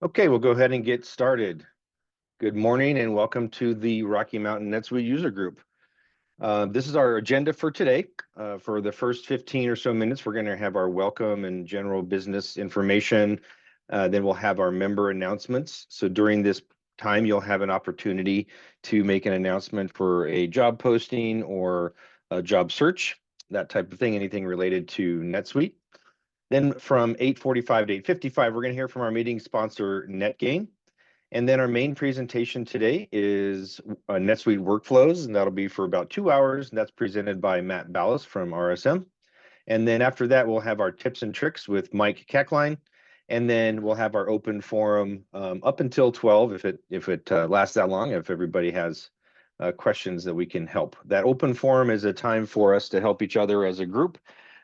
Okay, we'll go ahead and get started. Good morning and welcome to the Rocky Mountain NetSuite user group. This is our agenda for today. For the first 15 or so minutes, we're going to have our welcome and general business information. Then we'll have our member announcements. So during this time, you'll have an opportunity to make an announcement for a job posting or a job search, that type of thing, anything related to NetSuite. Then from 8:45 to 8:55, we're going to hear from our meeting sponsor, NetGain. And then our main presentation today is NetSuite Workflows, and that'll be for about 2 hours. And that's presented by Matt Ballas from RSM. And then after that, we'll have our tips and tricks with Mike Kackline. And then we'll have our open forum up until 12, if it lasts that long, if everybody has questions that we can help. That open forum is a time for us to help each other as a group.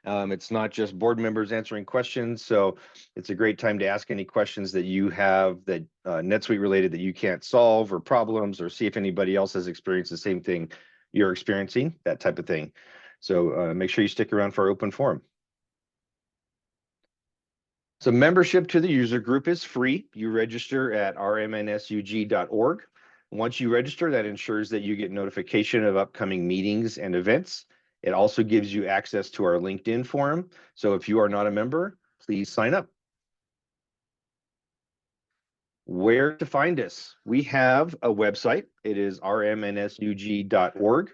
It's not just board members answering questions, so it's a great time to ask any questions that you have that NetSuite related that you can't solve, or problems, or see if anybody else has experienced the same thing you're experiencing, that type of thing. So make sure you stick around for our open forum. So membership to the user group is free. You register at rmnsug.org. Once you register, that ensures that you get notification of upcoming meetings and events. It also gives you access to our LinkedIn forum. So if you are not a member, please sign up. Where to find us? We have a website. It is rmnsug.org.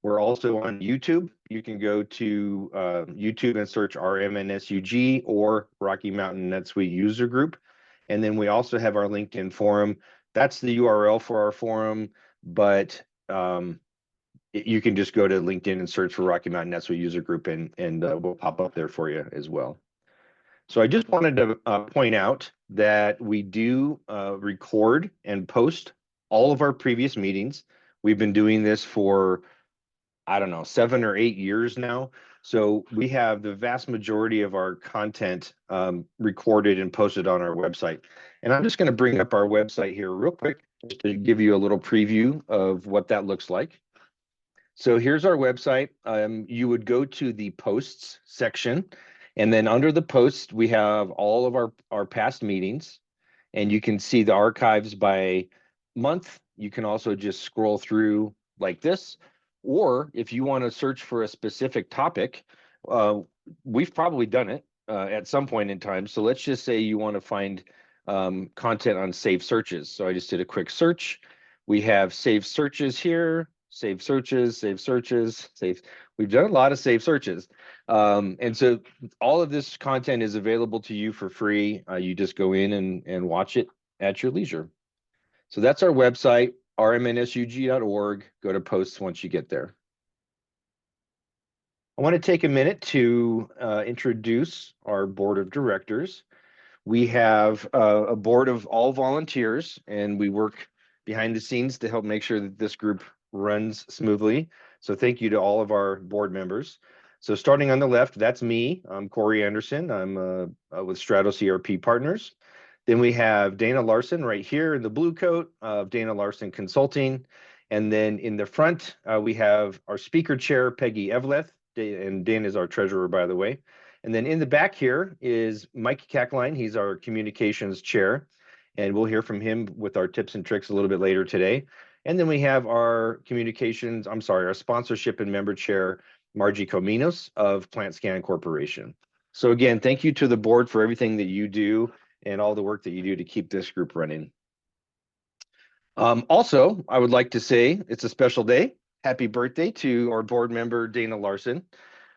We're also on YouTube. You can go to YouTube and search RMNSUG or Rocky Mountain NetSuite user group. And then we also have our LinkedIn forum. That's the URL for our forum, but you can just go to LinkedIn and search for Rocky Mountain NetSuite user group, and we'll pop up there for you as well. So I just wanted to point out that we do record and post all of our previous meetings. We've been doing this for, I don't know, 7 or 8 years now. So we have the vast majority of our content recorded and posted on our website. And I'm just going to bring up our website here real quick, just to give you a little preview of what that looks like. So here's our website. You would go to the posts section, and then under the posts, we have all of our past meetings, and you can see the archives by month. You can also just scroll through like this, or if you want to search for a specific topic, we've probably done it at some point in time. So let's just say you want to find content on saved searches. So I just did a quick search. We have saved searches here, saved searches, saved searches, saved. We've done a lot of saved searches. And so all of this content is available to you for free. You just go in and watch it at your leisure. So that's our website, rmnsug.org. Go to posts once you get there. I want to take a minute to introduce our board of directors. We have a board of all volunteers, and we work behind the scenes to help make sure that this group runs smoothly. So thank you to all of our board members. So starting on the left, that's me. I'm Corey Anderson. I'm with Stratos ERP Partners. Then we have Dana Larson right here in the blue coat of Dana Larson Consulting. And then in the front, we have our speaker chair, Peggy Evleth, and Dana is our treasurer, by the way. And then in the back here is Mike Kackline. He's our communications chair, and we'll hear from him with our tips and tricks a little bit later today. And then we have our our sponsorship and member chair, Margie Cominos of Plant Scan Corporation. So again, thank you to the board for everything that you do and all the work that you do to keep this group running. Also, I would like to say it's a special day. Happy birthday to our board member, Dana Larson.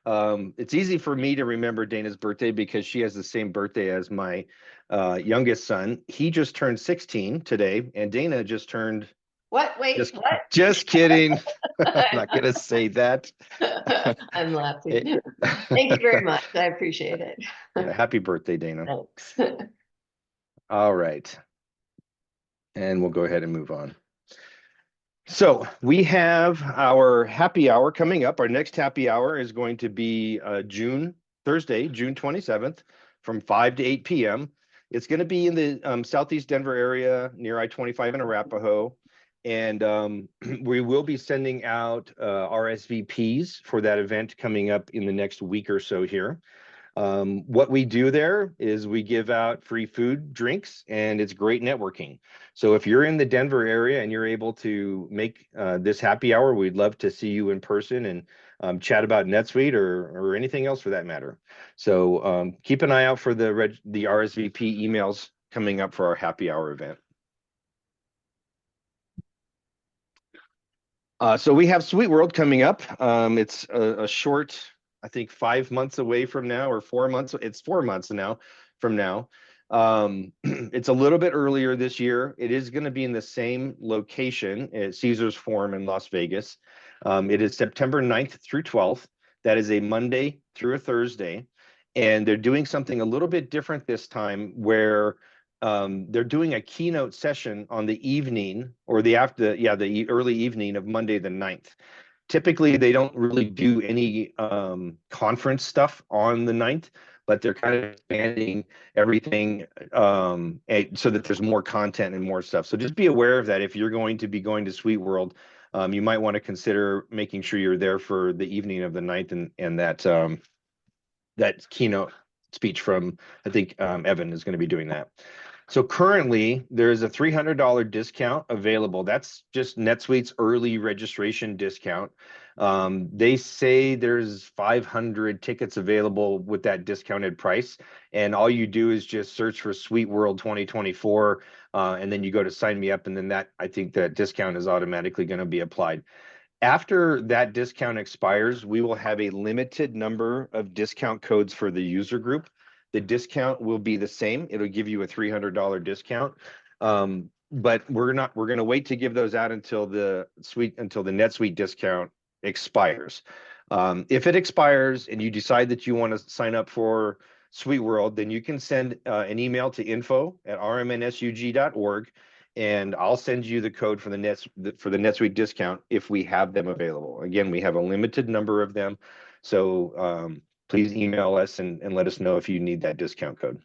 It's easy for me to remember Dana's birthday because she has the same birthday as my youngest son. He just turned 16 today, and Dana just turned. What? Wait, what? Just kidding. I'm not going to say that. I'm laughing. Thank you very much. I appreciate it. Yeah, happy birthday, Dana. Thanks. All right. And we'll go ahead and move on. So we have our happy hour coming up. Our next happy hour is going to be Thursday, June 27th from 5 to 8 p.m. It's going to be in the Southeast Denver area near I-25 in Arapahoe. And we will be sending out RSVPs for that event coming up in the next week or so here. What we do there is we give out free food, drinks, and it's great networking. So if you're in the Denver area and you're able to make this happy hour, we'd love to see you in person and chat about NetSuite or anything else for that matter. So keep an eye out for the RSVP emails coming up for our happy hour event. So we have Sweet World coming up. It's a short, I think 5 months away from now, or 4 months. It's 4 months now from now. It's a little bit earlier this year. It is going to be in the same location at Caesar's Forum in Las Vegas. It is September 9th through 12th. That is a Monday through a Thursday. And they're doing something a little bit different this time where they're doing a keynote session on the evening or the early evening of Monday the 9th. Typically, they don't really do any conference stuff on the 9th, but they're kind of expanding everything so that there's more content and more stuff. So just be aware of that. If you're going to be going to Sweet World, you might want to consider making sure you're there for the evening of the 9th and that keynote speech from, I think Evan is going to be doing that. So currently there is a $300 discount available. That's just NetSuite's early registration discount. They say there's 500 tickets available with that discounted price. And all you do is just search for Sweet World 2024. And then you go to sign me up. And then I think that discount is automatically going to be applied. After that discount expires, we will have a limited number of discount codes for the user group. The discount will be the same. It'll give you a $300 discount. But we're going to wait to give those out until the NetSuite discount expires. If it expires and you decide that you want to sign up for Sweet World, then you can send an email to info@rmnsug.org. And I'll send you the code for the NetSuite discount if we have them available. Again, we have a limited number of them, so please email us and let us know if you need that discount code.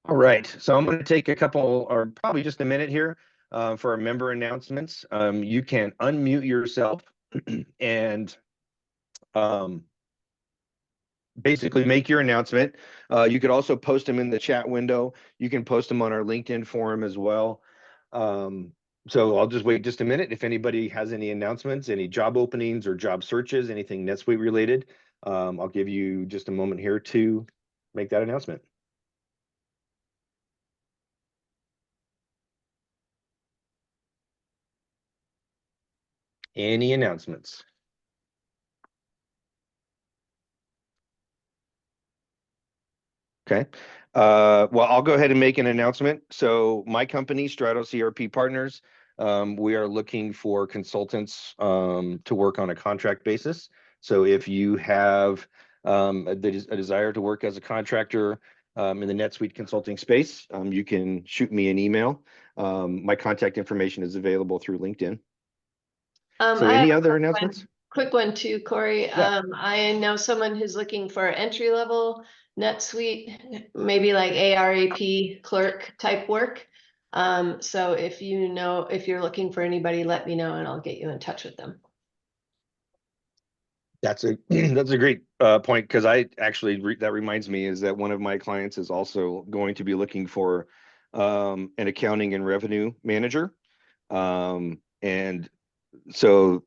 All right, so I'm going to take a couple, or probably just a minute here for our member announcements. You can unmute yourself and basically make your announcement. You could also post them in the chat window. You can post them on our LinkedIn forum as well. So I'll just wait just a minute. If anybody has any announcements, any job openings or job searches, anything NetSuite related, I'll give you just a moment here to make that announcement. Any announcements? Okay. Well, I'll go ahead and make an announcement. So my company, Stratos ERP Partners, we are looking for consultants to work on a contract basis. So if you have a desire to work as a contractor in the NetSuite consulting space, you can shoot me an email. My contact information is available through LinkedIn. So any other announcements? Quick one too, Corey. Yeah. I know someone who's looking for entry level NetSuite, maybe like ARAP clerk type work. So if you're looking for anybody, let me know and I'll get you in touch with them. That's a great point, because I actually that reminds me is that one of my clients is also going to be looking for an accounting and revenue manager, and so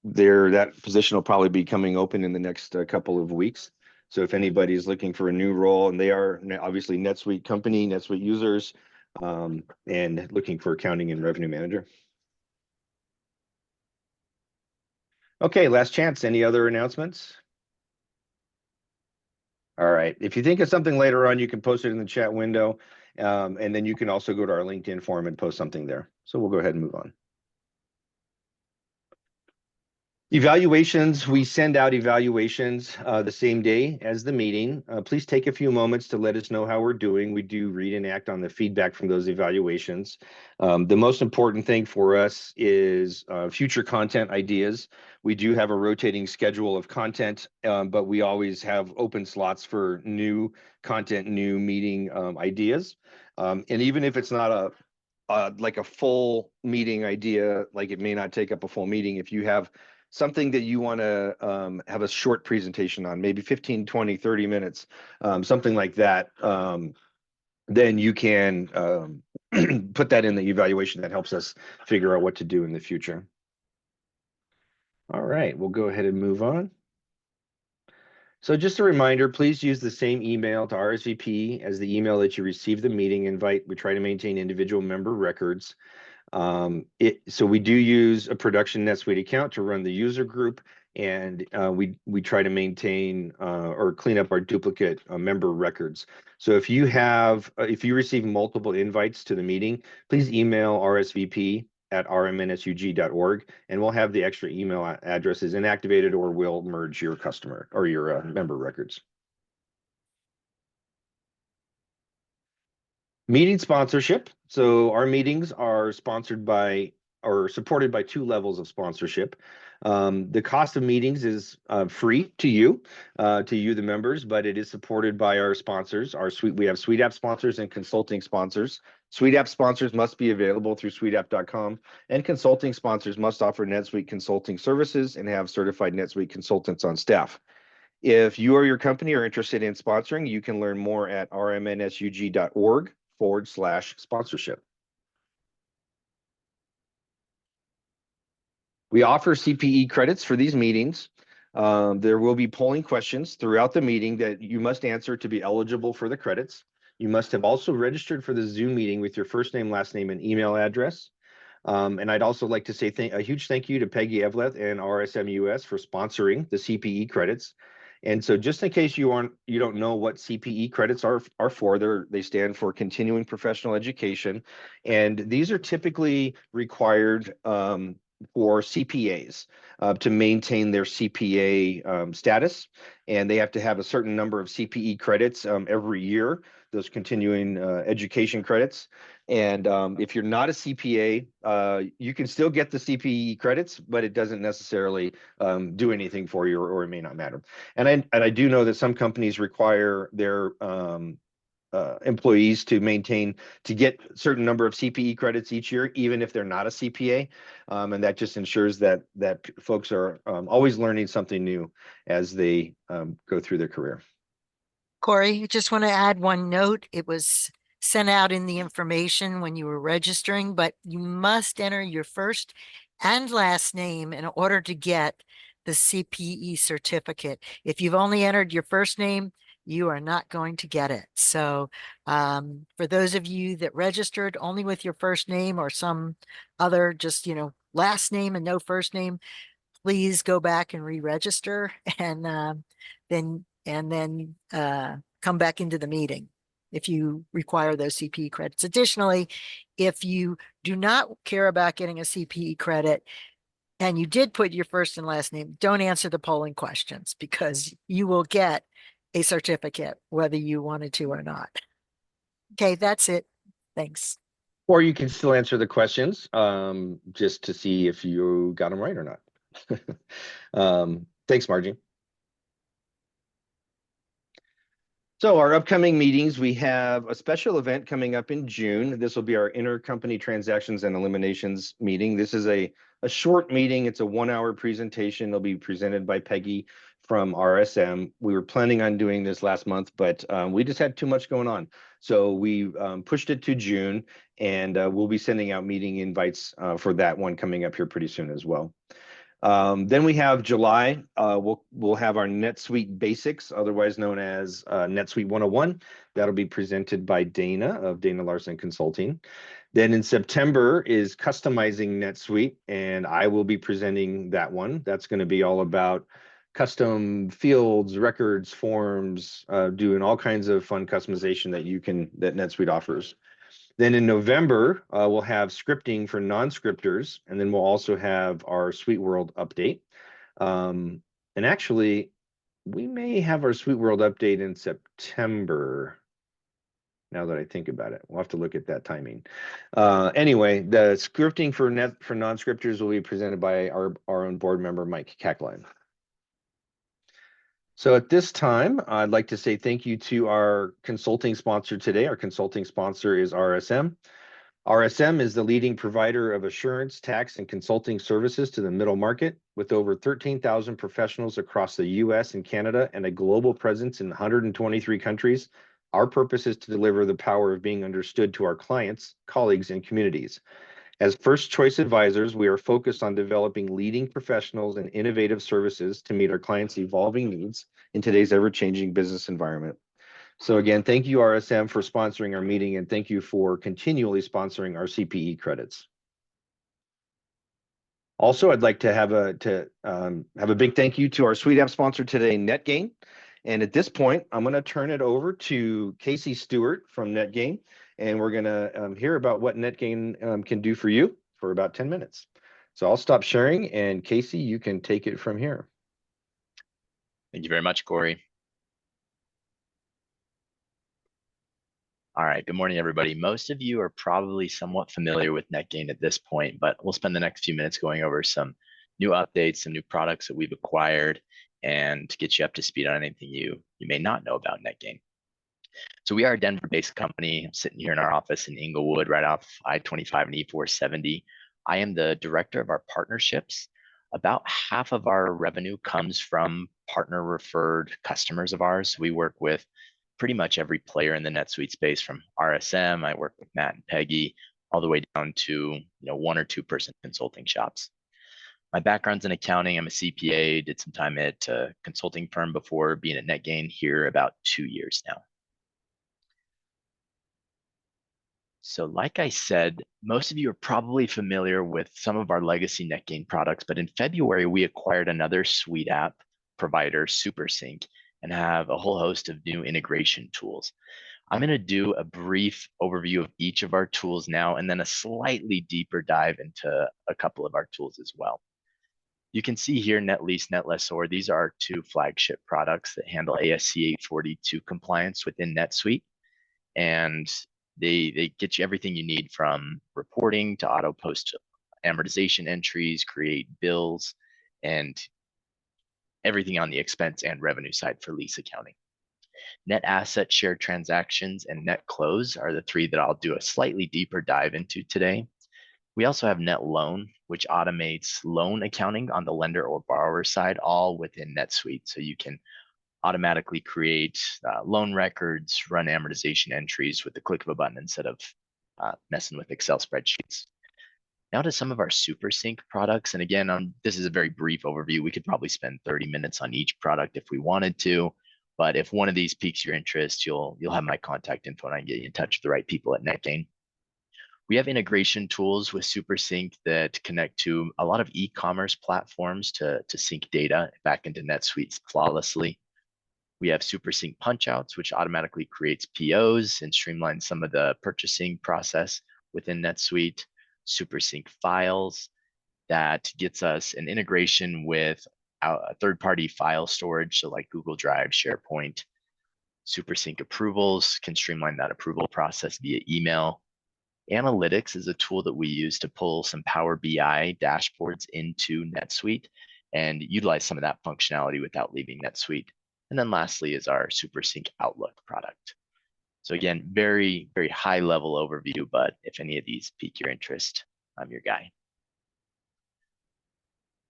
that position will probably be coming open in the next couple of weeks. So if anybody's looking for a new role, and they are obviously NetSuite company, NetSuite users, and looking for accounting and revenue manager. Okay, last chance. Any other announcements? All right. If you think of something later on, you can post it in the chat window. And then you can also go to our LinkedIn forum and post something there. So we'll go ahead and move on. Evaluations, we send out evaluations the same day as the meeting. Please take a few moments to let us know how we're doing. We do read and act on the feedback from those evaluations. The most important thing for us is future content ideas. We do have a rotating schedule of content, but we always have open slots for new content, new meeting ideas. And even if it's not like a full meeting idea, like it may not take up a full meeting, if you have something that you want to have a short presentation on, maybe 15, 20, 30 minutes, something like that, then you can put that in the evaluation. That helps us figure out what to do in the future. All right, we'll go ahead and move on. So just a reminder, please use the same email to RSVP as the email that you received the meeting invite. We try to maintain individual member records. So we do use a production NetSuite account to run the user group, and we try to maintain or clean up our duplicate member records. So if you receive multiple invites to the meeting, please email RSVP@rmnsug.org, and we'll have the extra email addresses inactivated, or we'll merge your customer or your member records. Meeting sponsorship. So our meetings are sponsored by or supported by 2 levels of sponsorship. The cost of meetings is free to you, the members, but it is supported by our sponsors. We have Suite App sponsors and consulting sponsors. Suite App sponsors must be available through suiteapp.com, and consulting sponsors must offer NetSuite consulting services and have certified NetSuite consultants on staff. If you or your company are interested in sponsoring, you can learn more at rmnsug.org/sponsorship. We offer CPE credits for these meetings. There will be polling questions throughout the meeting that you must answer to be eligible for the credits. You must have also registered for the Zoom meeting with your first name, last name, and email address. And I'd also like to say a huge thank you to Peggy Evleth and RSMUS for sponsoring the CPE credits. And so just in case you don't know what CPE credits are for, they stand for Continuing Professional Education. And these are typically required for CPAs to maintain their CPA status, and they have to have a certain number of CPE credits every year, those continuing education credits. And if you're not a CPA, you can still get the CPE credits, but it doesn't necessarily do anything for you, or it may not matter. And I do know that some companies require their employees to get a certain number of CPE credits each year, even if they're not a CPA. And that just ensures that folks are always learning something new as they go through their career. Corey, I just want to add one note. It was sent out in the information when you were registering, but you must enter your first and last name in order to get the CPE certificate. If you've only entered your first name, you are not going to get it. So for those of you that registered only with your first name or some other just, last name and no first name, please go back and re-register, and then come back into the meeting if you require those CPE credits. Additionally, if you do not care about getting a CPE credit and you did put your first and last name, don't answer the polling questions, because you will get a certificate whether you wanted to or not. Okay, that's it. Thanks. Or you can still answer the questions just to see if you got them right or not. Thanks, Margie. So our upcoming meetings, we have a special event coming up in June. This will be our intercompany transactions and eliminations meeting. This is a short meeting. It's a 1-hour presentation. It'll be presented by Peggy from RSM. We were planning on doing this last month, but we just had too much going on. So we pushed it to June, and we'll be sending out meeting invites for that one coming up here pretty soon as well. Then we have July. We'll have our NetSuite Basics, otherwise known as NetSuite 101. That'll be presented by Dana of Dana Larson Consulting. Then in September is Customizing NetSuite, and I will be presenting that one. That's going to be all about custom fields, records, forms, doing all kinds of fun customization that NetSuite offers. Then in November, we'll have scripting for non-scripters, and then we'll also have our Suite World update. And actually, we may have our Suite World update in September, now that I think about it. We'll have to look at that timing. Anyway, the scripting for non-scripters will be presented by our own board member, Mike Cackline. So at this time, I'd like to say thank you to our consulting sponsor today. Our consulting sponsor is RSM. RSM is the leading provider of assurance, tax, and consulting services to the middle market, with over 13,000 professionals across the US and Canada and a global presence in 123 countries. Our purpose is to deliver the power of being understood to our clients, colleagues, and communities. As first choice advisors, we are focused on developing leading professionals and innovative services to meet our clients' evolving needs in today's ever-changing business environment. So again, thank you, RSM, for sponsoring our meeting, and thank you for continually sponsoring our CPE credits. Also, I'd like to have a big thank you to our Suite App sponsor today, NetGain. And at this point, I'm going to turn it over to Casey Stewart from NetGain, and we're going to hear about what NetGain can do for you for about 10 minutes. So I'll stop sharing, and Casey, you can take it from here. Thank you very much, Corey. All right, good morning, everybody. Most of you are probably somewhat familiar with NetGain at this point, but we'll spend the next few minutes going over some new updates, some new products that we've acquired, and to get you up to speed on anything you may not know about NetGain. So we are a Denver-based company. I'm sitting here in our office in Inglewood, right off I-25 and E-470. I am the director of our partnerships. About half of our revenue comes from partner-referred customers of ours. We work with pretty much every player in the NetSuite space, from RSM, I work with Matt and Peggy, all the way down to 1 or 2 person consulting shops. My background's in accounting. I'm a CPA, did some time at a consulting firm before being at NetGain here about 2 years now. So like I said, most of you are probably familiar with some of our legacy NetGain products, but in February, we acquired another Suite App provider, SuperSync, and have a whole host of new integration tools. I'm going to do a brief overview of each of our tools now, and then a slightly deeper dive into a couple of our tools as well. You can see here NetLease, NetLessor. These are our 2 flagship products that handle ASC 842 compliance within NetSuite, and they get you everything you need, from reporting to auto post amortization entries, create bills, and everything on the expense and revenue side for lease accounting. Net asset shared transactions and net close are the 3 that I'll do a slightly deeper dive into today. We also have net loan, which automates loan accounting on the lender or borrower side, all within NetSuite. So you can automatically create loan records, run amortization entries with the click of a button instead of messing with Excel spreadsheets. Now to some of our SuperSync products. And again, this is a very brief overview. We could probably spend 30 minutes on each product if we wanted to. But if one of these piques your interest, you'll have my contact info, and I can get you in touch with the right people at NetGain. We have integration tools with SuperSync that connect to a lot of e-commerce platforms to sync data back into NetSuite flawlessly. We have SuperSync punchouts, which automatically creates POs and streamlines some of the purchasing process within NetSuite. SuperSync files, that gets us an integration with a third-party file storage, so like Google Drive, SharePoint. SuperSync approvals can streamline that approval process via email. Analytics is a tool that we use to pull some Power BI dashboards into NetSuite and utilize some of that functionality without leaving NetSuite. And then lastly is our SuperSync Outlook product. So again, very, very high level overview, but if any of these pique your interest, I'm your guy.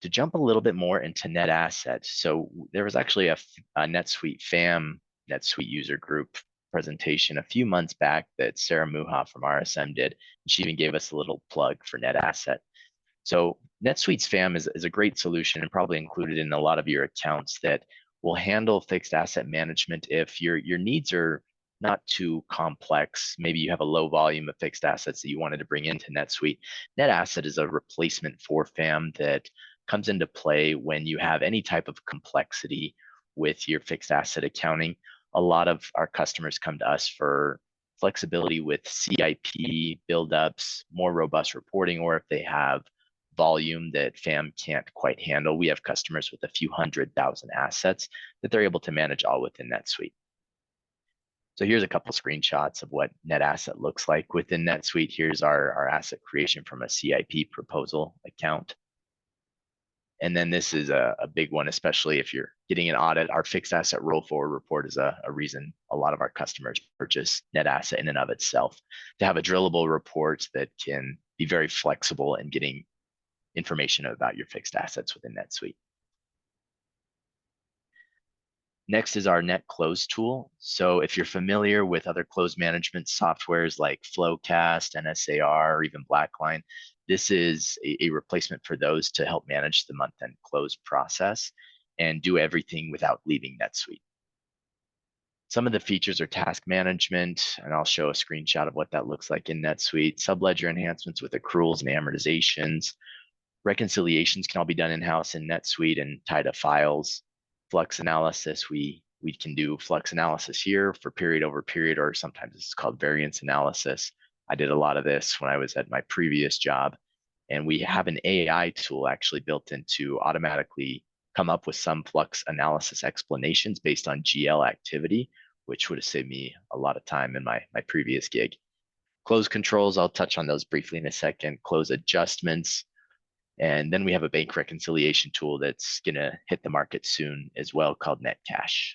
To jump a little bit more into net assets. So there was actually a NetSuite FAM, NetSuite user group presentation a few months back that Sarah Muha from RSM did. And she even gave us a little plug for net asset. So NetSuite's FAM is a great solution and probably included in a lot of your accounts that will handle fixed asset management if your needs are not too complex. Maybe you have a low volume of fixed assets that you wanted to bring into NetSuite. Net asset is a replacement for FAM that comes into play when you have any type of complexity with your fixed asset accounting. A lot of our customers come to us for flexibility with CIP buildups, more robust reporting, or if they have volume that FAM can't quite handle. We have customers with a few 100,000 assets that they're able to manage all within NetSuite. So here's a couple screenshots of what net asset looks like within NetSuite. Here's our asset creation from a CIP proposal account. And then this is a big one, especially if you're getting an audit. Our fixed asset roll forward report is a reason a lot of our customers purchase NetAsset in and of itself, to have a drillable report that can be very flexible in getting information about your fixed assets within NetSuite. Next is our net close tool. So if you're familiar with other close management softwares like Flowcast, NSAR, or even Blackline, this is a replacement for those to help manage the month-end close process and do everything without leaving NetSuite. Some of the features are task management, and I'll show a screenshot of what that looks like in NetSuite, subledger enhancements with accruals and amortizations. Reconciliations can all be done in-house in NetSuite and tied to files. Flux analysis, we can do flux analysis here for period over period, or sometimes this is called variance analysis. I did a lot of this when I was at my previous job, and we have an AI tool actually built in to automatically come up with some flux analysis explanations based on GL activity, which would have saved me a lot of time in my previous gig. Close controls, I'll touch on those briefly in a second. Close adjustments. And then we have a bank reconciliation tool that's going to hit the market soon as well, called NetCash.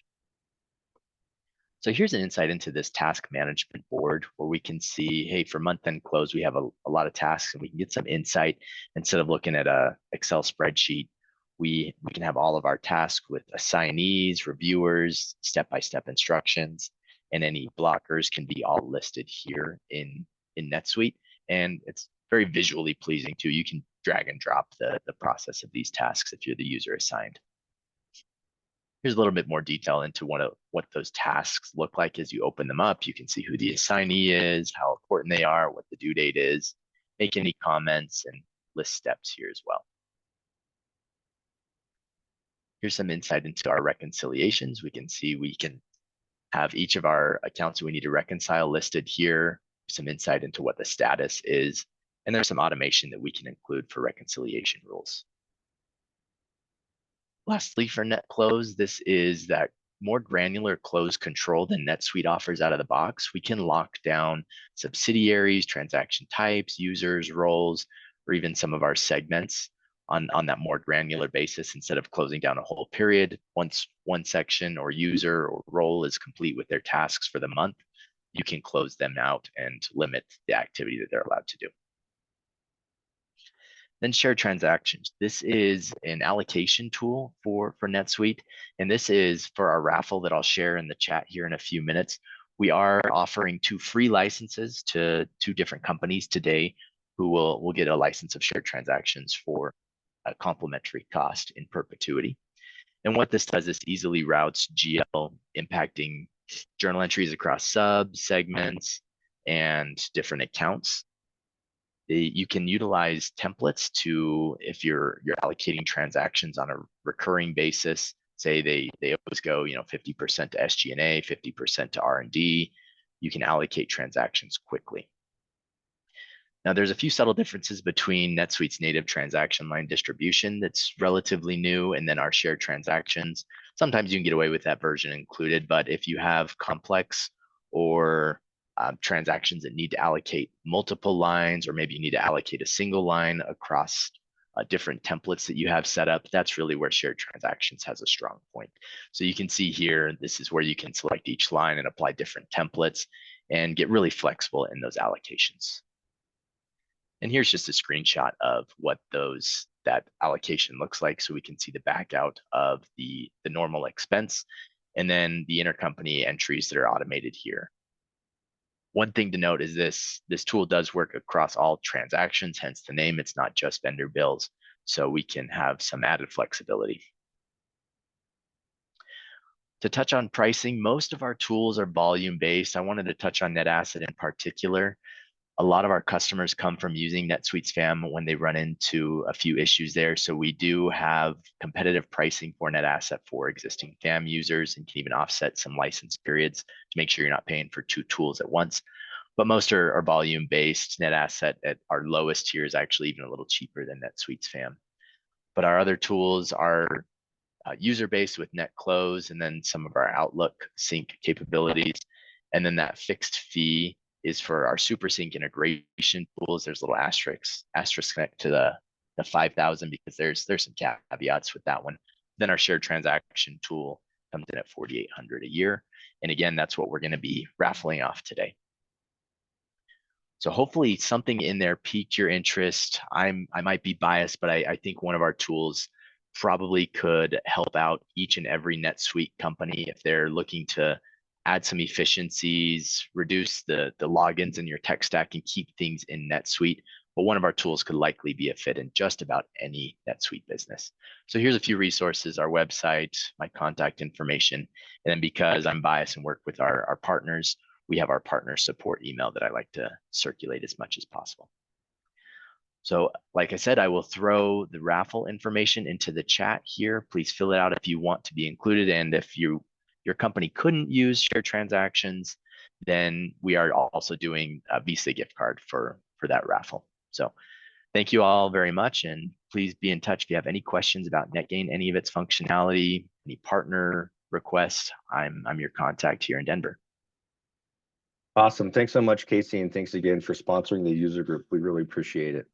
So here's an insight into this task management board where we can see, hey, for month-end close, we have a lot of tasks, and we can get some insight. Instead of looking at a Excel spreadsheet, we can have all of our tasks with assignees, reviewers, step-by-step instructions, and any blockers can be all listed here in NetSuite. And it's very visually pleasing too. You can drag and drop the process of these tasks if you're the user assigned. Here's a little bit more detail into what those tasks look like as you open them up. You can see who the assignee is, how important they are, what the due date is, make any comments, and list steps here as well. Here's some insight into our reconciliations. We can see we can have each of our accounts that we need to reconcile listed here, some insight into what the status is, and there's some automation that we can include for reconciliation rules. Lastly, for net close, this is that more granular close control than NetSuite offers out of the box. We can lock down subsidiaries, transaction types, users, roles, or even some of our segments on that more granular basis. Instead of closing down a whole period, once one section or user or role is complete with their tasks for the month, you can close them out and limit the activity that they're allowed to do. Then shared transactions. This is an allocation tool for NetSuite, and this is for our raffle that I'll share in the chat here in a few minutes. We are offering 2 free licenses to 2 different companies today who will get a license of shared transactions for a complimentary cost in perpetuity. And what this does is easily routes GL, impacting journal entries across subs, segments, and different accounts. You can utilize templates to, if you're allocating transactions on a recurring basis, say they always go 50% to SG&A, 50% to R&D, you can allocate transactions quickly. Now there's a few subtle differences between NetSuite's native transaction line distribution that's relatively new, and then our shared transactions. Sometimes you can get away with that version included, but if you have complex or transactions that need to allocate multiple lines, or maybe you need to allocate a single line across different templates that you have set up, that's really where shared transactions has a strong point. So you can see here, this is where you can select each line and apply different templates and get really flexible in those allocations. And here's just a screenshot of what that allocation looks like. So we can see the back out of the normal expense and then the intercompany entries that are automated here. One thing to note is this tool does work across all transactions, hence the name. It's not just vendor bills, so we can have some added flexibility. To touch on pricing, most of our tools are volume-based. I wanted to touch on NetAsset in particular. A lot of our customers come from using NetSuite FAM when they run into a few issues there. So we do have competitive pricing for NetAsset for existing FAM users, and can even offset some license periods to make sure you're not paying for 2 tools at once. But most are volume-based. NetAsset at our lowest tier is actually even a little cheaper than NetSuite FAM. But our other tools are user-based with NetClose, and then some of our Outlook sync capabilities. And then that fixed fee is for our super sync integration tools. There's little asterisks next to the 5,000 because there's some caveats with that one. Then our shared transaction tool comes in at 4,800 a year. And again, that's what we're going to be raffling off today. So hopefully something in there piqued your interest. I might be biased, but I think one of our tools probably could help out each and every NetSuite company if they're looking to add some efficiencies, reduce the logins in your tech stack, and keep things in NetSuite. But one of our tools could likely be a fit in just about any NetSuite business. So here's a few resources: our website, my contact information, and then because I'm biased and work with our partners, we have our partner support email that I like to circulate as much as possible. So like I said, I will throw the raffle information into the chat here. Please fill it out if you want to be included. And if your company couldn't use shared transactions, then we are also doing a Visa gift card for that raffle. So thank you all very much. And please be in touch if you have any questions about NetGain, any of its functionality, any partner requests. I'm your contact here in Denver. Awesome. Thanks so much, Casey. And thanks again for sponsoring the user group. We really appreciate it.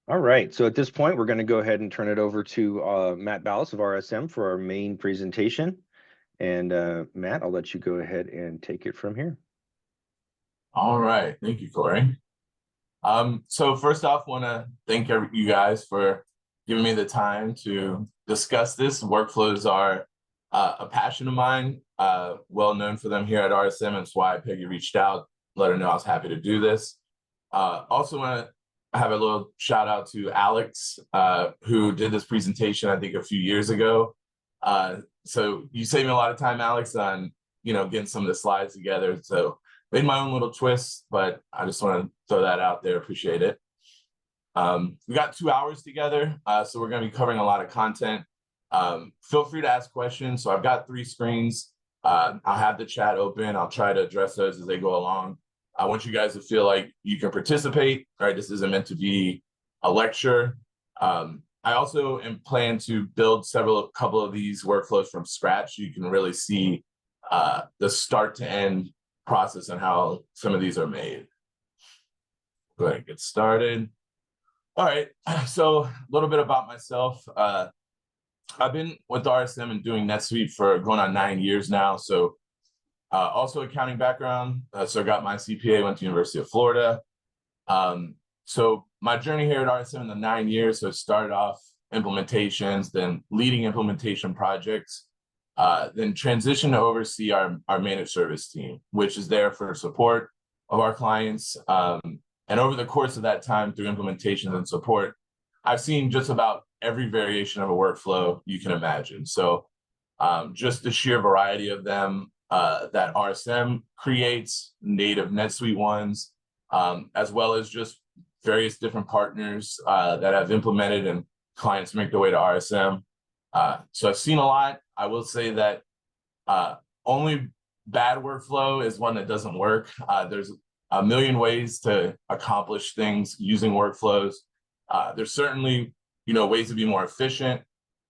All right. So at this point, we're going to go ahead and turn it over to Matt Ballas of RSM for our main presentation. And Matt, I'll let you go ahead and take it from here. All right. Thank you, Corey. So first off, want to thank you guys for giving me the time to discuss this. Workflows are a passion of mine, well known for them here at RSM. And that's why Peggy reached out, let her know I was happy to do this. Also want to have a little shout out to Alex, who did this presentation, I think, a few years ago. So you saved me a lot of time, Alex, on getting some of the slides together. So made my own little twist, but I just want to throw that out there. Appreciate it. We got 2 hours together, so we're going to be covering a lot of content. Feel free to ask questions. So I've got 3 screens. I'll have the chat open. I'll try to address those as they go along. I want you guys to feel like you can participate. Right? This isn't meant to be a lecture. I also plan to build a couple of these workflows from scratch. You can really see the start to end process and how some of these are made. Go ahead and get started. All right, so a little bit about myself. I've been with RSM and doing NetSuite for going on 9 years now. So also accounting background. So I got my CPA, went to University of Florida. So my journey here at RSM in the 9 years, so it started off implementations, then leading implementation projects, then transitioned to oversee our managed service team, which is there for support of our clients. And over the course of that time, through implementations and support, I've seen just about every variation of a workflow you can imagine. So just the sheer variety of them that RSM creates, native NetSuite ones, as well as just various different partners that have implemented and clients make their way to RSM. So I've seen a lot. I will say that only bad workflow is one that doesn't work. There's a million ways to accomplish things using workflows. There's certainly, ways to be more efficient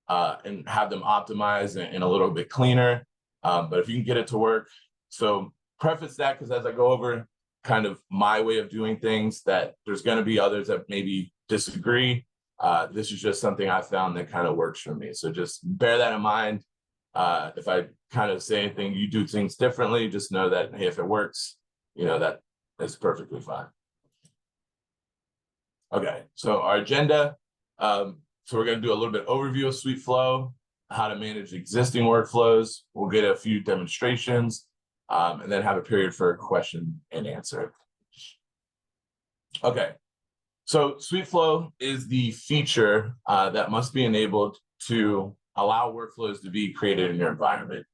and have them optimized and a little bit cleaner. But if you can get it to work, so preface that because as I go over kind of my way of doing things, that there's going to be others that maybe disagree. This is just something I found that kind of works for me. So just bear that in mind. If I kind of say anything, you do things differently, just know that, hey, if it works, that is perfectly fine. Okay, so our agenda. So we're going to do a little bit overview of SuiteFlow, how to manage existing workflows. We'll get a few demonstrations, and then have a period for question and answer. Okay, so SuiteFlow is the feature that must be enabled to allow workflows to be created in your environment.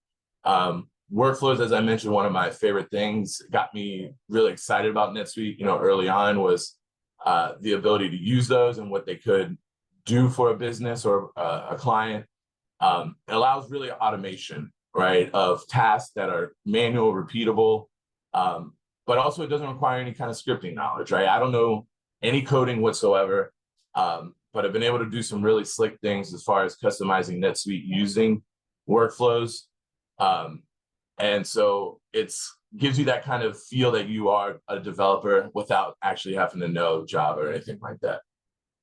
Workflows, as I mentioned, one of my favorite things, got me really excited about NetSuite, early on, was the ability to use those and what they could do for a business or a client. It allows really automation, right, of tasks that are manual, repeatable, but also it doesn't require any kind of scripting knowledge, right? I don't know any coding whatsoever, but I've been able to do some really slick things as far as customizing NetSuite using workflows. And so gives you that kind of feel that you are a developer without actually having to know Java or anything like that.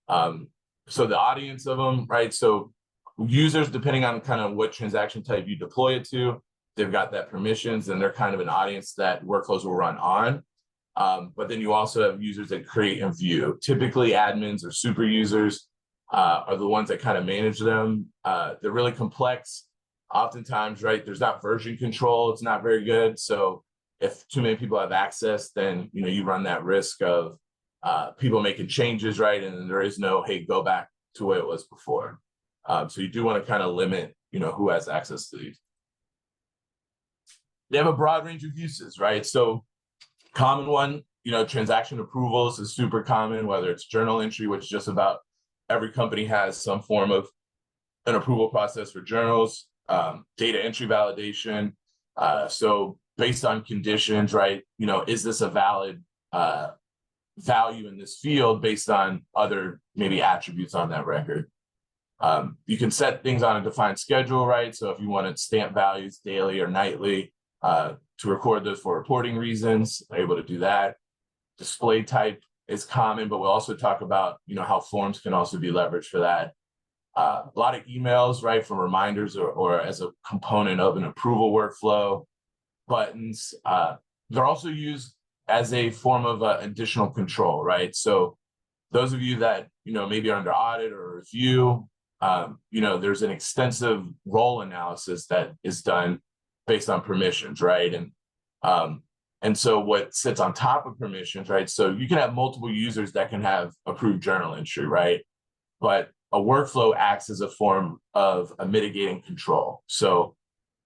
So the audience of them, right? So users, depending on kind of what transaction type you deploy it to, they've got that permissions and they're kind of an audience that workflows will run on. But then you also have users that create and view. Typically admins or super users are the ones that kind of manage them. They're really complex. Oftentimes, right, there's not version control. It's not very good. So if too many people have access, then, you know, you run that risk of people making changes, right? And then there is no, hey, go back to the way it was before. So you do want to kind of limit, you know, who has access to these. They have a broad range of uses, right? So common one, you know, transaction approvals is super common, whether it's journal entry, which just about every company has some form of an approval process for journals, data entry validation. So based on conditions, right, you know, is this a valid value in this field based on other maybe attributes on that record? You can set things on a defined schedule, right? So if you want to stamp values daily or nightly to record those for reporting reasons, they're able to do that. Display type is common, but we'll also talk about, you know, how forms can also be leveraged for that. A lot of emails, right, from reminders or as a component of an approval workflow. Buttons, they're also used as a form of additional control, right? So those of you that, you know, maybe are under audit or review, you know, there's an extensive role analysis that is done based on permissions, right? And so what sits on top of permissions, right? So you can have multiple users that can have approved journal entry, right? But a workflow acts as a form of a mitigating control. So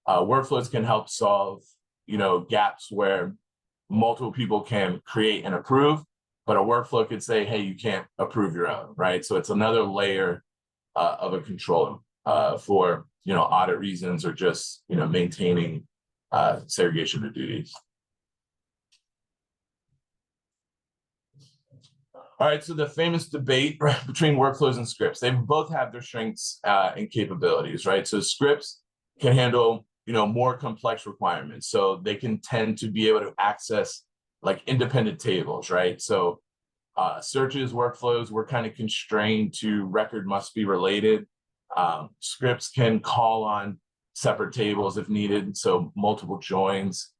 workflows can help solve, you know, gaps where multiple people can create and approve, but a workflow could say, hey, you can't approve your own, right? So it's another layer of a control for, you know, audit reasons or just, you know, maintaining segregation of duties. All right, so the famous debate, right, between workflows and scripts, they both have their strengths and capabilities, right? So scripts can handle, you know, more complex requirements. So they can tend to be able to access like independent tables, right? So searches, workflows, we're kind of constrained to record must be related. Scripts can call on separate tables if needed, so multiple joins.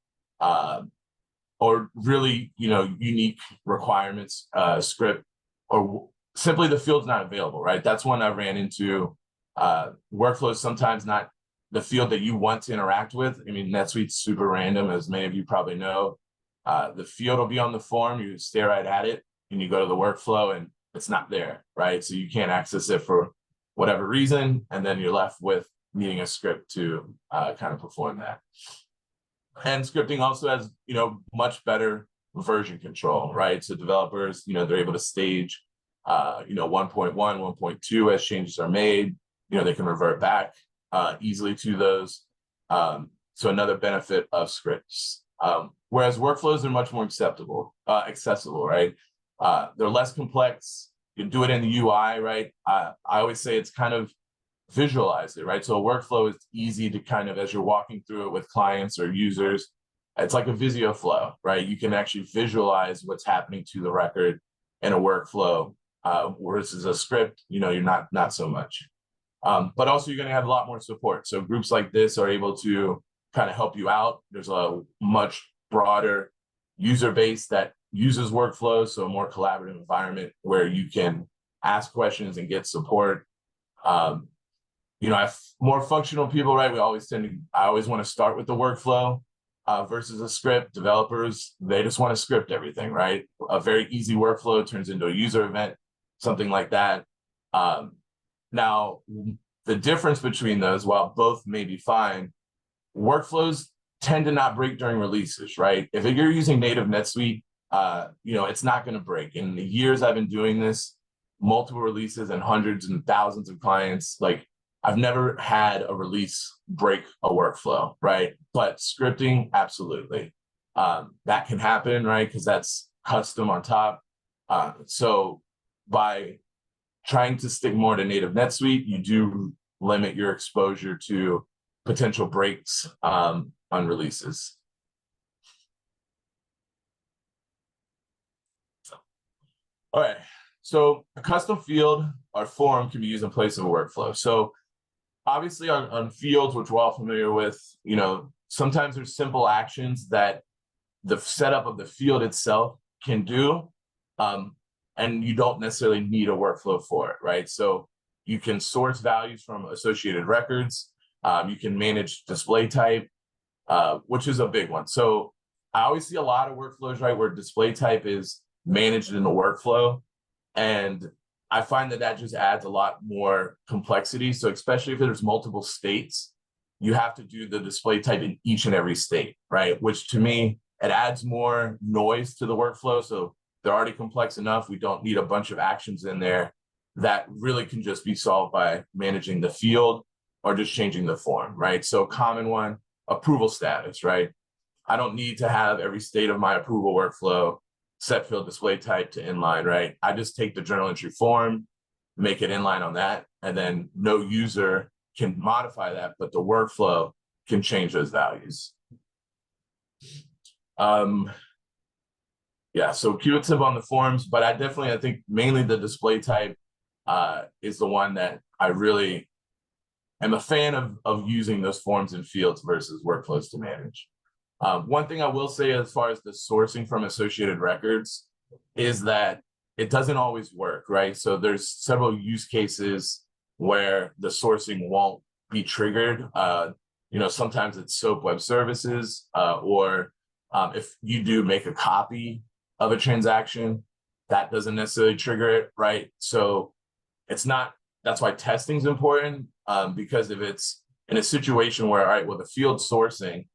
Or really, you know, unique requirements, script, or simply the field's not available, right? That's when I ran into workflows, sometimes not the field that you want to interact with. I mean, NetSuite's super random, as many of you probably know. The field will be on the form, you stare right at it, and you go to the workflow and it's not there, right? So you can't access it for whatever reason, and then you're left with needing a script to kind of perform that. And scripting also has, you know, much better version control, right? So developers, you know, they're able to stage, you know, 1.1, 1.2 as changes are made. You know, they can revert back easily to those. So another benefit of scripts. Whereas workflows are much more accessible, right? They're less complex. You can do it in the UI, right? I always say it's kind of visualize it, right? So a workflow is easy to kind of, as you're walking through it with clients or users, it's like a Visio flow, right? You can actually visualize what's happening to the record in a workflow, versus a script, you know, you're not so much. But also you're going to have a lot more support. So groups like this are able to kind of help you out. There's a much broader user base that uses workflows, so a more collaborative environment where you can ask questions and get support. You know, more functional people, right? I always want to start with the workflow versus a script. Developers, they just want to script everything, right? A very easy workflow turns into a user event, something like that. Now, the difference between those, while both may be fine, workflows tend to not break during releases, right? If you're using native NetSuite, you know, it's not going to break. In the years I've been doing this, multiple releases and hundreds and thousands of clients, like, I've never had a release break a workflow, right? But scripting, absolutely. That can happen, right? Because that's custom on top. So by trying to stick more to native NetSuite, you do limit your exposure to potential breaks on releases. All right. So a custom field or form can be used in place of a workflow. So obviously on fields, which we're all familiar with, sometimes there's simple actions that the setup of the field itself can do, and you don't necessarily need a workflow for it, right? So you can source values from associated records. You can manage display type, which is a big one. So I always see a lot of workflows, right, where display type is managed in a workflow. And I find that just adds a lot more complexity. So especially if there's multiple states, you have to do the display type in each and every state, right? Which to me, it adds more noise to the workflow. So they're already complex enough. We don't need a bunch of actions in there that really can just be solved by managing the field or just changing the form, right? So common one, approval status, right? I don't need to have every state of my approval workflow set field display type to inline, right? I just take the journal entry form, make it inline on that, and then no user can modify that, but the workflow can change those values. Yeah, so cumulative on the forms, but I think mainly the display type is the one that I really am a fan of using those forms and fields versus workflows to manage. One thing I will say as far as the sourcing from associated records is that it doesn't always work, right? So there's several use cases where the sourcing won't be triggered. Sometimes it's SOAP web services, or if you do make a copy of a transaction, that doesn't necessarily trigger it, right? So that's why testing is important, because if it's in a situation where, all right, well, the field sourcing,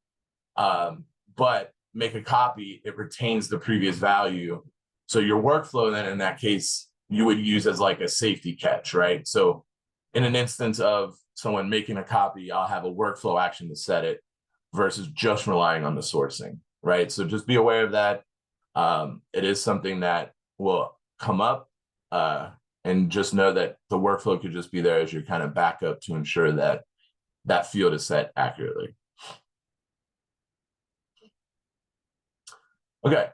but make a copy, it retains the previous value. So your workflow then in that case, you would use as like a safety catch, right? So in an instance of someone making a copy, I'll have a workflow action to set it versus just relying on the sourcing, right? So just be aware of that. It is something that will come up, and just know that the workflow could just be there as your kind of backup to ensure that that field is set accurately. Okay.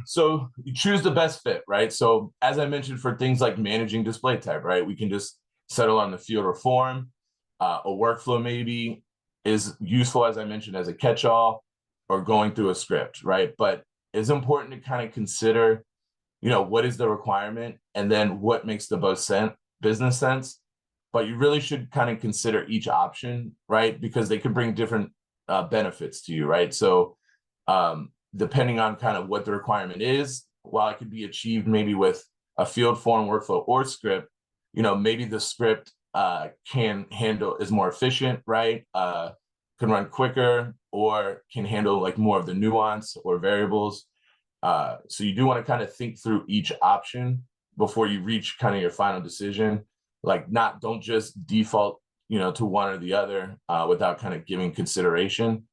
So you choose the best fit, right? So as I mentioned, for things like managing display type, right, we can just settle on the field or form. A workflow maybe is useful, as I mentioned, as a catch-all or going through a script, right? But it's important to kind of consider, what is the requirement and then what makes the most business sense. But you really should kind of consider each option, right? Because they can bring different benefits to you, right? So depending on kind of what the requirement is, while it could be achieved maybe with a field form workflow or script, maybe the script is more efficient, right? Can run quicker or can handle like more of the nuance or variables. So you do want to kind of think through each option before you reach kind of your final decision. Like don't just default, to one or the other without kind of giving consideration.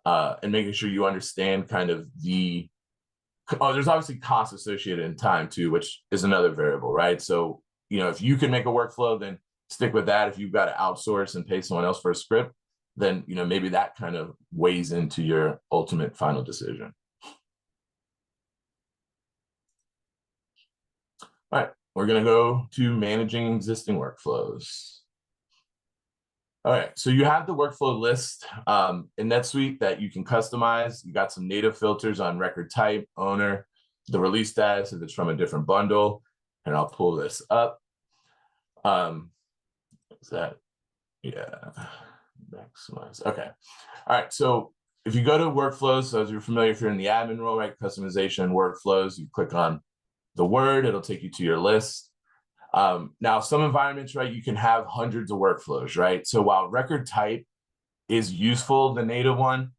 And making sure you understand kind of there's obviously costs associated in time too, which is another variable, right? So, if you can make a workflow, then stick with that. If you've got to outsource and pay someone else for a script, then, maybe that kind of weighs into your ultimate final decision. All right, we're going to go to managing existing workflows. All right, so you have the workflow list in NetSuite that you can customize. You got some native filters on record type, owner, the release status if it's from a different bundle, and I'll pull this up. Is that, yeah, maximize, okay. All right, so if you go to workflows, so as you're familiar, if you're in the admin role, right, customization workflows, you click on the word, it'll take you to your list. Now, some environments, right, you can have hundreds of workflows, right? So while record type is useful, the native one,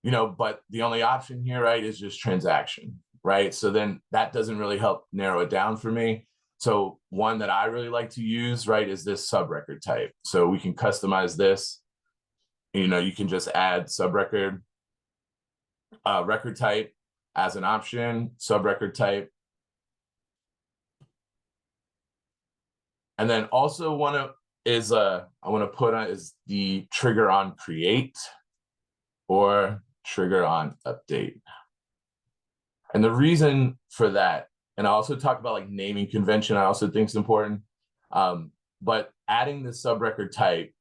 but the only option here, right, is just transaction, right? So then that doesn't really help narrow it down for me. So one that I really like to use, right, is this sub-record type. So we can customize this. You can just add sub-record, record type as an option, sub-record type. And then also I want to put on is the trigger on create or trigger on update. And the reason for that, and I also talk about like naming convention, I also think is important. But adding the subrecord type,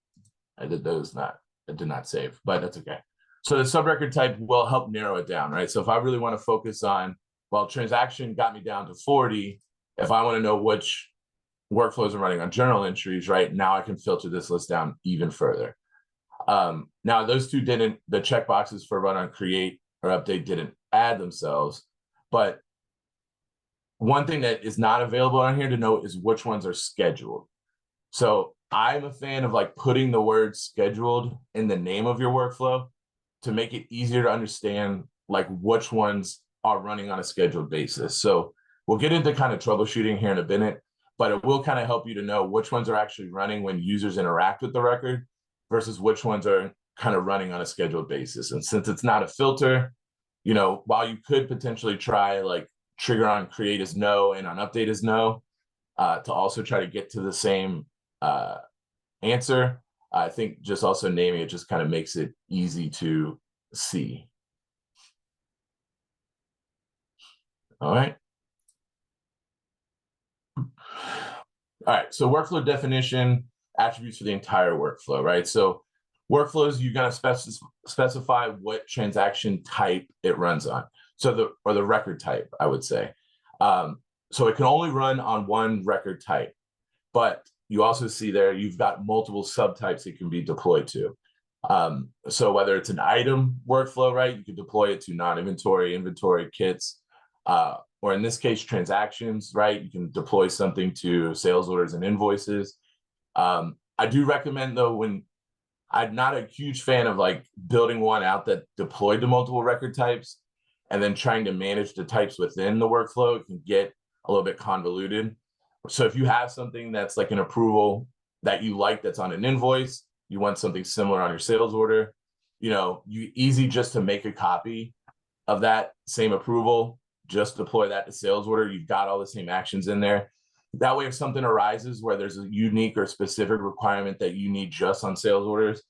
I did not save, but that's okay. So the subrecord type will help narrow it down, right? So if I really want to focus on, well, transaction got me down to 40, if I want to know which workflows are running on journal entries, right, now I can filter this list down even further. Now those two the checkboxes for run on create or update didn't add themselves, but one thing that is not available on here to note is which ones are scheduled. So I'm a fan of like putting the word scheduled in the name of your workflow to make it easier to understand like which ones are running on a scheduled basis. So we'll get into kind of troubleshooting here in a minute, but it will kind of help you to know which ones are actually running when users interact with the record versus which ones are kind of running on a scheduled basis. And since it's not a filter, you know, while you could potentially try like trigger on create as no and on update as no, to also try to get to the same answer, I think just also naming it just kind of makes it easy to see. All right. All right, so workflow definition, attributes for the entire workflow, right? So workflows, you're gonna specify what transaction type it runs on. So the record type, I would say. So it can only run on one record type, but you also see there, you've got multiple subtypes it can be deployed to. So whether it's an item workflow, right, you can deploy it to non-inventory, inventory, kits, or in this case, transactions, right? You can deploy something to sales orders and invoices. I do recommend though, when I'm not a huge fan of like building one out that deployed to multiple record types and then trying to manage the types within the workflow, it can get a little bit convoluted. So if you have something that's like an approval that you like that's on an invoice, you want something similar on your sales order, you know, easy just to make a copy of that same approval, just deploy that to sales order. You've got all the same actions in there. That way, if something arises where there's a unique or specific requirement that you need just on sales orders,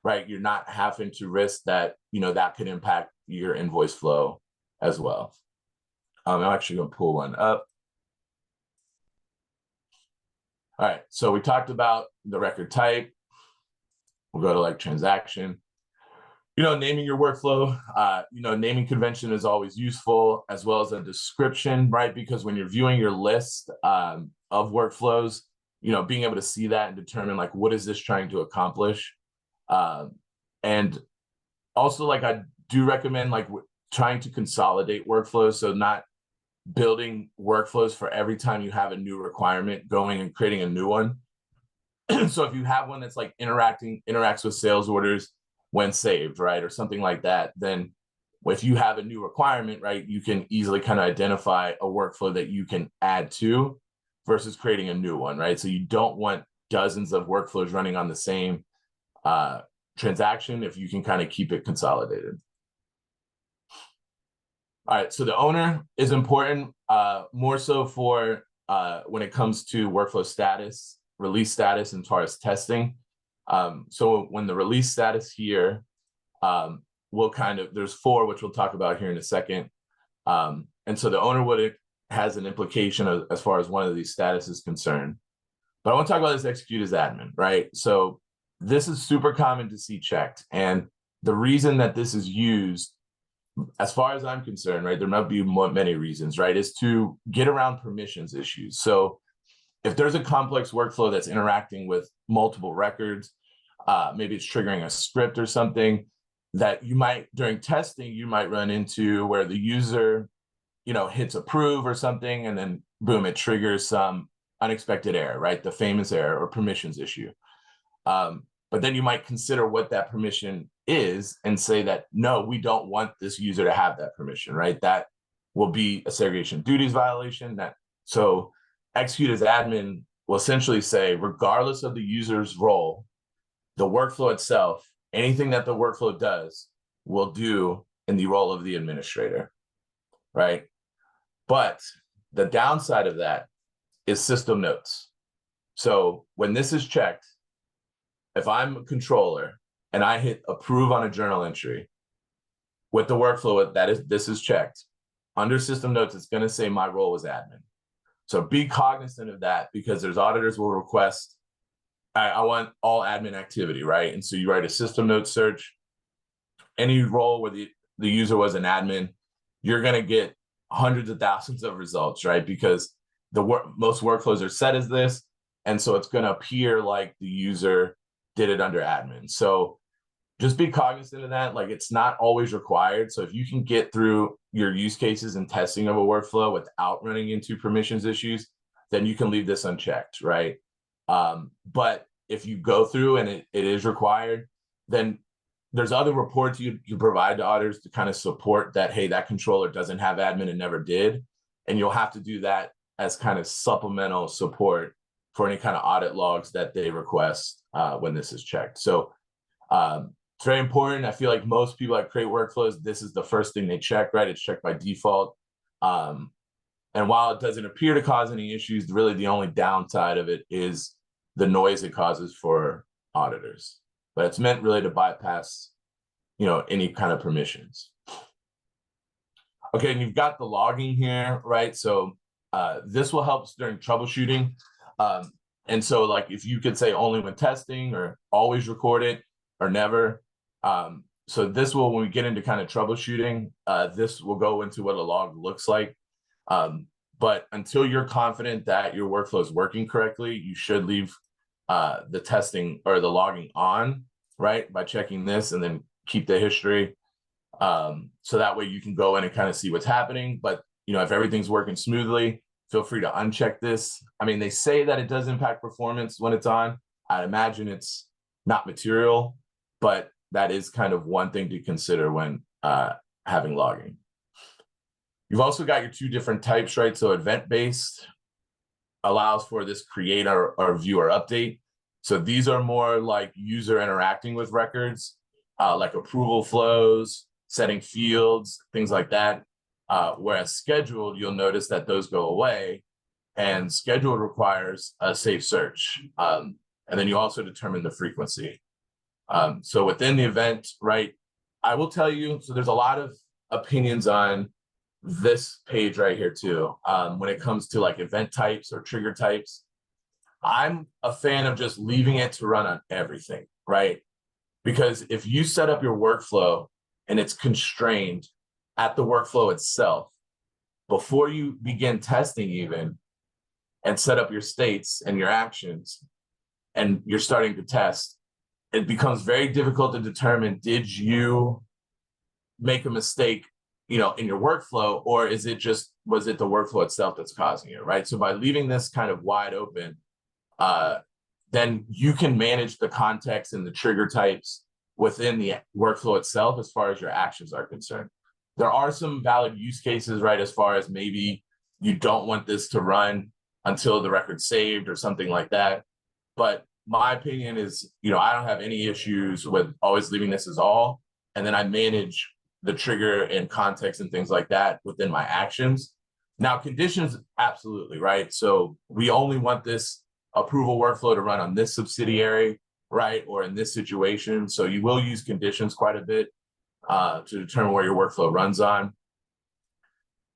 right, you're not having to risk that, you know, that could impact your invoice flow as well. I'm actually going to pull one up. All right, so we talked about the record type. We'll go to like transaction. You know, naming your workflow, you know, naming convention is always useful, as well as a description, right? Because when you're viewing your list of workflows, you know, being able to see that and determine like, what is this trying to accomplish? And also like, I do recommend like trying to consolidate workflows. So not building workflows for every time you have a new requirement, going and creating a new one. So if you have one that's like interacts with sales orders when saved, right, or something like that, then if you have a new requirement, right, you can easily kind of identify a workflow that you can add to versus creating a new one, right? So you don't want dozens of workflows running on the same transaction if you can kind of keep it consolidated. All right, so the owner is important, more so for when it comes to workflow status, release status, as far as testing. So when the release status here, we'll kind of, there's 4, which we'll talk about here in a second. And so the owner has an implication as far as one of these status is concerned. But I want to talk about this execute as admin, right? So this is super common to see checked. And the reason that this is used, as far as I'm concerned, right, there might be many reasons, right, is to get around permissions issues. So if there's a complex workflow that's interacting with multiple records, maybe it's triggering a script or something that you might, during testing, you might run into where the user, you know, hits approve or something, and then boom, it triggers some unexpected error, right? The famous error or permissions issue. But then you might consider what that permission is and say that, no, we don't want this user to have that permission, right? That will be a segregation of duties violation. So execute as admin will essentially say, regardless of the user's role, the workflow itself, anything that the workflow does will do in the role of the administrator, right? But the downside of that is system notes. So when this is checked, if I'm a controller and I hit approve on a journal entry with the workflow this is checked, under system notes, it's going to say my role was admin. So be cognizant of that, because there's auditors will request, I want all admin activity, right? And so you write a system note search, any role where the user was an admin, you're going to get hundreds of thousands of results, right? Because most workflows are set as this. And so it's going to appear like the user did it under admin. So just be cognizant of that. Like, it's not always required. So if you can get through your use cases and testing of a workflow without running into permissions issues, then you can leave this unchecked, right? But if you go through and it is required, then there's other reports you provide to auditors to kind of support that, hey, that controller doesn't have admin and never did. And you'll have to do that as kind of supplemental support for any kind of audit logs that they request when this is checked. So it's very important. I feel like most people that create workflows, this is the first thing they check, right? It's checked by default. And while it doesn't appear to cause any issues, really the only downside of it is the noise it causes for auditors. But it's meant really to bypass, any kind of permissions. Okay, and you've got the logging here, right? So this will help during troubleshooting. And so, like, if you could say only when testing, or always record it, or never. So this will, when we get into kind of troubleshooting, this will go into what a log looks like. But until you're confident that your workflow is working correctly, you should leave the testing or the logging on, right? By checking this, and then keep the history. So that way you can go in and kind of see what's happening. But, if everything's working smoothly, feel free to uncheck this. I mean, they say that it does impact performance when it's on. I'd imagine it's not material, but that is kind of one thing to consider when having logging. You've also got your two different types, right? So event-based allows for this create or view or update. So these are more like user interacting with records, like approval flows, setting fields, things like that. Whereas scheduled, you'll notice that those go away, and scheduled requires a safe search. And then you also determine the frequency. So within the event, right, I will tell you, so there's a lot of opinions on this page right here too. When it comes to like event types or trigger types, I'm a fan of just leaving it to run on everything, right? Because if you set up your workflow and it's constrained at the workflow itself, before you begin testing even, and set up your states and your actions, and you're starting to test, it becomes very difficult to determine, did you make a mistake, in your workflow, or was it the workflow itself that's causing it, right? So by leaving this kind of wide open, then you can manage the context and the trigger types within the workflow itself as far as your actions are concerned. There are some valid use cases, right? As far as maybe you don't want this to run until the record's saved or something like that. But my opinion is, I don't have any issues with always leaving this as all. And then I manage the trigger and context and things like that within my actions. Now, conditions, absolutely, right? So we only want this approval workflow to run on this subsidiary, right? Or in this situation. So you will use conditions quite a bit to determine where your workflow runs on.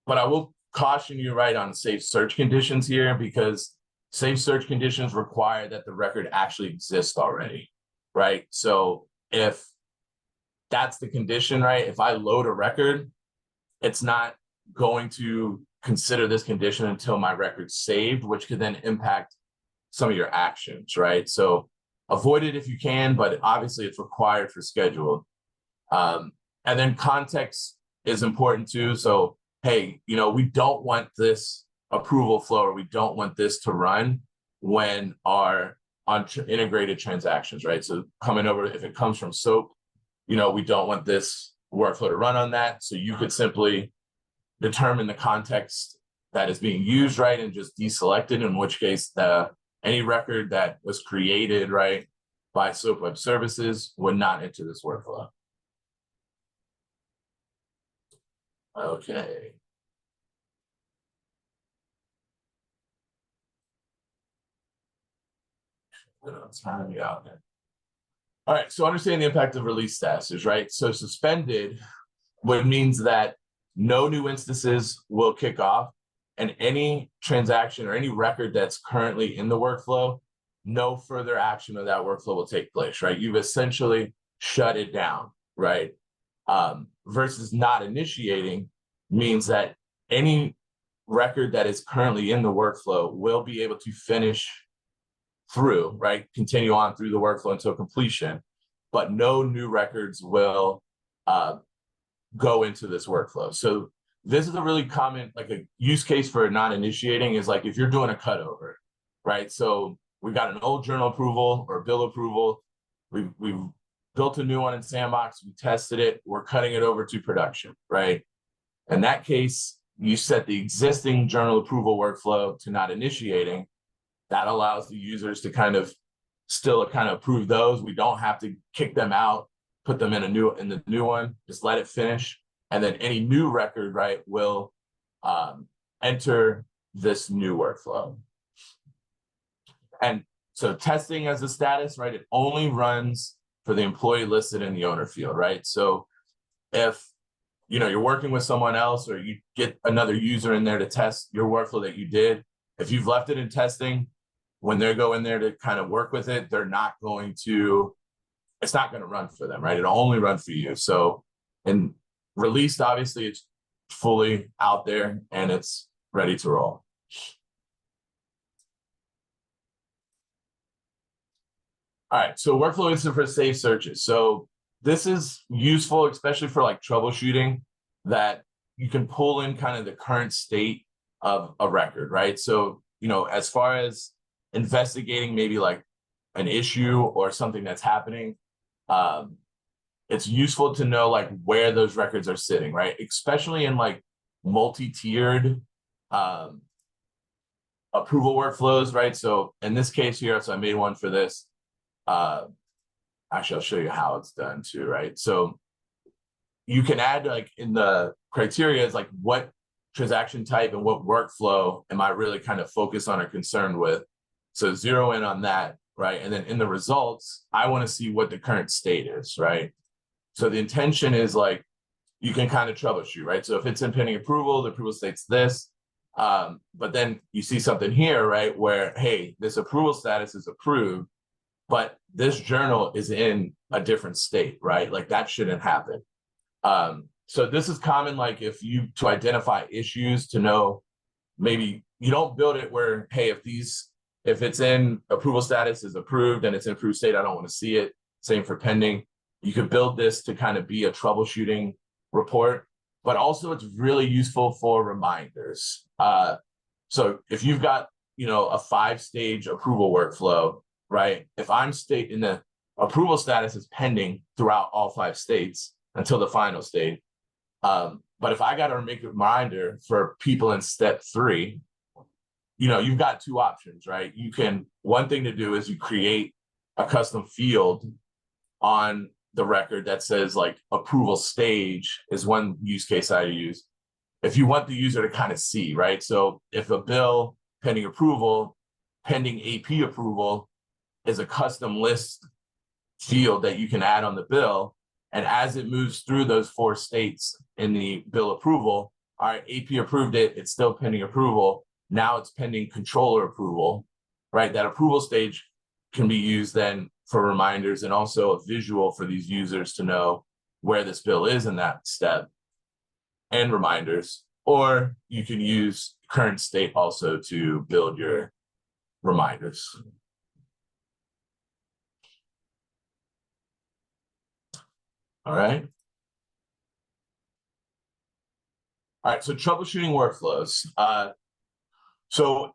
But I will caution you, right, on safe search conditions here, because safe search conditions require that the record actually exists already, right? So if that's the condition, right? If I load a record, it's not going to consider this condition until my record's saved, which could then impact some of your actions, right? So avoid it if you can, but obviously it's required for scheduled. And then context is important too. So, hey, we don't want this approval flow, or we don't want this to run when our integrated transactions, right? So coming over, if it comes from SOAP, we don't want this workflow to run on that. So you could simply determine the context that is being used, right? And just deselect it, in which case any record that was created, right, by SOAP Web Services would not enter this workflow. Okay. All right, so understand the impact of release statuses, right? So suspended, what it means that no new instances will kick off, and any transaction or any record that's currently in the workflow, no further action of that workflow will take place, right? You've essentially shut it down, right? Versus not initiating means that any record that is currently in the workflow will be able to finish through, right? Continue on through the workflow until completion, but no new records will go into this workflow. So this is a really common, like a use case for non-initiating is like if you're doing a cutover, right? So we've got an old journal approval or bill approval. We've built a new one in Sandbox, we tested it, we're cutting it over to production, right? In that case, you set the existing journal approval workflow to not initiating. That allows the users to kind of still kind of approve those. We don't have to kick them out, put them in the new one, just let it finish. And then any new record, right, will enter this new workflow. And so testing as a status, right, it only runs for the employee listed in the owner field, right? So if you're working with someone else or you get another user in there to test your workflow that you did, if you've left it in testing, when they go in there to kind of work with it, it's not going to run for them, right? It'll only run for you. So in released, obviously it's fully out there and it's ready to roll. All right, so workflow instant for safe searches. So this is useful, especially for like troubleshooting, that you can pull in kind of the current state of a record, right? So, as far as investigating maybe like an issue or something that's happening, it's useful to know like where those records are sitting, right? Especially in like multi-tiered approval workflows, right? So in this case here, so I made one for this. Actually, I'll show you how it's done too, right? So you can add like in the criteria is like what transaction type and what workflow am I really kind of focused on or concerned with? So zero in on that, right? And then in the results, I want to see what the current state is, right? So the intention is like, you can kind of troubleshoot, right? So if it's in pending approval, the approval states this, but then you see something here, right? Where, hey, this approval status is approved, but this journal is in a different state, right? Like that shouldn't happen. So this is common, like to identify issues, to know, maybe you don't build it where, hey, if it's in approval status is approved and it's in approved state, I don't want to see it. Same for pending. You could build this to kind of be a troubleshooting report, but also it's really useful for reminders. So if you've got, a 5-stage approval workflow, right? If I'm in the approval status is pending throughout all 5 states until the final state. But if I got to make a reminder for people in step 3, you've got 2 options, right? One thing to do is you create a custom field on the record that says like approval stage is one use case I use. If you want the user to kind of see, right? So if a bill pending approval, pending AP approval is a custom list field that you can add on the bill. And as it moves through those 4 states in the bill approval, all right, AP approved it, it's still pending approval. Now it's pending controller approval, right? That approval stage can be used then for reminders and also a visual for these users to know where this bill is in that step and reminders. Or you can use current state also to build your reminders. All right. All right, so troubleshooting workflows. So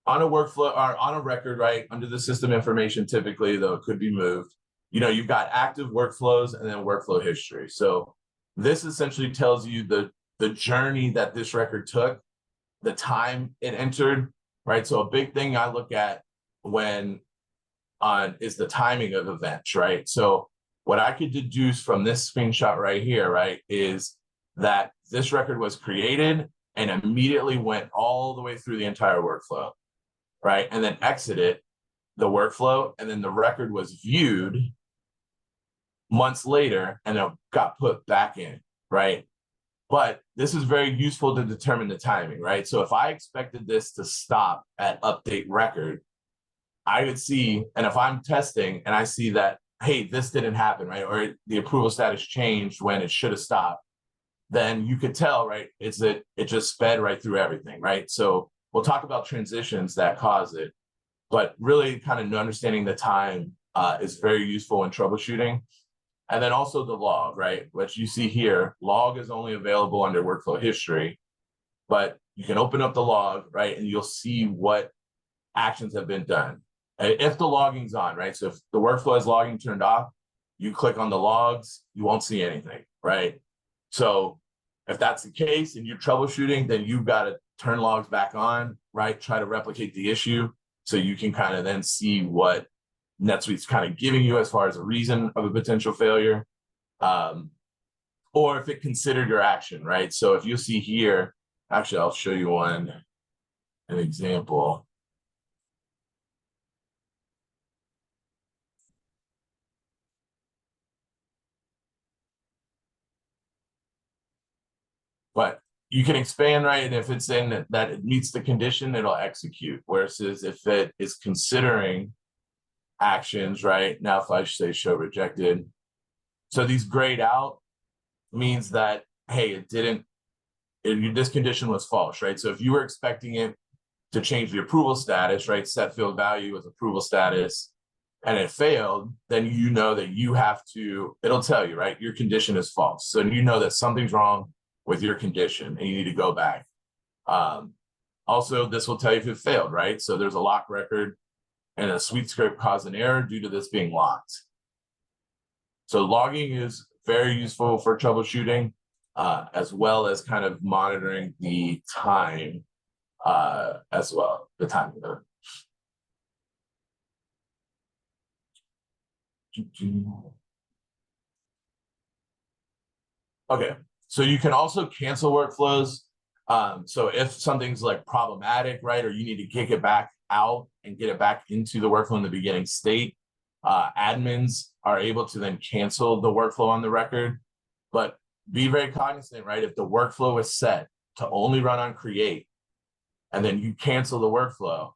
on a workflow or on a record, right, under the system information, typically, though it could be moved, you've got active workflows and then workflow history. So this essentially tells you the journey that this record took, the time it entered, right? So a big thing I look at is the timing of events, right? So what I could deduce from this screenshot right here, right, is that this record was created and immediately went all the way through the entire workflow, right? And then exited the workflow, and then the record was viewed months later and it got put back in, right? But this is very useful to determine the timing, right? So if I expected this to stop at update record, I would see, and if I'm testing and I see that, hey, this didn't happen, right? Or the approval status changed when it should have stopped, then you could tell, right? It's that it just sped right through everything, right? So we'll talk about transitions that cause it, but really kind of understanding the time is very useful in troubleshooting. And then also the log, right? Which you see here, log is only available under workflow history, but you can open up the log, right? And you'll see what actions have been done. If the logging's on, right? So if the workflow is logging turned off, you click on the logs, you won't see anything, right? So if that's the case and you're troubleshooting, then you've got to turn logs back on, right? Try to replicate the issue so you can kind of then see what NetSuite's kind of giving you as far as a reason of a potential failure, or if it considered your action, right? So if you see here, actually, I'll show you an example. But you can expand, right? And if it's in that it meets the condition, it'll execute. Whereas if it is considering actions, right? Now, if I say show rejected, so these grayed out means that, hey, this condition was false, right? So if you were expecting it to change the approval status, right? Set field value with approval status, and it failed, then you know that you have to, it'll tell you, right? Your condition is false. So you know that something's wrong with your condition and you need to go back. Also, this will tell you if it failed, right? So there's a lock record and a suite script caused an error due to this being locked. So logging is very useful for troubleshooting, as well as kind of monitoring the time as well, the time. Okay, so you can also cancel workflows. So if something's like problematic, right, or you need to kick it back out and get it back into the workflow in the beginning state, admins are able to then cancel the workflow on the record. But be very cognizant, right? If the workflow is set to only run on create, and then you cancel the workflow,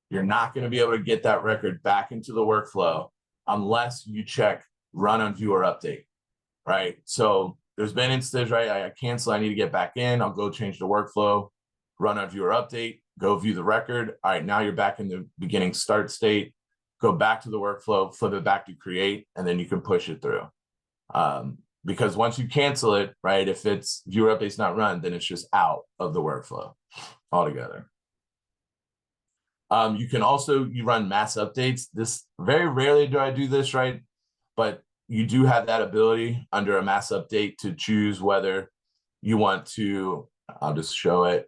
you're not going to be able to get that record back into the workflow unless you check run on view or update, right? So there's been instances, right? I cancel, I need to get back in. I'll go change the workflow, run on view or update, go view the record. All right, now you're back in the beginning start state. Go back to the workflow, flip it back to create, and then you can push it through. Because once you cancel it, right, if it's viewer update's not run, then it's just out of the workflow altogether. You can also, you run mass updates. This, very rarely do I do this, right? But you do have that ability under a mass update to choose whether you want to, I'll just show it,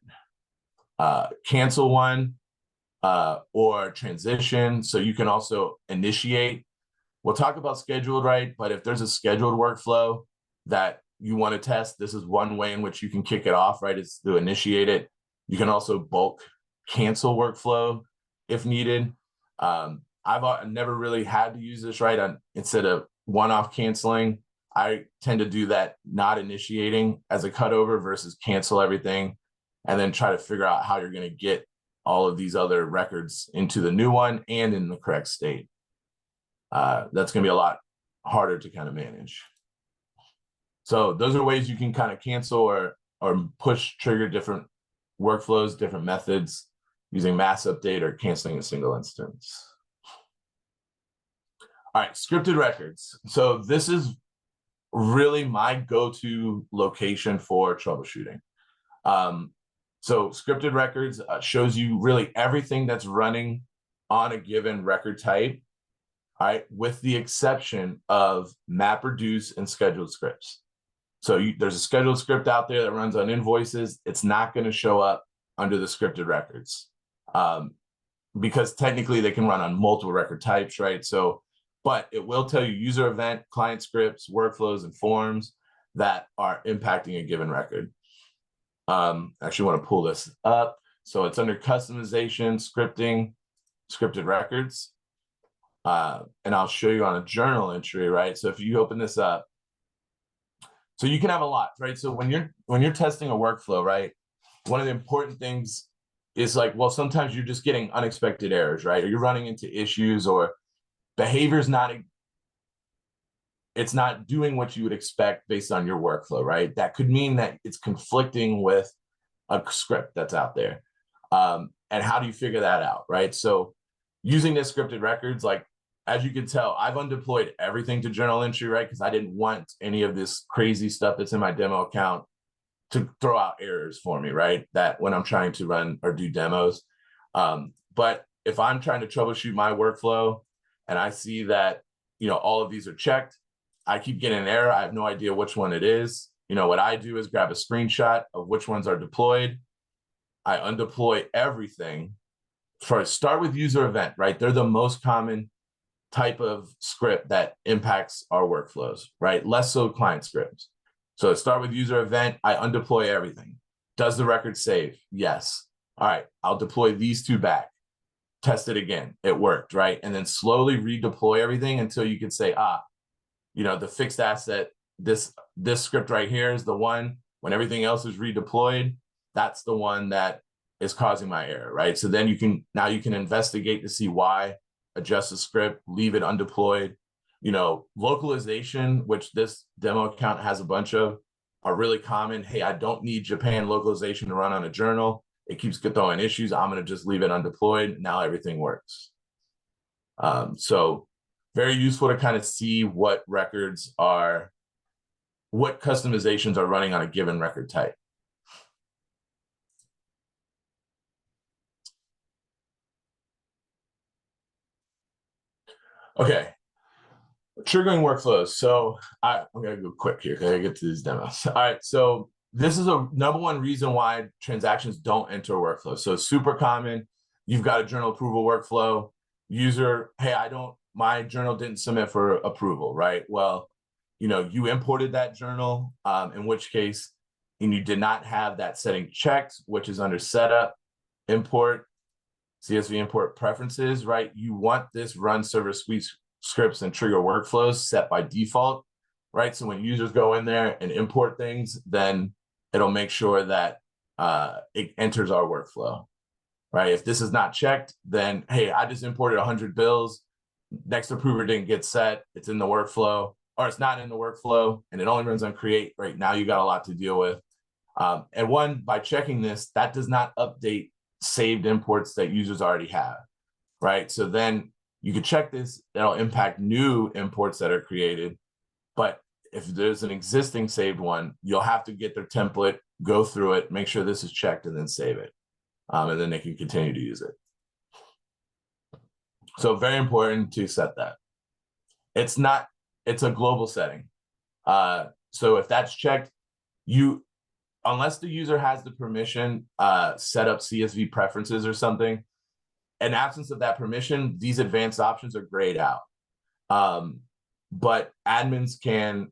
cancel one or transition. So you can also initiate. We'll talk about scheduled, right? But if there's a scheduled workflow that you want to test, this is one way in which you can kick it off, right? Is to initiate it. You can also bulk cancel workflow if needed. I've never really had to use this, right? Instead of one-off canceling, I tend to do that not initiating as a cutover versus cancel everything and then try to figure out how you're going to get all of these other records into the new one and in the correct state. That's going to be a lot harder to kind of manage. So those are ways you can kind of cancel or push trigger different workflows, different methods using mass update or canceling a single instance. All right, scripted records. So this is really my go-to location for troubleshooting. So scripted records shows you really everything that's running on a given record type, all right, with the exception of MapReduce and scheduled scripts. So there's a scheduled script out there that runs on invoices. It's not going to show up under the scripted records because technically they can run on multiple record types, right? So, but it will tell you user event, client scripts, workflows, and forms that are impacting a given record. Actually want to pull this up. So it's under customization, scripting, scripted records. And I'll show you on a journal entry, right? So if you open this up, So you can have a lot, right? So when you're testing a workflow, right, one of the important things is like, well, sometimes you're just getting unexpected errors, right? Or you're running into issues, or behavior's not, it's not doing what you would expect based on your workflow, right? That could mean that it's conflicting with a script that's out there. And how do you figure that out, right? So using this scripted records, like, as you can tell, I've undeployed everything to journal entry, right? Because I didn't want any of this crazy stuff that's in my demo account to throw out errors for me, right? That when I'm trying to run or do demos. But if I'm trying to troubleshoot my workflow and I see that, all of these are checked, I keep getting an error, I have no idea which one it is. What I do is grab a screenshot of which ones are deployed. I undeploy everything. First, start with user event, right? They're the most common type of script that impacts our workflows, right? Less so client scripts. So start with user event, I undeploy everything. Does the record save? Yes. All right, I'll deploy these two back. Test it again, it worked, right? And then slowly redeploy everything until you can say, the fixed asset, this script right here is the one, when everything else is redeployed, that's the one that is causing my error, right? So then you can investigate to see why, adjust the script, leave it undeployed. Localization, which this demo account has a bunch of, are really common. Hey, I don't need Japan localization to run on a journal. It keeps throwing issues. I'm going to just leave it undeployed. Now everything works. So very useful to kind of see what customizations are running on a given record type. Okay, triggering workflows. So I'm gonna go quick here because I get to these demos. All right, so this is a number one reason why transactions don't enter a workflow. So it's super common. You've got a journal approval workflow. User, hey, my journal didn't submit for approval, right? Well, you imported that journal, in which case, and you did not have that setting checked, which is under setup, import, CSV import preferences, right? You want this run server suite scripts and trigger workflows set by default, right? So when users go in there and import things, then it'll make sure that it enters our workflow, right? If this is not checked, then, hey, I just imported 100 bills. Next approver didn't get set. It's in the workflow, or it's not in the workflow, and it only runs on create. Right now, you got a lot to deal with. And by checking this, that does not update saved imports that users already have, right? So then you could check this, that'll impact new imports that are created. But if there's an existing saved one, you'll have to get their template, go through it, make sure this is checked, and then save it. And then they can continue to use it. So very important to set that. It's a global setting. So if that's checked, unless the user has the permission, set up CSV preferences or something, in absence of that permission, these advanced options are grayed out. But admins can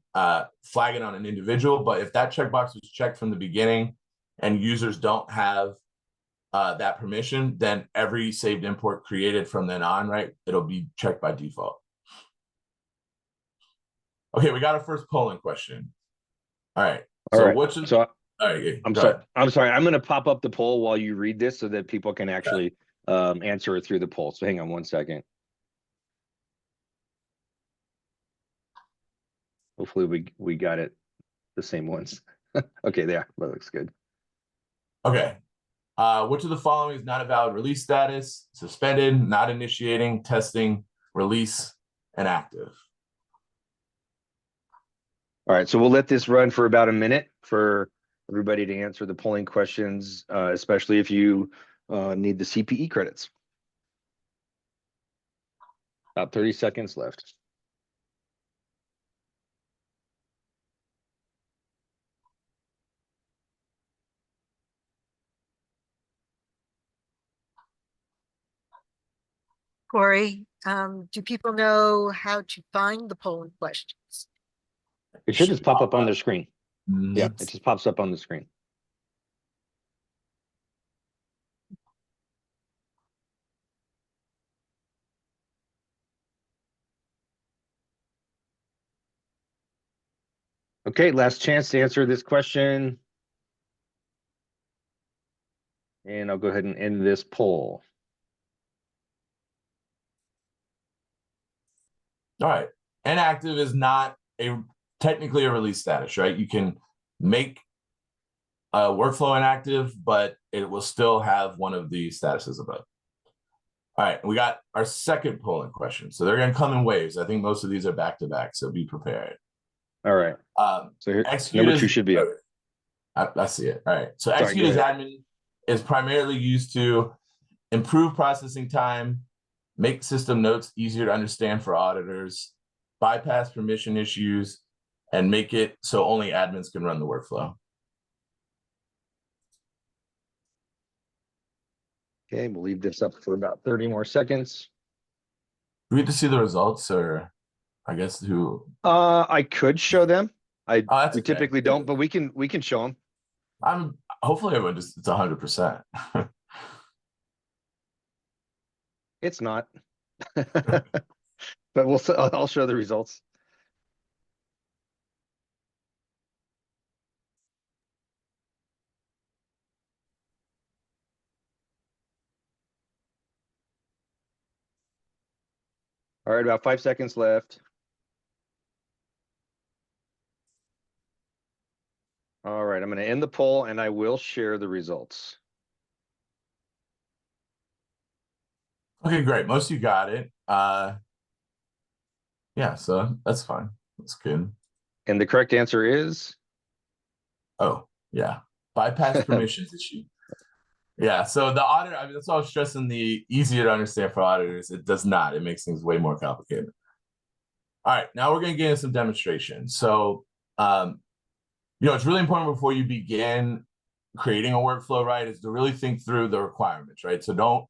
flag it on an individual, but if that checkbox was checked from the beginning and users don't have that permission, then every saved import created from then on, right, it'll be checked by default. Okay, we got our first polling question. All right. I'm sorry. I'm going to pop up the poll while you read this so that people can actually answer it through the poll. So hang on one second. Hopefully we got it the same ones. Okay, there. That looks good. Okay. Which of the following is not a valid release status? Suspended, not initiating, testing, release, and active. All right, so we'll let this run for about a minute for everybody to answer the polling questions, especially if you need the CPE credits. About 30 seconds left. Corey, do people know how to find the polling questions? It should just pop up on their screen. Yeah, it just pops up on the screen. Okay, last chance to answer this question. And I'll go ahead and end this poll. All right. Inactive is not technically a release status, right? You can make a workflow inactive, but it will still have one of the statuses above. All right, we got our second polling question. So they're going to come in waves. I think most of these are back to back, so be prepared. All right. So here, number 2 should be up. I see it. All right. So execute as admin is primarily used to improve processing time, make system notes easier to understand for auditors, bypass permission issues, and make it so only admins can run the workflow. Okay, we'll leave this up for about 30 more seconds. Do we get to see the results, or I guess who? I could show them. We okay. typically don't, but we can show them. Hopefully everyone just, it's 100%. It's not. But I'll show the results. All right, about 5 seconds left. All right, I'm going to end the poll and I will share the results. Okay, great. Most of you got it. Yeah, so that's fine. That's good. And the correct answer is? Oh, yeah. Bypass permissions issue. Yeah, so the auditor, I mean, that's why I was stressing the easier to understand for auditors. It does not. It makes things way more complicated. All right, now we're going to get into some demonstrations. So, it's really important before you begin creating a workflow, right, is to really think through the requirements, right? So don't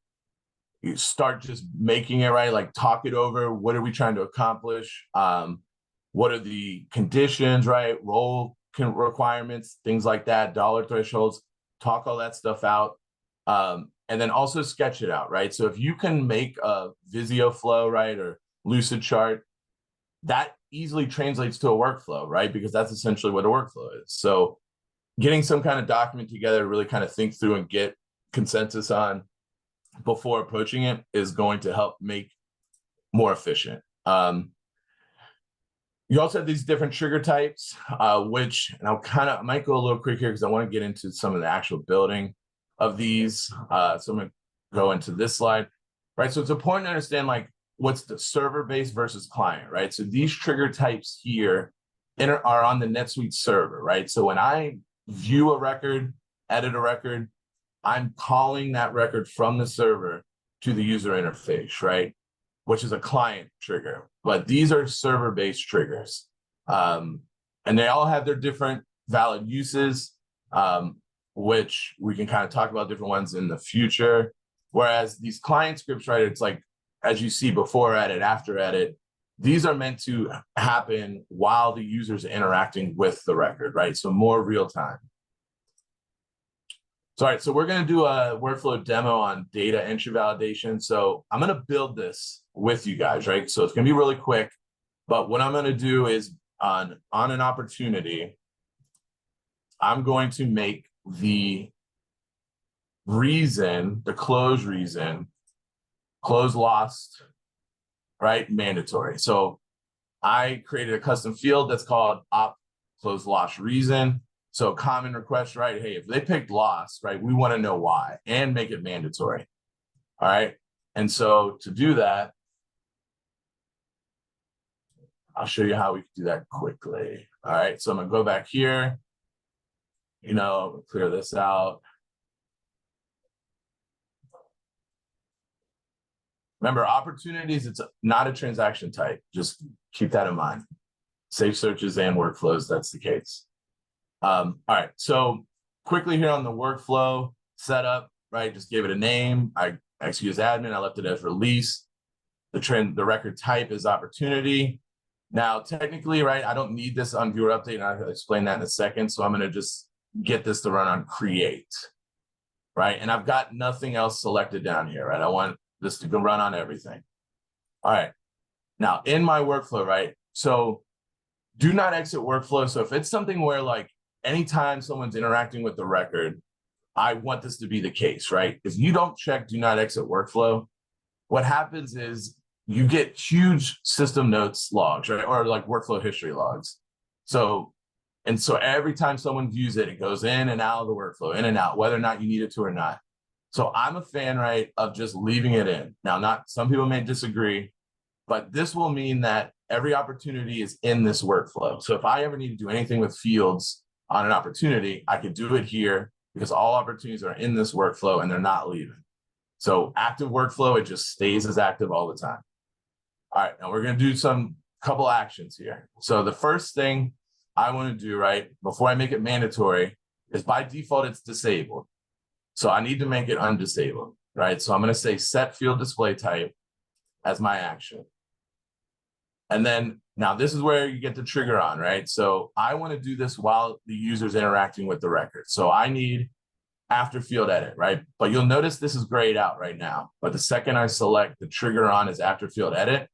you start just making it, right? Like talk it over. What are we trying to accomplish? What are the conditions, right? Role requirements, things like that, dollar thresholds, talk all that stuff out. And then also sketch it out, right? So if you can make a Visio flow, right, or Lucid chart, that easily translates to a workflow, right? Because that's essentially what a workflow is. So getting some kind of document together to really kind of think through and get consensus on before approaching it is going to help make more efficient. You also have these different trigger types, which, and I might go a little quick here because I want to get into some of the actual building of these. So I'm going to go into this slide, right? So it's important to understand like what's the server-based versus client, right? So these trigger types here are on the NetSuite server, right? So when I view a record, edit a record, I'm calling that record from the server to the user interface, right? Which is a client trigger, but these are server-based triggers. And they all have their different valid uses, which we can kind of talk about different ones in the future. Whereas these client scripts, right, it's like, as you see before edit, after edit, these are meant to happen while the user's interacting with the record, right? So more real time. So, all right, so we're going to do a workflow demo on data entry validation. So I'm going to build this with you guys, right? So it's going to be really quick, but what I'm going to do is on an opportunity, I'm going to make the reason, the close reason, close lost, right, mandatory. So I created a custom field that's called op close lost reason. So common request, right? Hey, if they picked loss, right, we want to know why and make it mandatory. All right. And so to do that, I'll show you how we can do that quickly. All right. So I'm going to go back here, clear this out. Remember, opportunities, it's not a transaction type. Just keep that in mind. Safe searches and workflows, that's the case. All right, so quickly here on the workflow setup, right? Just gave it a name. I execute as admin. I left it as release. The record type is opportunity. Now, technically, right, I don't need this on viewer update, and I'll explain that in a second. So I'm going to just get this to run on create, right? And I've got nothing else selected down here, right? I want this to go run on everything. All right. Now, in my workflow, right? So do not exit workflow. So if it's something where like anytime someone's interacting with the record, I want this to be the case, right? If you don't check do not exit workflow, what happens is you get huge system notes logs, right? Or like workflow history logs. So every time someone views it, it goes in and out of the workflow, in and out, whether or not you need it to or not. So I'm a fan, right, of just leaving it in. Now, some people may disagree, but this will mean that every opportunity is in this workflow. So if I ever need to do anything with fields on an opportunity, I could do it here because all opportunities are in this workflow and they're not leaving. So active workflow, it just stays as active all the time. All right, now we're gonna do couple actions here. So the first thing I wanna do, right, before I make it mandatory, is by default, it's disabled. So I need to make it undisabled, right? So I'm gonna say set field display type as my action. And then now this is where you get the trigger on, right? So I wanna do this while the user's interacting with the record. So I need after field edit, right? But you'll notice this is grayed out right now. But the second I select the trigger on as after field edit,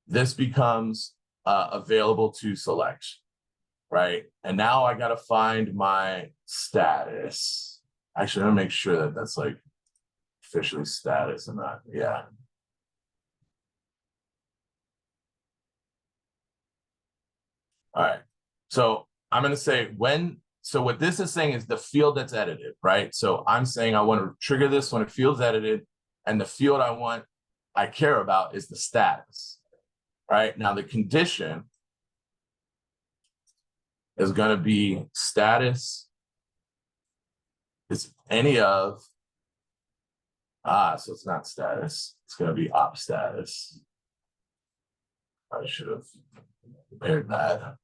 this becomes available to select, right? And now I gotta find my status. Actually, I'm gonna make sure that that's like officially status and not, yeah. All right, so I'm gonna say so what this is saying is the field that's edited, right? So I'm saying I want to trigger this when a field's edited, and the field I care about is the status, right? Now the condition is gonna be status is any of, so it's not status, it's gonna be op status. I should have prepared that.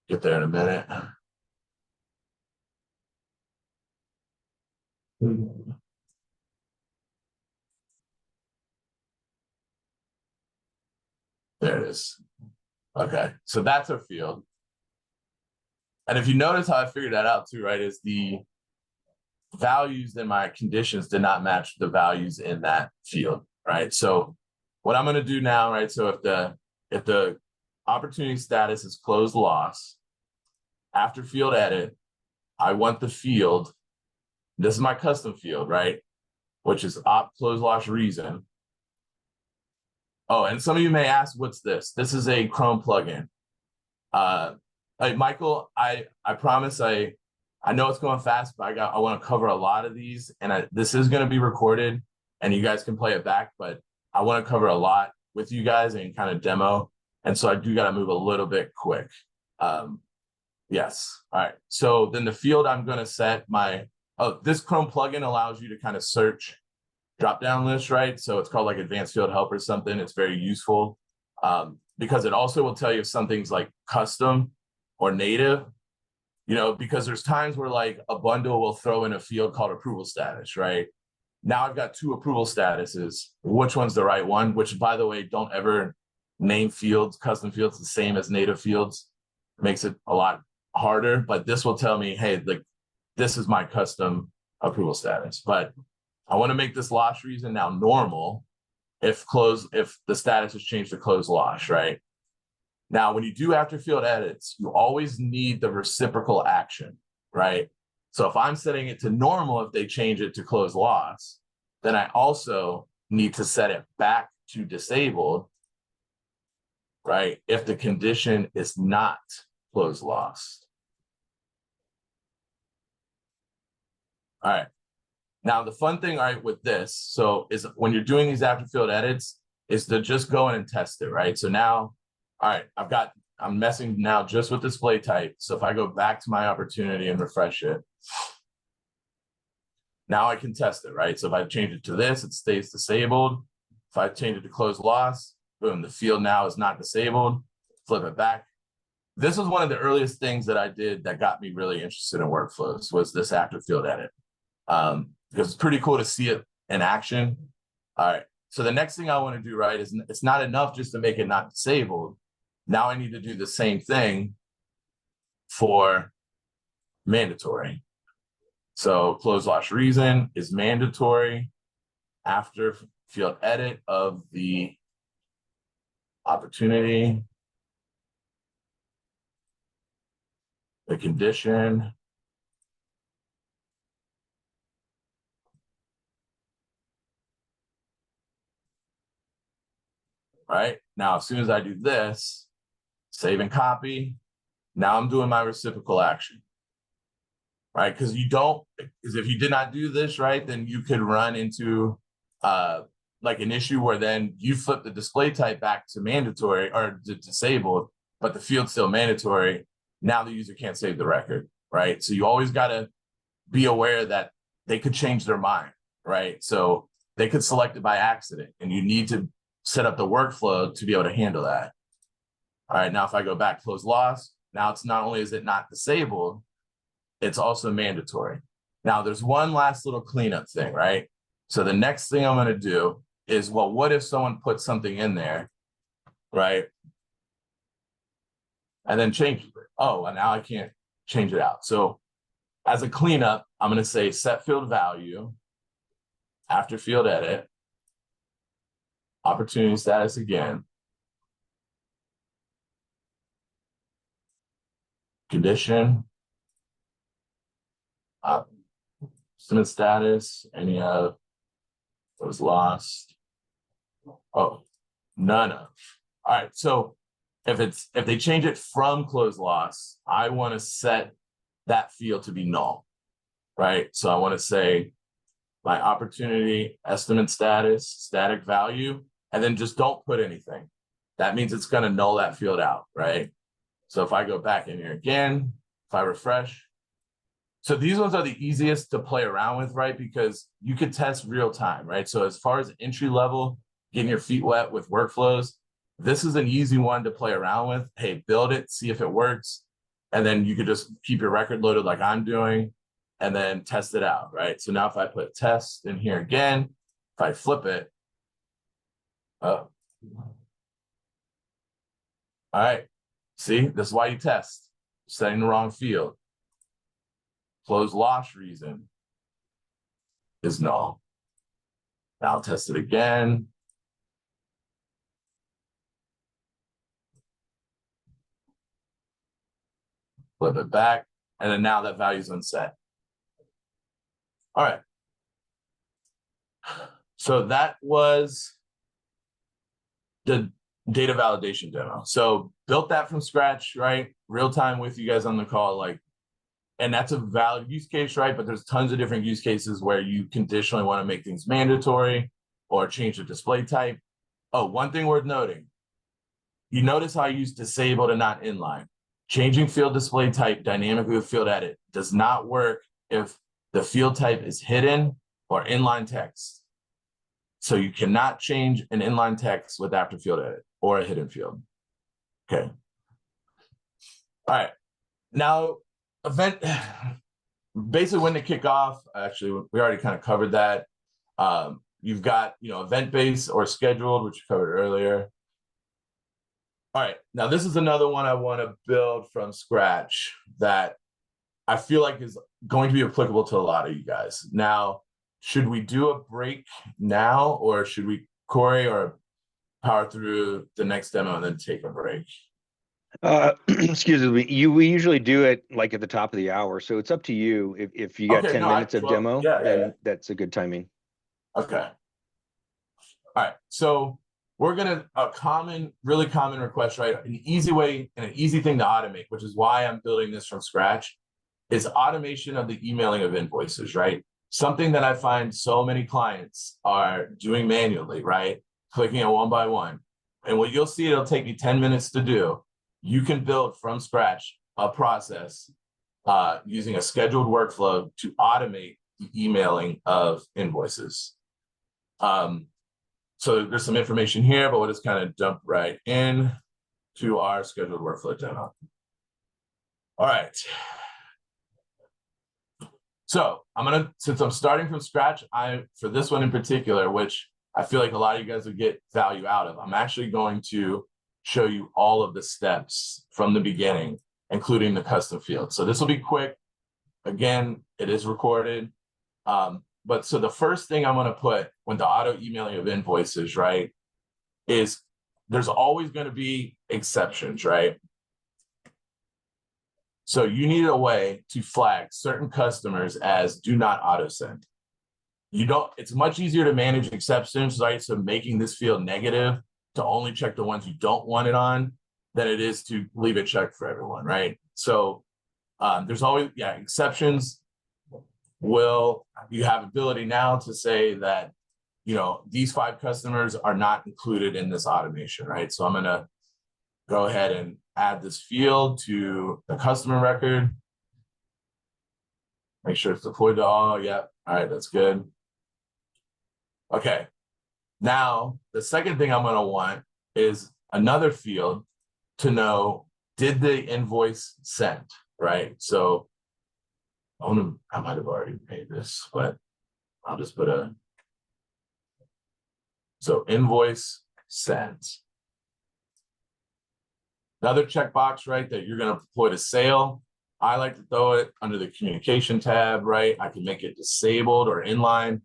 Get there in a minute. There it is. Okay, so that's our field. And if you notice how I figured that out too, right, is the values in my conditions did not match the values in that field, right? So what I'm gonna do now, right, so if the opportunity status is closed loss, after field edit, I want the field, this is my custom field, right? Which is op close loss reason. Oh, and some of you may ask, what's this? This is a Chrome plugin. Hey, Michael, I promise I know it's going fast, but I want to cover a lot of these, and this is going to be recorded, and you guys can play it back, but I want to cover a lot with you guys and kind of demo, and so I do got to move a little bit quick. Yes, all right. So then the field I'm going to set this Chrome plugin allows you to kind of search drop-down list, right? So it's called like advanced field help or something. It's very useful because it also will tell you if something's like custom or native, because there's times where like a bundle will throw in a field called approval status, right? Now I've got 2 approval statuses. Which one's the right one? Which, by the way, don't ever name fields, custom fields, the same as native fields. Makes it a lot harder, but this will tell me, hey, like this is my custom approval status. But I want to make this loss reason now normal if the status has changed to close loss, right? Now, when you do after field edits, you always need the reciprocal action, right? So if I'm setting it to normal, if they change it to close loss, then I also need to set it back to disabled, right? If the condition is not close loss. All right. Now, the fun thing, all right, with this, so is when you're doing these after field edits, is to just go in and test it, right? So now, all right, I'm messing now just with display type. So if I go back to my opportunity and refresh it, now I can test it, right? So if I change it to this, it stays disabled. If I change it to close loss, boom, the field now is not disabled. Flip it back. This was one of the earliest things that I did that got me really interested in workflows, was this after field edit. Because it's pretty cool to see it in action. All right, so the next thing I want to do, right, is it's not enough just to make it not disabled. Now I need to do the same thing for mandatory. So close loss reason is mandatory after field edit of the opportunity, the condition, right? Now, as soon as I do this, save and copy, now I'm doing my reciprocal action, right? Because if you did not do this, right, then you could run into like an issue where then you flip the display type back to mandatory or to disabled, but the field's still mandatory. Now the user can't save the record, right? So you always got to be aware that they could change their mind, right? So they could select it by accident, and you need to set up the workflow to be able to handle that. All right, now if I go back, close loss, now it's not only is it not disabled, it's also mandatory. Now there's one last little cleanup thing, right? So the next thing I'm going to do is, well, what if someone puts something in there, right? And then changes it. Oh, and now I can't change it out. So as a cleanup, I'm going to say set field value after field edit, opportunity status again, condition, submit status, any of those lost. Oh, none of. All right, so if they change it from close loss, I want to set that field to be null, right? So I want to say my opportunity estimate status, static value, and then just don't put anything. That means it's going to null that field out, right? So if I go back in here again, if I refresh, so these ones are the easiest to play around with, right? Because you could test real time, right? So as far as entry level, getting your feet wet with workflows, this is an easy one to play around with. Hey, build it, see if it works. And then you could just keep your record loaded like I'm doing and then test it out, right? So now if I put test in here again, if I flip it, oh. All right, see, this is why you test. Setting the wrong field. Close loss reason is null. Now I'll test it again. Flip it back, and then now that value is unset. All right. So that was the data validation demo. So built that from scratch, right? Real time with you guys on the call, like, and that's a valid use case, right? But there's tons of different use cases where you conditionally want to make things mandatory or change the display type. Oh, one thing worth noting. You notice how I use disabled and not inline. Changing field display type dynamically with field edit does not work if the field type is hidden or inline text. So you cannot change an inline text with after field edit or a hidden field. Okay. All right. Now, event, basically when to kick off, actually, we already kind of covered that. You've got, event-based or scheduled, which you covered earlier. All right, now this is another one I want to build from scratch that I feel like is going to be applicable to a lot of you guys. Now, should we do a break now, or should we, Corey, or power through the next demo and then take a break? Excuse me. We usually do it like at the top of the hour, so it's up to you. If you got 10 minutes of demo, then that's a good timing. Okay. All right. So we're gonna really common request, right? An easy way and an easy thing to automate, which is why I'm building this from scratch, is automation of the emailing of invoices, right? Something that I find so many clients are doing manually, right? Clicking it one by one. And what you'll see, it'll take me 10 minutes to do. You can build from scratch a process using a scheduled workflow to automate the emailing of invoices. So there's some information here, but we'll just kind of jump right in to our scheduled workflow demo. All right. So since I'm starting from scratch, for this one in particular, which I feel like a lot of you guys would get value out of, I'm actually going to show you all of the steps from the beginning, including the custom field. So this will be quick. Again, it is recorded. but so the first thing I'm going to put when the auto emailing of invoices, right, is there's always going to be exceptions, right? So you need a way to flag certain customers as do not auto send. You don't, it's much easier to manage exceptions, right? So making this field negative to only check the ones you don't want it on than it is to leave it checked for everyone, right? So there's always, exceptions you have ability now to say that, these 5 customers are not included in this automation, right? So I'm gonna go ahead and add this field to the customer record. Make sure it's deployed to all, yep, all right, that's good. Okay, now the second thing I'm gonna want is another field to know, did the invoice send, right? So I might have already made this, but I'll just put so invoice sent. Another checkbox, right, that you're going to deploy to sale. I like to throw it under the communication tab, right? I can make it disabled or inline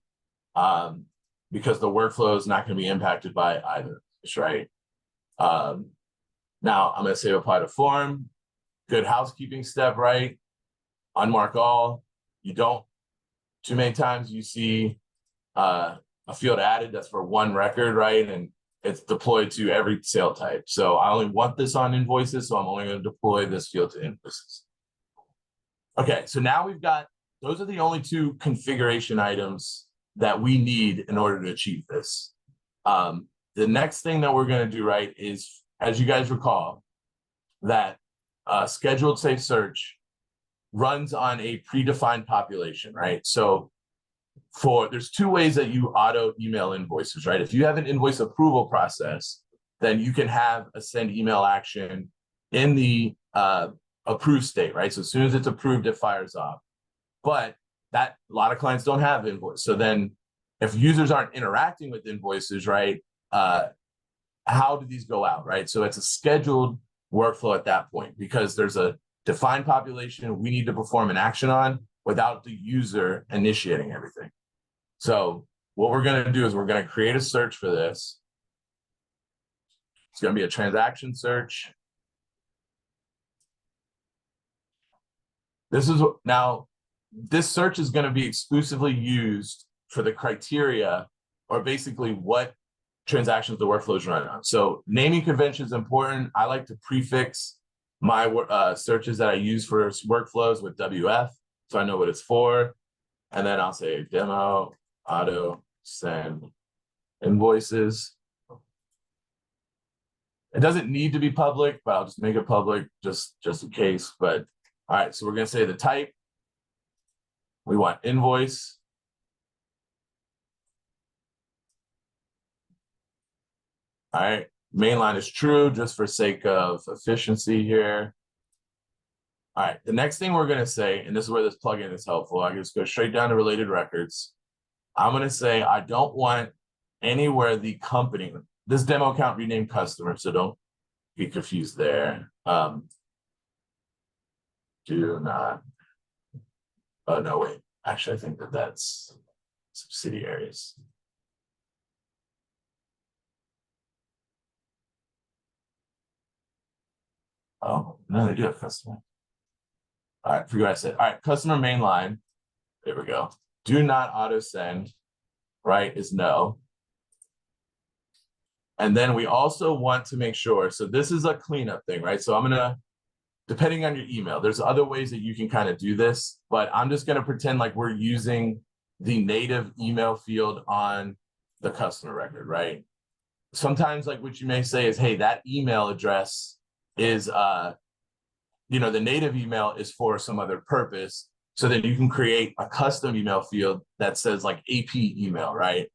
because the workflow is not going to be impacted by either, right? Now I'm going to say apply to form. Good housekeeping step, right? Unmark all. You don't, too many times you see a field added that's for one record, right? And it's deployed to every sale type. So I only want this on invoices, so I'm only going to deploy this field to invoices. Okay, so now we've got, those are the only 2 configuration items that we need in order to achieve this. The next thing that we're going to do, right, is, as you guys recall, that scheduled safe search runs on a predefined population, right? So there's 2 ways that you auto email invoices, right? If you have an invoice approval process, then you can have a send email action in the approved state, right? So as soon as it's approved, it fires off. But that, a lot of clients don't have invoice. So then if users aren't interacting with invoices, right, how do these go out, right? So it's a scheduled workflow at that point because there's a defined population we need to perform an action on without the user initiating everything. So what we're going to do is we're going to create a search for this. It's going to be a transaction search. This search is going to be exclusively used for the criteria, or basically what transactions the workflow is running on. So naming convention is important. I like to prefix my searches that I use for workflows with WF, so I know what it's for. And then I'll say demo auto send invoices. It doesn't need to be public, but I'll just make it public just in case. But all right, so we're going to say the type. We want invoice. All right, mainline is true just for sake of efficiency here. All right, the next thing we're going to say, and this is where this plugin is helpful, I can just go straight down to related records. I'm going to say I don't want anywhere the company, this demo account renamed customer, so don't be confused there. Do not, oh no, wait, actually I think that's subsidiaries. Oh, no, they do have customer. All right, forget what I said. All right, customer mainline. There we go. Do not auto send, right, is no. And then we also want to make sure, so this is a cleanup thing, right? So I'm gonna, depending on your email, there's other ways that you can kind of do this, but I'm just gonna pretend like we're using the native email field on the customer record, right? Sometimes like what you may say is, hey, that email address is, the native email is for some other purpose. So then you can create a custom email field that says like AP email, right?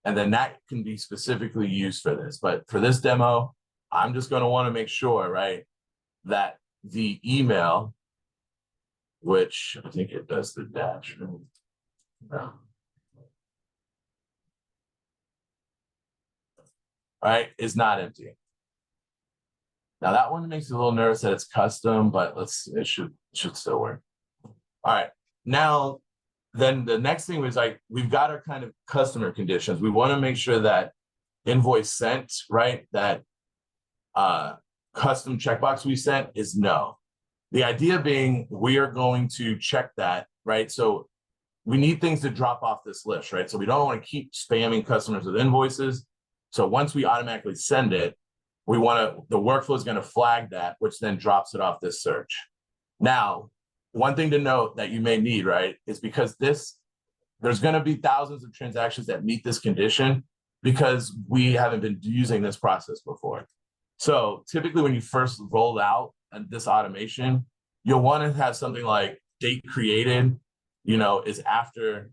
And then that can be specifically used for this. But for this demo, I'm just going to want to make sure, right, that the email, which I think it does the dash. No. Right, is not empty. Now that one makes me a little nervous that it's custom, but it should still work. All right, now then the next thing was like, we've got our kind of customer conditions. We want to make sure that invoice sent, right, that custom checkbox we sent is no. The idea being we are going to check that, right? So we need things to drop off this list, right? So we don't want to keep spamming customers with invoices. So once we automatically send it, we want to, the workflow is going to flag that, which then drops it off this search. Now, one thing to note that you may need, right, is because there's going to be thousands of transactions that meet this condition because we haven't been using this process before. So typically when you first roll out this automation, you'll want to have something like date created, is after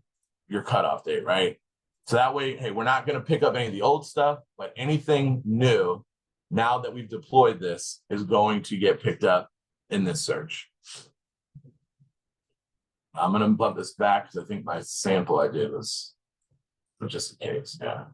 your cutoff date, right? So that way, hey, we're not going to pick up any of the old stuff, but anything new, now that we've deployed this, is going to get picked up in this search. I'm going to bump this back because I think my sample I did was just in case. Yeah.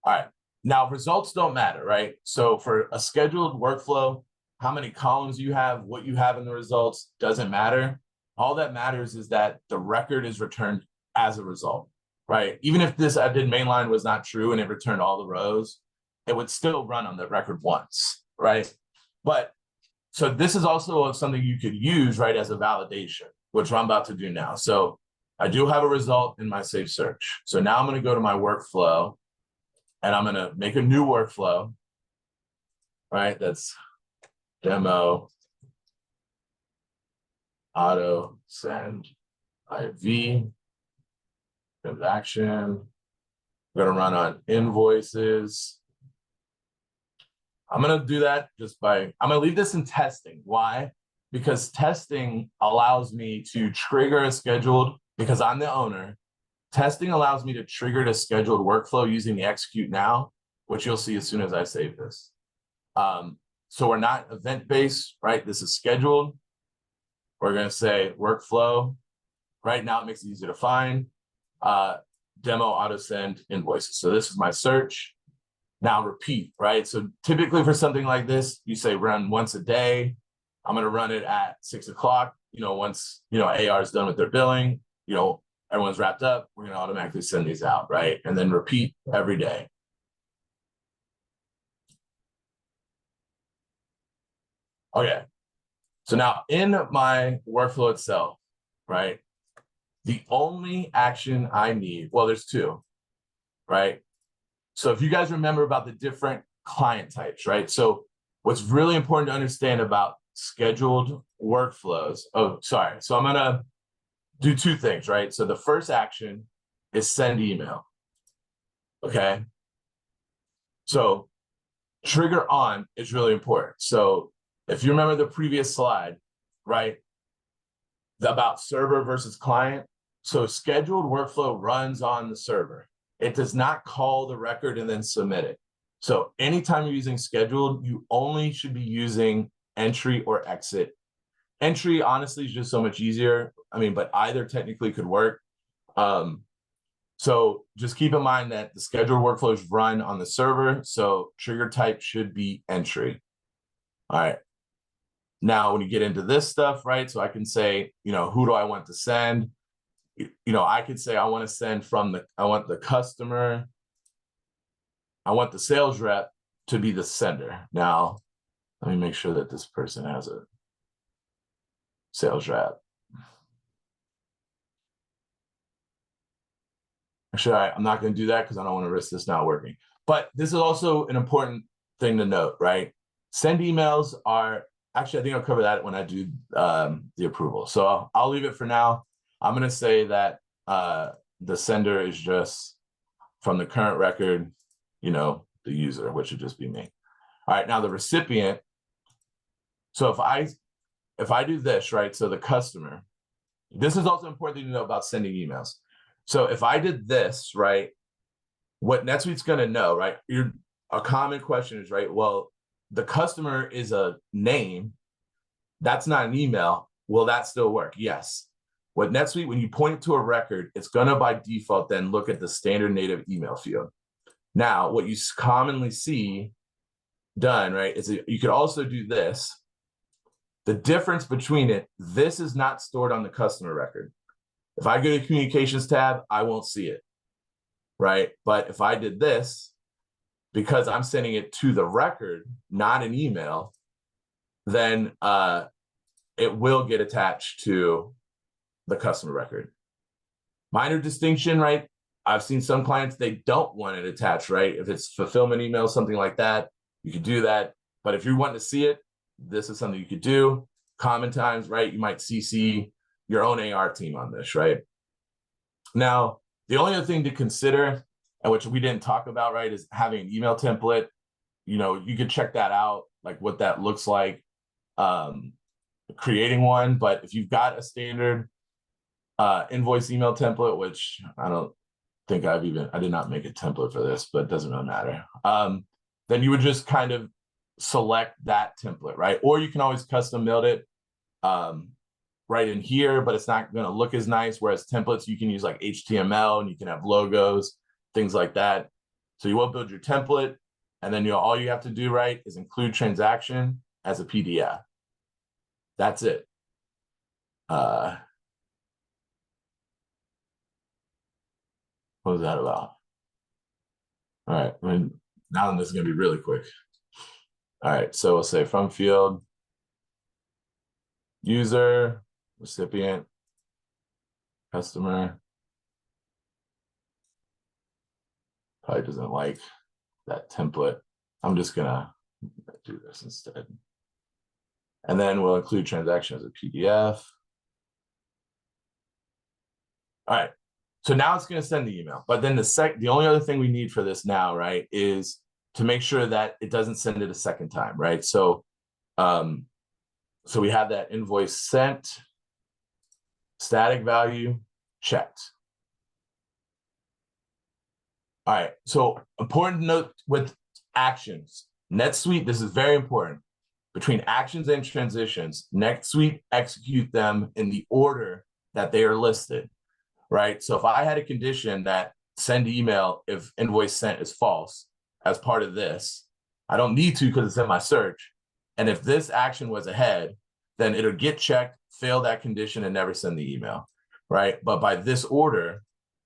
All right. Now, results don't matter, right? So for a scheduled workflow, how many columns you have, what you have in the results doesn't matter. All that matters is that the record is returned as a result, right? Even if this I did mainline was not true and it returned all the rows, it would still run on the record once, right? But so this is also something you could use, right, as a validation, which I'm about to do now. So I do have a result in my saved search. So now I'm going to go to my workflow and I'm going to make a new workflow, right? That's demo auto send IV transaction. I'm going to run on invoices. I'm going to do that I'm going to leave this in testing. Why? Because testing allows me to trigger a scheduled, because I'm the owner, testing allows me to trigger the scheduled workflow using the execute now, which you'll see as soon as I save this. So we're not event-based, right? This is scheduled. We're going to say workflow. Right now, it makes it easier to find. Demo auto send invoices. So this is my search. Now repeat, right? So typically for something like this, you say run once a day. I'm going to run it at 6 o'clock. Once, AR is done with their billing, everyone's wrapped up, we're going to automatically send these out, right? And then repeat every day. Okay. So now in my workflow itself, right? The only action I need, well, there's two, right? So if you guys remember about the different client types, right? So what's really important to understand about scheduled workflows. So I'm going to do two things, right? So the first action is send email. Okay. So trigger on is really important. So if you remember the previous slide, right? About server versus client. So scheduled workflow runs on the server. It does not call the record and then submit it. So anytime you're using scheduled, you only should be using entry or exit. Entry, honestly, is just so much easier. But either technically could work. So just keep in mind that the scheduled workflows run on the server. So trigger type should be entry. All right. Now, when you get into this stuff, right? So I can say, who do I want to send? I could say I want to send I want the customer. I want the sales rep to be the sender. Now, let me make sure that this person has a sales rep. Actually, I'm not going to do that because I don't want to risk this not working. But this is also an important thing to note, right? Send emails are, actually, I think I'll cover that when I do the approval. So I'll leave it for now. I'm going to say that the sender is just from the current record, the user, which would just be me. All right, now the recipient. So if I do this, right? So the customer, this is also important to know about sending emails. So if I did this, right, what NetSuite's going to know, right? A common question is, right, well, the customer is a name. That's not an email. Will that still work? Yes. With NetSuite, when you point it to a record, it's going to by default then look at the standard native email field. Now, what you commonly see done, right, is you could also do this. The difference between it, this is not stored on the customer record. If I go to the communications tab, I won't see it, right? But if I did this, because I'm sending it to the record, not an email, then it will get attached to the customer record. Minor distinction, right? I've seen some clients, they don't want it attached, right? If it's fulfillment email, something like that, you could do that. But if you want to see it, this is something you could do. Common times, right? You might CC your own AR team on this, right? Now, the only other thing to consider, and which we didn't talk about, right, is having an email template. You know, you could check that out, like what that looks like, creating one. But if you've got a standard invoice email template, which I don't think I did not make a template for this, but it doesn't really matter. Then you would just kind of select that template, right? Or you can always custom build it right in here, but it's not going to look as nice. Whereas templates, you can use like HTML and you can have logos, things like that. So you will build your template, and then all you have to do, right, is include transaction as a PDF. That's it. What was that about? All right, now this is going to be really quick. All right, so we'll say from field, user, recipient, customer. Probably doesn't like that template. I'm just gonna do this instead. And then we'll include transaction as a PDF. All right, so now it's gonna send the email. But then the only other thing we need for this now, right, is to make sure that it doesn't send it a second time, right? So, so we have that invoice sent, static value checked. All right, so important note with actions. NetSuite, this is very important. Between actions and transitions, NetSuite execute them in the order that they are listed, right? So if I had a condition that send email if invoice sent is false as part of this, I don't need to because it's in my search. And if this action was ahead, then it'll get checked, fail that condition, and never send the email, right? But by this order,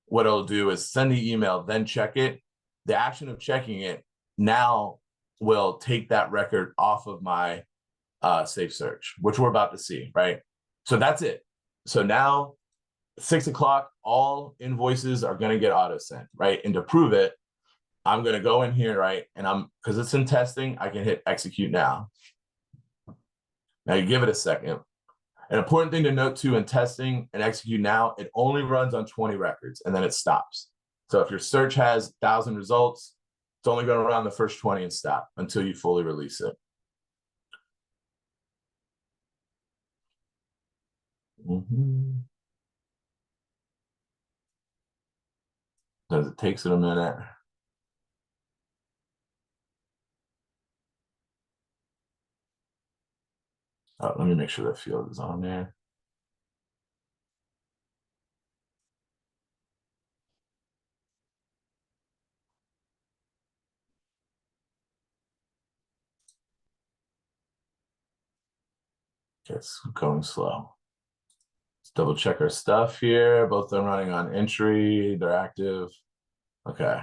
what it'll do is send the email, then check it. The action of checking it now will take that record off of my safe search, which we're about to see, right? So that's it. So now 6 o'clock, all invoices are going to get auto sent, right? And to prove it, I'm going to go in here, right? And because it's in testing, I can hit execute now. Now you give it a second. An important thing to note too in testing and execute now, it only runs on 20 records and then it stops. So if your search has 1,000 results, it's only going to run the first 20 and stop until you fully release it. Because it takes it a minute. Oh, let me make sure that field is on there. Okay, it's going slow. Let's double check our stuff here. Both of them running on entry, they're active. Okay.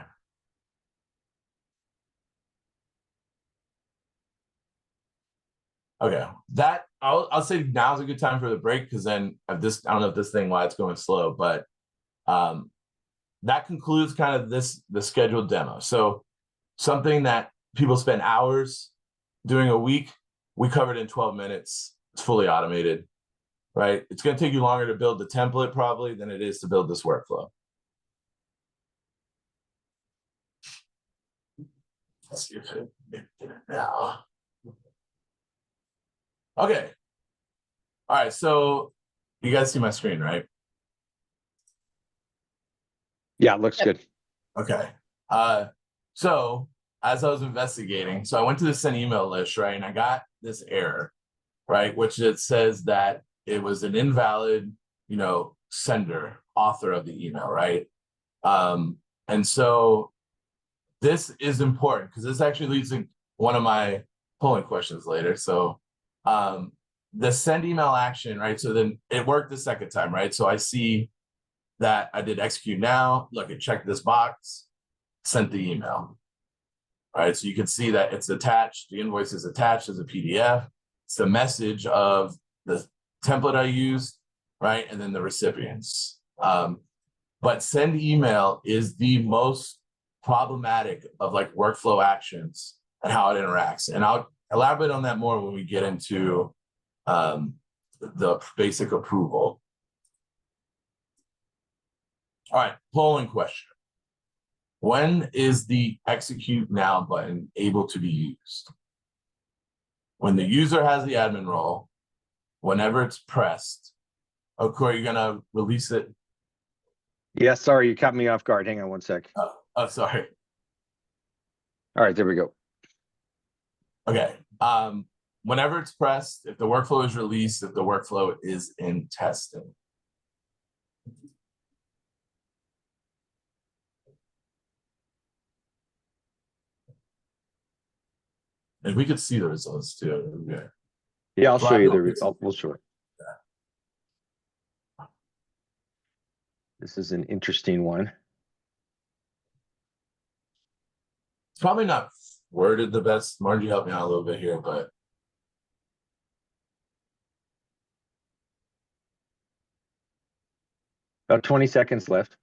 Okay, that I'll say now's a good time for the break because then I don't know if this thing why it's going slow, but that concludes kind of the scheduled demo. So something that people spend hours doing a week, we covered in 12 minutes. It's fully automated, right? It's going to take you longer to build the template probably than it is to build this workflow. Let's see if it did it now. Okay. All right, so you guys see my screen, right? Yeah, it looks good. Okay. So as I was investigating, so I went to the send email list, right? And I got this error, right? Which it says that it was an invalid, sender, author of the email, right? And so this is important because this actually leads to one of my polling questions later. So the send email action, right? So then it worked the second time, right? So I see that I did execute now. Look, it checked this box, sent the email. All right, so you can see that it's attached. The invoice is attached as a PDF. It's the message of the template I used, right? And then the recipients. But send email is the most problematic of like workflow actions and how it interacts. And I'll elaborate on that more when we get into the basic approval. All right, polling question. When is the execute now button able to be used? When the user has the admin role, whenever it's pressed. Oh, Corey, you're gonna release it? Yeah, sorry, you caught me off guard. Hang on one sec. Oh, sorry. All right, there we go. Okay. Whenever it's pressed, if the workflow is released, if the workflow is in testing. And we could see the results too. Okay. Yeah, I'll show you the It's- result. We'll show it. This is an interesting one. It's probably not worded the best. Margie, help me out a little bit here, but About 20 seconds left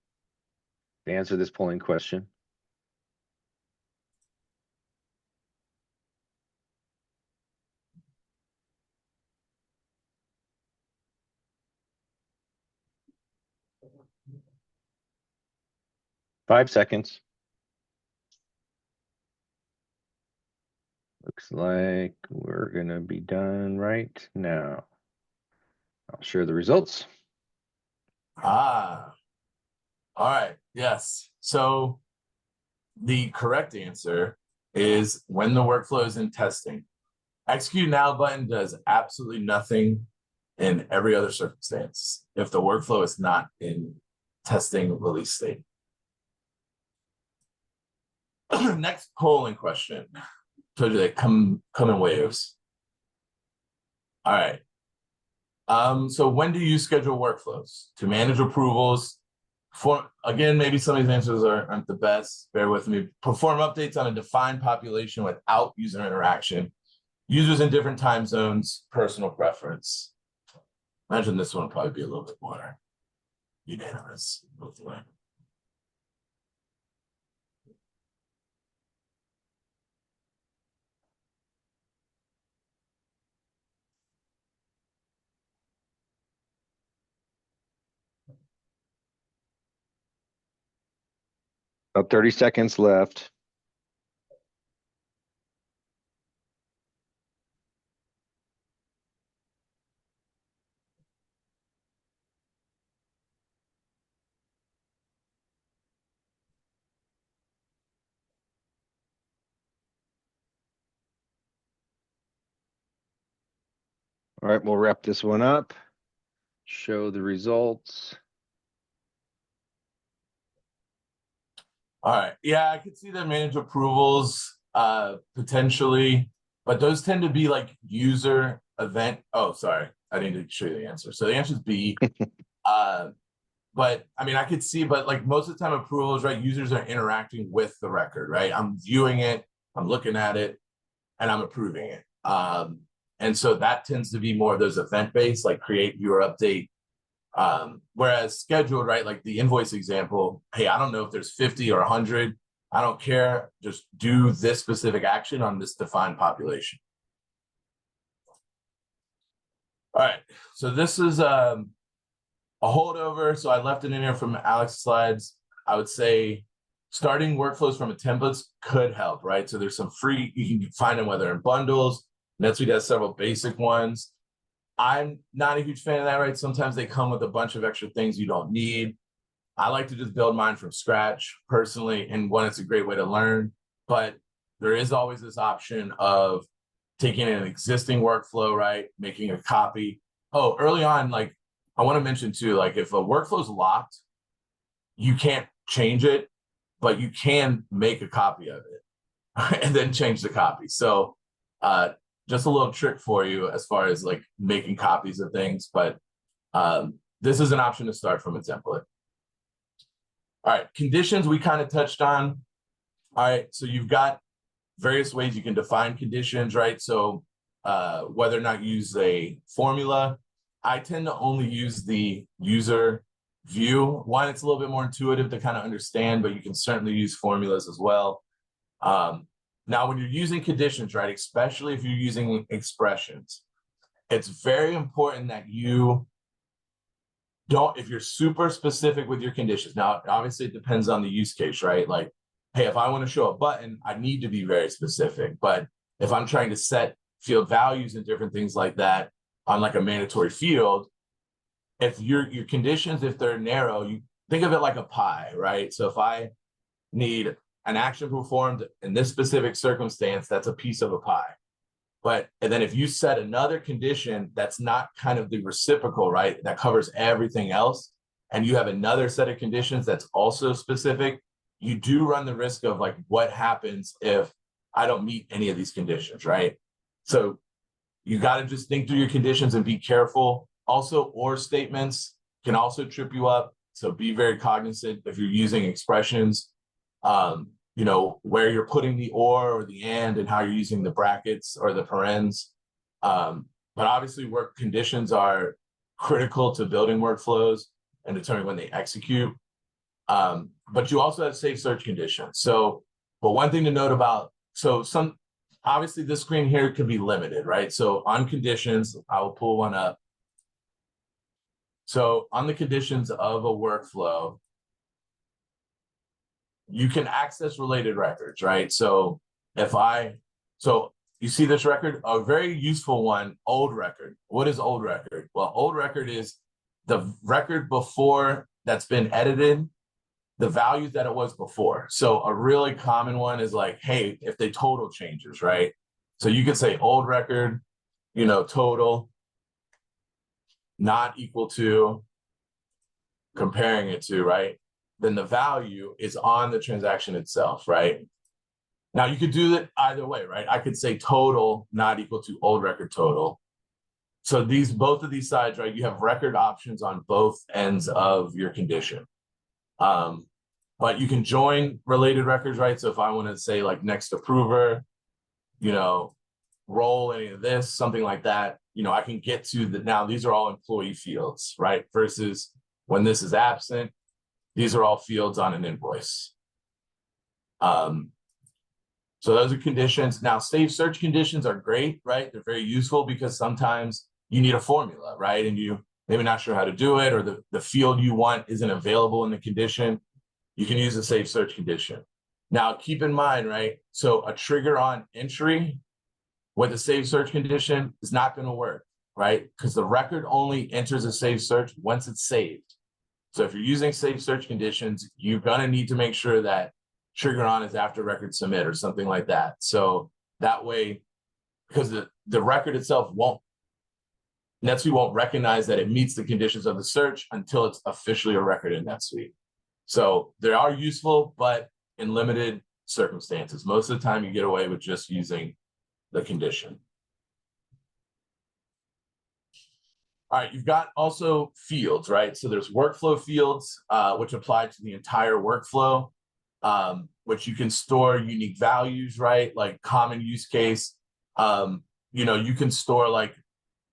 to answer this polling question. Five seconds. Looks like we're gonna be done right now. I'll share the results. all right, yes. So the correct answer is when the workflow is in testing. Execute now button does absolutely nothing in every other circumstance if the workflow is not in testing release state. Next polling question. Told you they come in waves. All right. So when do you schedule workflows? To manage approvals? Again, maybe some of these answers aren't the best. Bear with me. Perform updates on a defined population without user interaction. Users in different time zones, personal preference. Imagine this one will probably be a little bit more unanimous. Hopefully. About 30 seconds left. All right, we'll wrap this one up. Show the results. All right. Yeah, I could see them manage approvals potentially, but those tend to be like user event. Oh, sorry. I didn't show you the answer. So the answer is B. But I mean, I could see, but like most of the time approvals, right? Users are interacting with the record, right? I'm viewing it, I'm looking at it, and I'm approving it. And so that tends to be more of those event-based, like create, viewer, update. Whereas scheduled, right? Like the invoice example, hey, I don't know if there's 50 or 100. I don't care. Just do this specific action on this defined population. All right. So this is a holdover. So I left it in here from Alex's slides. I would say starting workflows from a templates could help, right? So there's some free, you can find them whether in bundles. NetSuite has several basic ones. I'm not a huge fan of that, right? Sometimes they come with a bunch of extra things you don't need. I like to just build mine from scratch personally, and one, it's a great way to learn, but there is always this option of taking an existing workflow, right? Making a copy. Oh, early on, like I want to mention too, like if a workflow is locked, you can't change it, but you can make a copy of it and then change the copy. So just a little trick for you as far as like making copies of things, but this is an option to start from a template. All right, conditions we kind of touched on. All right, so you've got various ways you can define conditions, right? So whether or not you use a formula, I tend to only use the user view. One, it's a little bit more intuitive to kind of understand, but you can certainly use formulas as well. Now, when you're using conditions, right, especially if you're using expressions, it's very important that you don't, if you're super specific with your conditions. Now, obviously, it depends on the use case, right? Like, hey, if I want to show a button, I need to be very specific. But if I'm trying to set field values and different things like that on like a mandatory field, if your conditions, if they're narrow, you think of it like a pie, right? So if I need an action performed in this specific circumstance, that's a piece of a pie. And then if you set another condition that's not kind of the reciprocal, right, that covers everything else, and you have another set of conditions that's also specific, you do run the risk of like, what happens if I don't meet any of these conditions, right? So you got to just think through your conditions and be careful. Also, or statements can also trip you up. So be very cognizant if you're using expressions, you know, where you're putting the or the and how you're using the brackets or the parens. But obviously work conditions are critical to building workflows and determining when they execute. But you also have safe search conditions. So, but one thing to note about, obviously this screen here could be limited, right? So on conditions, I will pull one up. So on the conditions of a workflow, you can access related records, right? So you see this record, a very useful one, old record. What is old record? Well, old record is the record before that's been edited, the values that it was before. So a really common one is like, hey, if the total changes, right? So you could say old record, you know, total not equal to, comparing it to, right? Then the value is on the transaction itself, right? Now you could do it either way, right? I could say total not equal to old record total. So both of these sides, right? You have record options on both ends of your condition. But you can join related records, right? So if I want to say like next approver, you know, role any of this, something like that, you know, I can get to now these are all employee fields, right? Versus when this is absent, these are all fields on an invoice. So those are conditions. Now, safe search conditions are great, right? They're very useful because sometimes you need a formula, right? And you maybe not sure how to do it, or the field you want isn't available in the condition. You can use a safe search condition. Now, keep in mind, right? So a trigger on entry with a safe search condition is not going to work, right? Because the record only enters a safe search once it's saved. So if you're using safe search conditions, you're going to need to make sure that trigger on is after record submit or something like that. So that way, because the record itself NetSuite won't recognize that it meets the conditions of the search until it's officially a record in NetSuite. So they are useful, but in limited circumstances. Most of the time you get away with just using the condition. All right, you've got also fields, right? So there's workflow fields, which apply to the entire workflow, which you can store unique values, right? Like common use case, you know, you can store like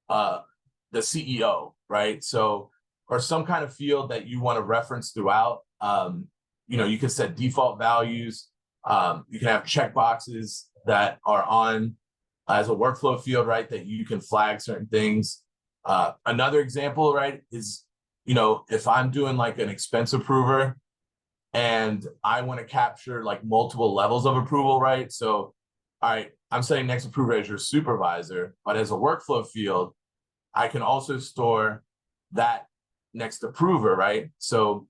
the CEO, right? So, or some kind of field that you want to reference throughout. You know, you can set default values. You can have checkboxes that are on as a workflow field, right? That you can flag certain things. Another example, right, is, you know, if I'm doing like an expense approver and I want to capture like multiple levels of approval, right? So, all right, I'm setting next approver as your supervisor, but as a workflow field, I can also store that next approver, right? So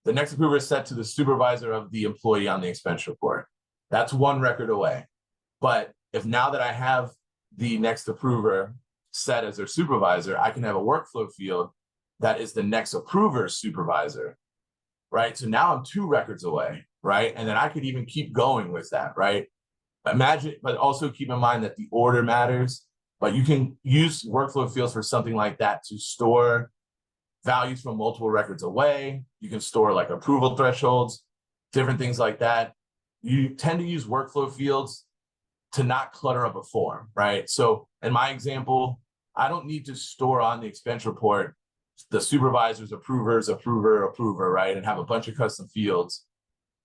the next approver is set to the supervisor of the employee on the expense report. That's one record away. But if now that I have the next approver set as their supervisor, I can have a workflow field that is the next approver's supervisor, right? So now I'm 2 records away, right? And then I could even keep going with that, right? Imagine, but also keep in mind that the order matters, but you can use workflow fields for something like that to store values from multiple records away. You can store like approval thresholds, different things like that. You tend to use workflow fields to not clutter up a form, right? So in my example, I don't need to store on the expense report the supervisors, approvers, approver, right? And have a bunch of custom fields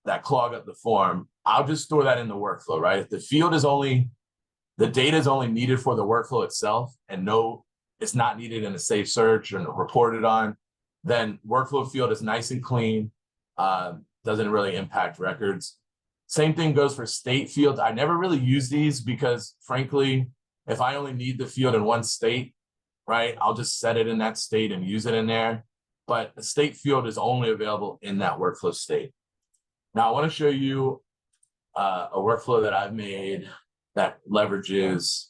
that clog up the form. I'll just store that in the workflow, right? If the field is only, the data is only needed for the workflow itself and it's not needed in a safe search and reported on, then workflow field is nice and clean, doesn't really impact records. Same thing goes for state fields. I never really use these because frankly, if I only need the field in one state, right, I'll just set it in that state and use it in there. But the state field is only available in that workflow state. Now I want to show you a workflow that I've made that leverages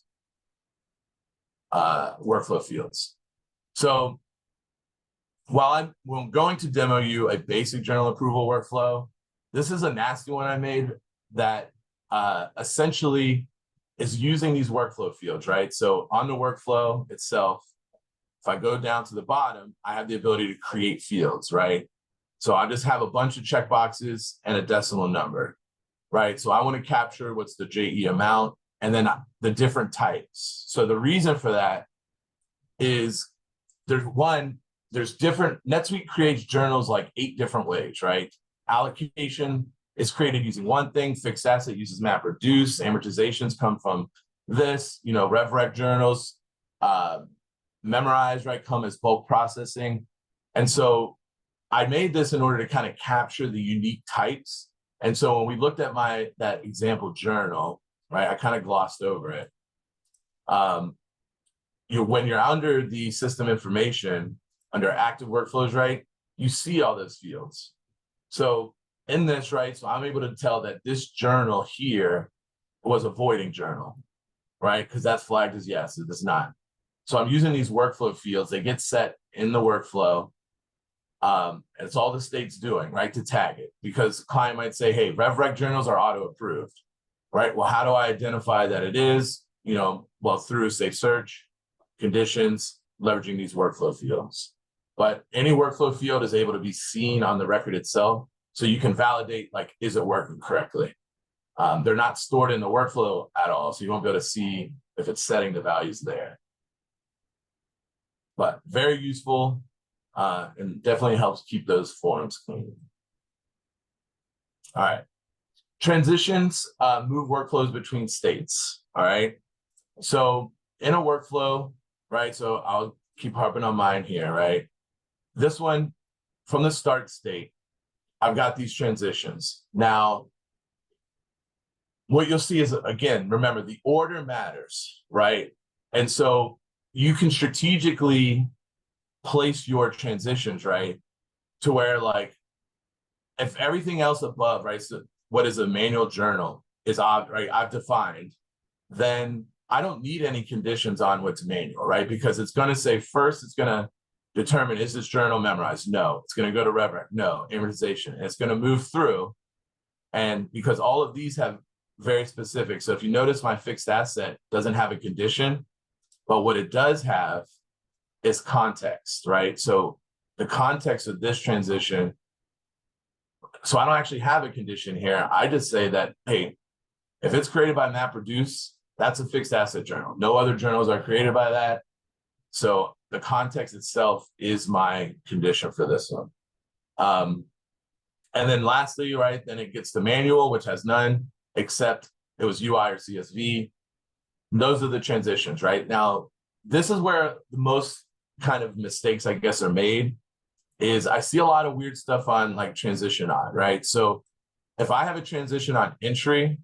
workflow fields. So while I'm going to demo you a basic journal approval workflow, this is a nasty one I made that essentially is using these workflow fields, right? So on the workflow itself, if I go down to the bottom, I have the ability to create fields, right? So I just have a bunch of checkboxes and a decimal number, right? So I want to capture what's the JE amount and then the different types. So the reason for that is there's different, NetSuite creates journals like 8 different ways, right? Allocation is created using one thing, fixed asset uses MapReduce, amortizations come from this, RevRec journals, Memorize, right, come as bulk processing. And so I made this in order to kind of capture the unique types. And so when we looked at that example journal, right, I kind of glossed over it. When you're under the system information, under active workflows, right, you see all those fields. So in this, right, so I'm able to tell that this journal here was a voiding journal, right, because that's flagged as yes, it is not. So I'm using these workflow fields. They get set in the workflow. And it's all the state's doing, right, to tag it. Because the client might say, hey, RevRec journals are auto-approved, right? Well, how do I identify that it is? Well, through safe search, conditions, leveraging these workflow fields. But any workflow field is able to be seen on the record itself. So you can validate, like, is it working correctly? They're not stored in the workflow at all. So you won't be able to see if it's setting the values there. But very useful and definitely helps keep those forms clean. All right. Transitions move workflows between states. All right. So in a workflow, right? So I'll keep harping on mine here, right? This one, from the start state, I've got these transitions. Now, what you'll see is, again, remember, the order matters, right? And so you can strategically place your transitions, right, to where, like, if everything else above, right, so what is a manual journal is right, I've defined, then I don't need any conditions on what's manual, right? Because it's going to say first, it's going to determine, is this journal memorized? No. It's going to go to RevRec. No. Amortization. And it's going to move through. And because all of these have very specific. So if you notice, my fixed asset doesn't have a condition, but what it does have is context, right? So the context of this transition, so I don't actually have a condition here. I just say that, hey, if it's created by MapReduce, that's a fixed asset journal. No other journals are created by that. So the context itself is my condition for this one. And then lastly, right, then it gets to manual, which has none, except it was UI or CSV. Those are the transitions, right? Now, this is where the most kind of mistakes, I guess, are made, is I see a lot of weird stuff on like transition on, right? So if I have a transition on entry,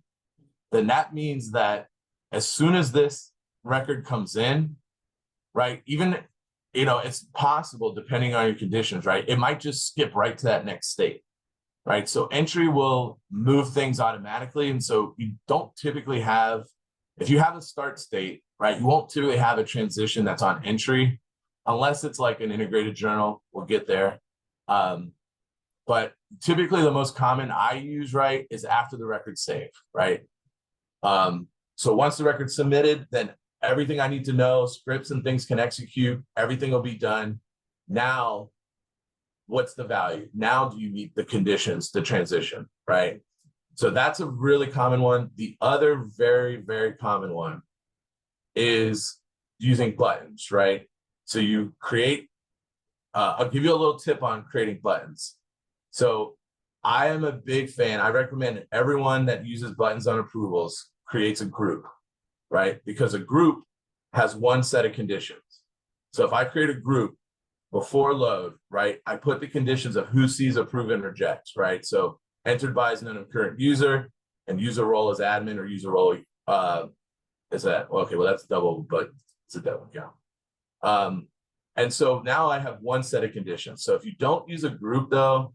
then that means that as soon as this record comes in, right, even, it's possible, depending on your conditions, right, it might just skip right to that next state, right? So entry will move things automatically. And so you don't typically have, if you have a start state, right, you won't typically have a transition that's on entry, unless it's like an integrated journal. We'll get there. But typically the most common I use, right, is after the record's saved, right? So once the record's submitted, then everything I need to know, scripts and things can execute, everything will be done. Now, what's the value? Now do you meet the conditions to transition, right? So that's a really common one. The other very, very common one is using buttons, right? So you create, I'll give you a little tip on creating buttons. So I am a big fan. I recommend everyone that uses buttons on approvals creates a group, right? Because a group has one set of conditions. So if I create a group before load, right, I put the conditions of who sees, approve, and rejects, right? So entered by is known current user, and user role is admin, or user role is that, okay, well, that's double, but it's a double count. And so now I have one set of conditions. So if you don't use a group though,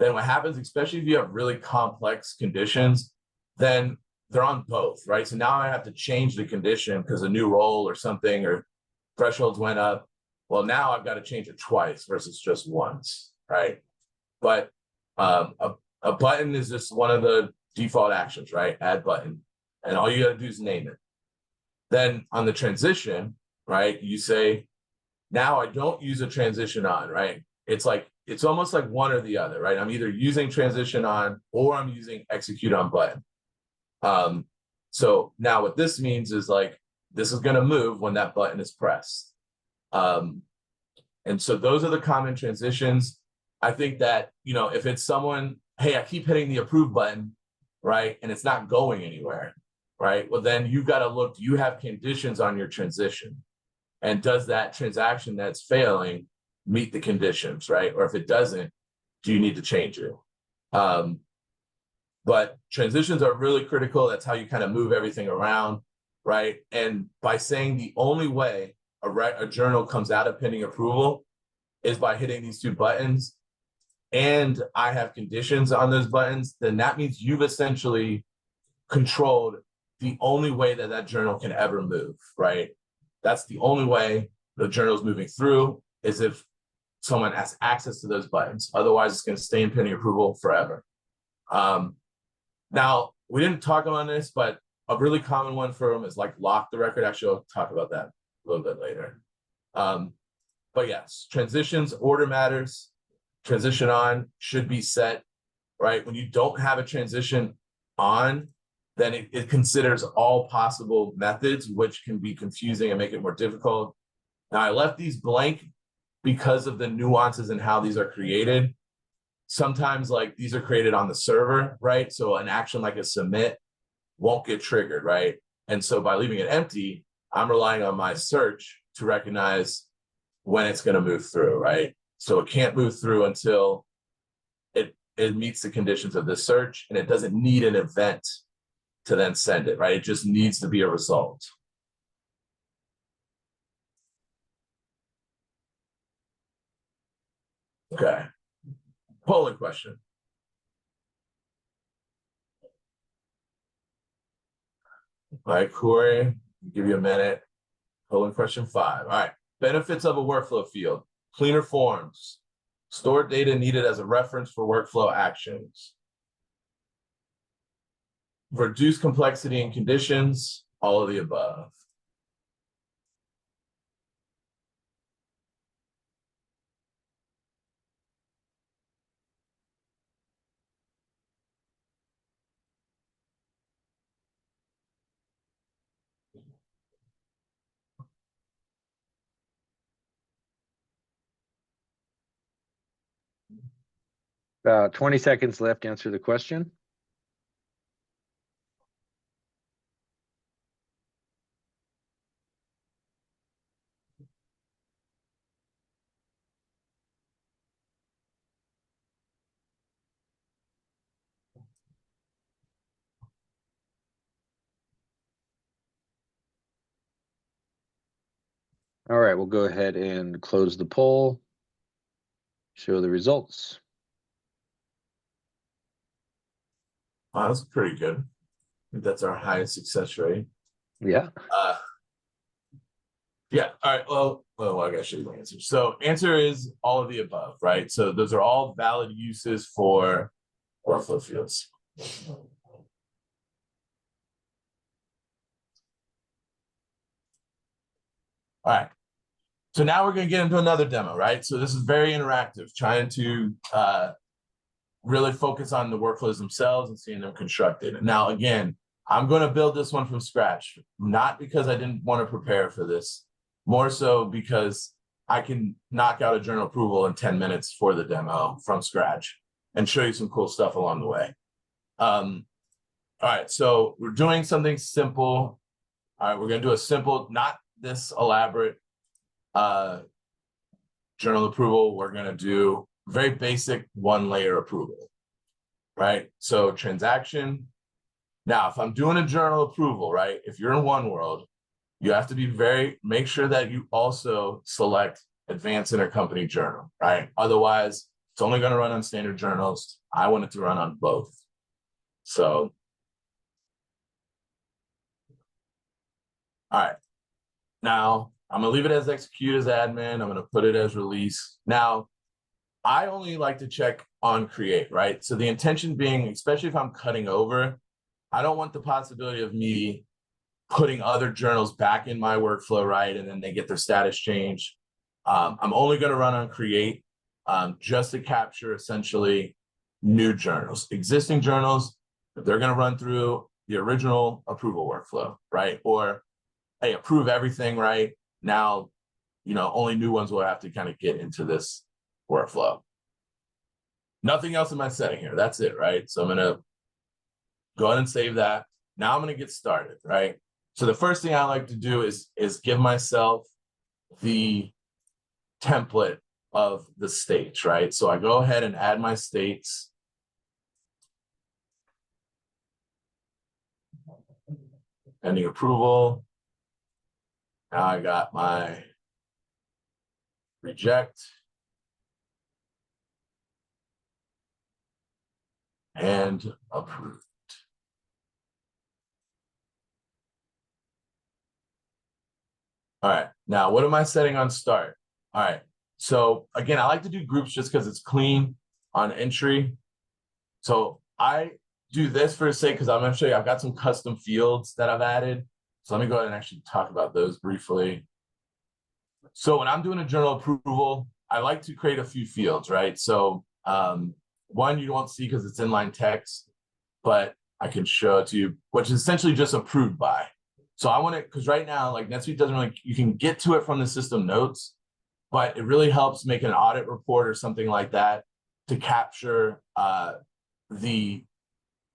then what happens, especially if you have really complex conditions, then they're on both, right? So now I have to change the condition because a new role or something or thresholds went up. Well, now I've got to change it twice versus just once, right? But a button is just one of the default actions, right? Add button. And all you got to do is name it. Then on the transition, right, you say, now I don't use a transition on, right? It's like, it's almost like one or the other, right? I'm either using transition on or I'm using execute on button. So now what this means is like, this is going to move when that button is pressed. And so those are the common transitions. I think that, you know, if it's someone, hey, I keep hitting the approve button, right? And it's not going anywhere, right? Well, then you've got to look, do you have conditions on your transition? And does that transaction that's failing meet the conditions, right? Or if it doesn't, do you need to change it? But transitions are really critical. That's how you kind of move everything around, right? And by saying the only way a journal comes out of pending approval is by hitting these two buttons, and I have conditions on those buttons, then that means you've essentially controlled the only way that that journal can ever move, right? That's the only way the journal is moving through, is if someone has access to those buttons. Otherwise, it's going to stay in pending approval forever. Now, we didn't talk about this, but a really common one for them is like lock the record. Actually, I'll talk about that a little bit later. But yes, transitions, order matters. Transition on should be set, right? When you don't have a transition on, then it considers all possible methods, which can be confusing and make it more difficult. Now, I left these blank because of the nuances in how these are created. Sometimes like these are created on the server, right? So an action like a submit won't get triggered, right? And so by leaving it empty, I'm relying on my search to recognize when it's going to move through, right? So it can't move through until it meets the conditions of this search, and it doesn't need an event to then send it, right? It just needs to be a result. Okay. Polling question. All right, Corey, I'll give you a minute. Polling question 5. All right. Benefits of a workflow field. Cleaner forms. Stored data needed as a reference for workflow actions. Reduce complexity and conditions. All of the above. About 20 seconds left to answer the question. All right, we'll go ahead and close the poll. Show the results. Wow, that's pretty good. I think that's our highest success rate. Yeah. Yeah. All right. Well, I gotta show you the answer. So answer is all of the above, right? So those are all valid uses for workflow fields. All right. So now we're going to get into another demo, right? So this is very interactive, trying to really focus on the workflows themselves and seeing them constructed. Now, again, I'm going to build this one from scratch, not because I didn't want to prepare for this, more so because I can knock out a journal approval in 10 minutes for the demo from scratch and show you some cool stuff along the way. All right, so we're doing something simple. All right, we're going to do a simple, not this elaborate journal approval. We're going to do very basic one-layer approval, right? So transaction. Now, if I'm doing a journal approval, right, if you're in OneWorld, you have to make sure that you also select advanced intercompany journal, right? Otherwise, it's only going to run on standard journals. I want it to run on both. So, all right. Now, I'm going to leave it as execute as admin. I'm going to put it as release. Now, I only like to check on create, right? So the intention being, especially if I'm cutting over, I don't want the possibility of me putting other journals back in my workflow, right? And then they get their status changed. I'm only going to run on create just to capture essentially new journals. Existing journals, they're going to run through the original approval workflow, right? Or, hey, approve everything, right? Now, only new ones will have to kind of get into this workflow. Nothing else in my setting here. That's it, right? So I'm going to go ahead and save that. Now I'm going to get started, right? So the first thing I like to do is give myself the template of the states, right? So I go ahead and add my states. Pending approval. Now I got my reject. And approved. All right, now what am I setting on start? All right, so again, I like to do groups just because it's clean on entry. So I do this for a sake because I'm going to show you, I've got some custom fields that I've added. So let me go ahead and actually talk about those briefly. So when I'm doing a journal approval, I like to create a few fields, right? So one you won't see because it's inline text, but I can show it to you, which is essentially just approved by. So I want to, because right now, like NetSuite doesn't really, you can get to it from the system notes, but it really helps make an audit report or something like that to capture the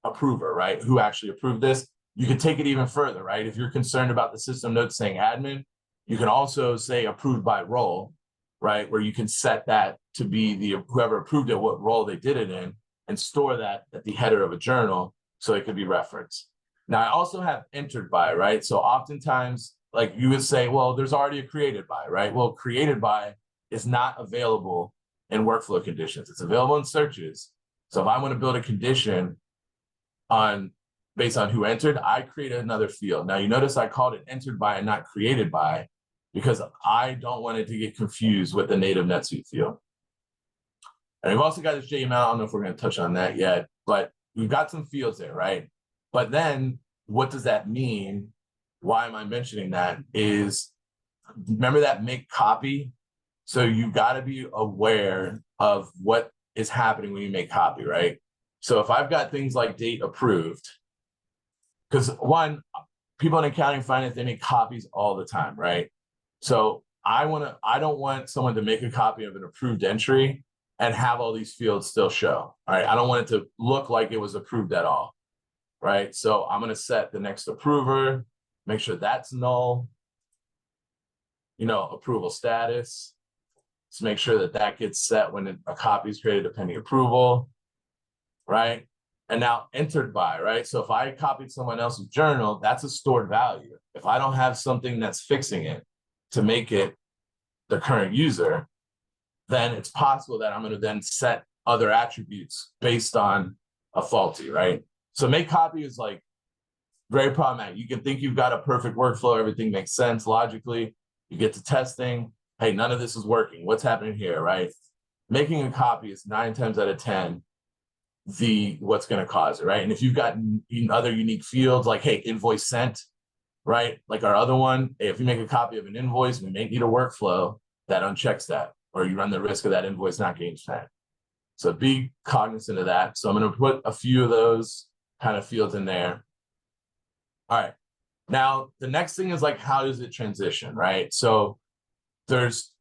approver, right? Who actually approved this. You can take it even further, right? If you're concerned about the system notes saying admin, you can also say approved by role, right? Where you can set that to be whoever approved it, what role they did it in, and store that at the header of a journal so it could be referenced. Now, I also have entered by, right? So oftentimes, like you would say, well, there's already a created by, right? Well, created by is not available in workflow conditions. It's available in searches. So if I want to build a condition based on who entered, I create another field. Now, you notice I called it entered by and not created by because I don't want it to get confused with the native NetSuite field. And we've also got this JML. I don't know if we're going to touch on that yet, but we've got some fields there, right? But then what does that mean? Why am I mentioning that? Is remember that make copy? So you got to be aware of what is happening when you make copy, right? So if I've got things like date approved, because one, people in accounting finance, they make copies all the time, right? So I don't want someone to make a copy of an approved entry and have all these fields still show. All right. I don't want it to look like it was approved at all. Right. So I'm going to set the next approver, make sure that's null, approval status. Let's make sure that that gets set when a copy is created pending approval. Right. And now entered by, right? So if I copied someone else's journal, that's a stored value. If I don't have something that's fixing it to make it the current user, then it's possible that I'm going to then set other attributes based on a faulty, right? So make copy is like very problematic. You can think you've got a perfect workflow, everything makes sense logically. You get to testing, hey, none of this is working. What's happening here, right? Making a copy is 9 times out of 10 what's going to cause it, right? And if you've got other unique fields like, hey, invoice sent, right? Like our other one, hey, if you make a copy of an invoice, we may need a workflow that unchecks that, or you run the risk of that invoice not getting sent. So be cognizant of that. So I'm going to put a few of those kind of fields in there. All right. Now, the next thing is like, how does it transition, right? So there's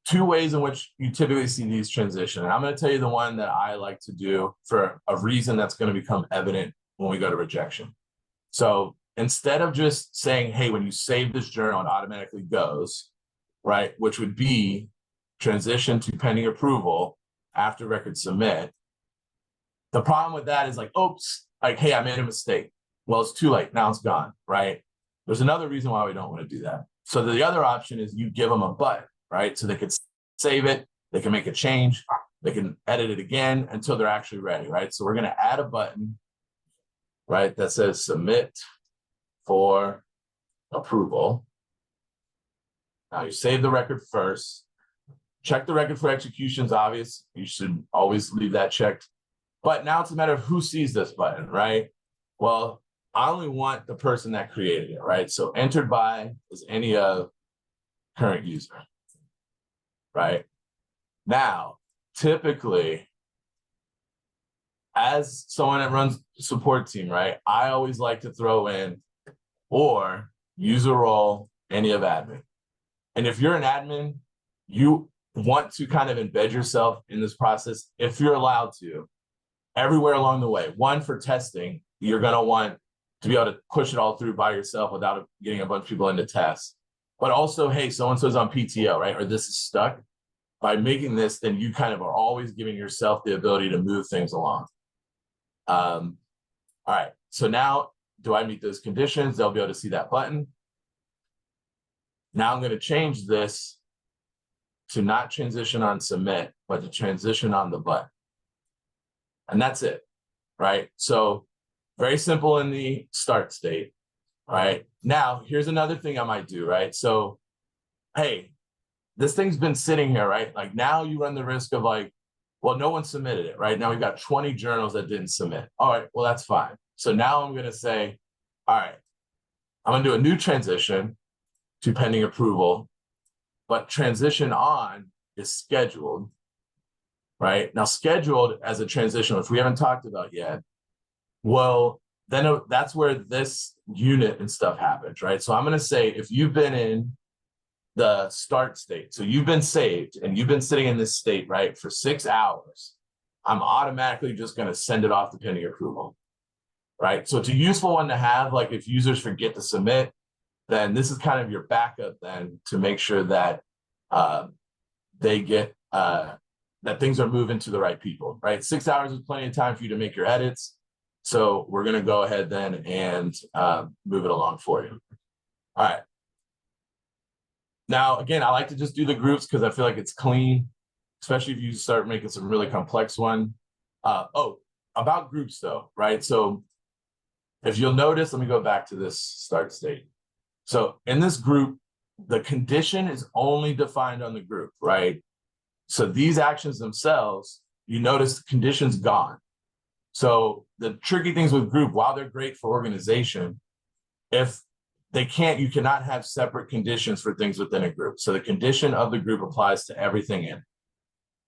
two ways in which you typically see these transition. And I'm going to tell you the one that I like to do for a reason that's going to become evident when we go to rejection. So instead of just saying, hey, when you save this journal, it automatically goes, right? Which would be transition to pending approval after record submit. The problem with that is like, oops, like, hey, I made a mistake. Well, it's too late. Now it's gone, right? There's another reason why we don't want to do that. So the other option is you give them a button, right? So they could save it, they can make a change, they can edit it again until they're actually ready, right? So we're going to add a button, right, that says submit for approval. Now you save the record first. Check the record for executions, obvious. You should always leave that checked. But now it's a matter of who sees this button, right? Well, I only want the person that created it, right? So entered by is any of current user, right? Now, typically, as someone that runs the support team, right, I always like to throw in or user role, any of admin. And if you're an admin, you want to kind of embed yourself in this process if you're allowed to, everywhere along the way. One, for testing, you're going to want to be able to push it all through by yourself without getting a bunch of people into tests. But also, hey, so-and-so's on PTO, right? Or this is stuck. By making this, then you kind of are always giving yourself the ability to move things along. All right, so now, do I meet those conditions? They'll be able to see that button. Now I'm going to change this to not transition on submit, but to transition on the button. And that's it, right? So very simple in the start state, right? Now, here's another thing I might do, right? So, hey, this thing's been sitting here, right? Like now you run the risk of like, well, no one submitted it, right? Now we've got 20 journals that didn't submit. All right, well, that's fine. So now I'm going to say, all right, I'm going to do a new transition to pending approval, but transition on is scheduled, right? Now scheduled as a transition, which we haven't talked about yet, well, then that's where this unit and stuff happens, right? So I'm going to say, if you've been in the start state, so you've been saved and you've been sitting in this state, right, for 6 hours, I'm automatically just going to send it off to pending approval, right? So it's a useful one to have, like if users forget to submit, then this is kind of your backup then to make sure that they get, that things are moving to the right people, right? 6 hours is plenty of time for you to make your edits. So we're going to go ahead then and move it along for you. All right. Now, again, I like to just do the groups because I feel like it's clean, especially if you start making some really complex one. About groups though, right? So if you'll notice, let me go back to this start state. So in this group, the condition is only defined on the group, right? So these actions themselves, you notice the condition's gone. So the tricky things with group, while they're great for organization, if they can't, you cannot have separate conditions for things within a group. So the condition of the group applies to everything in,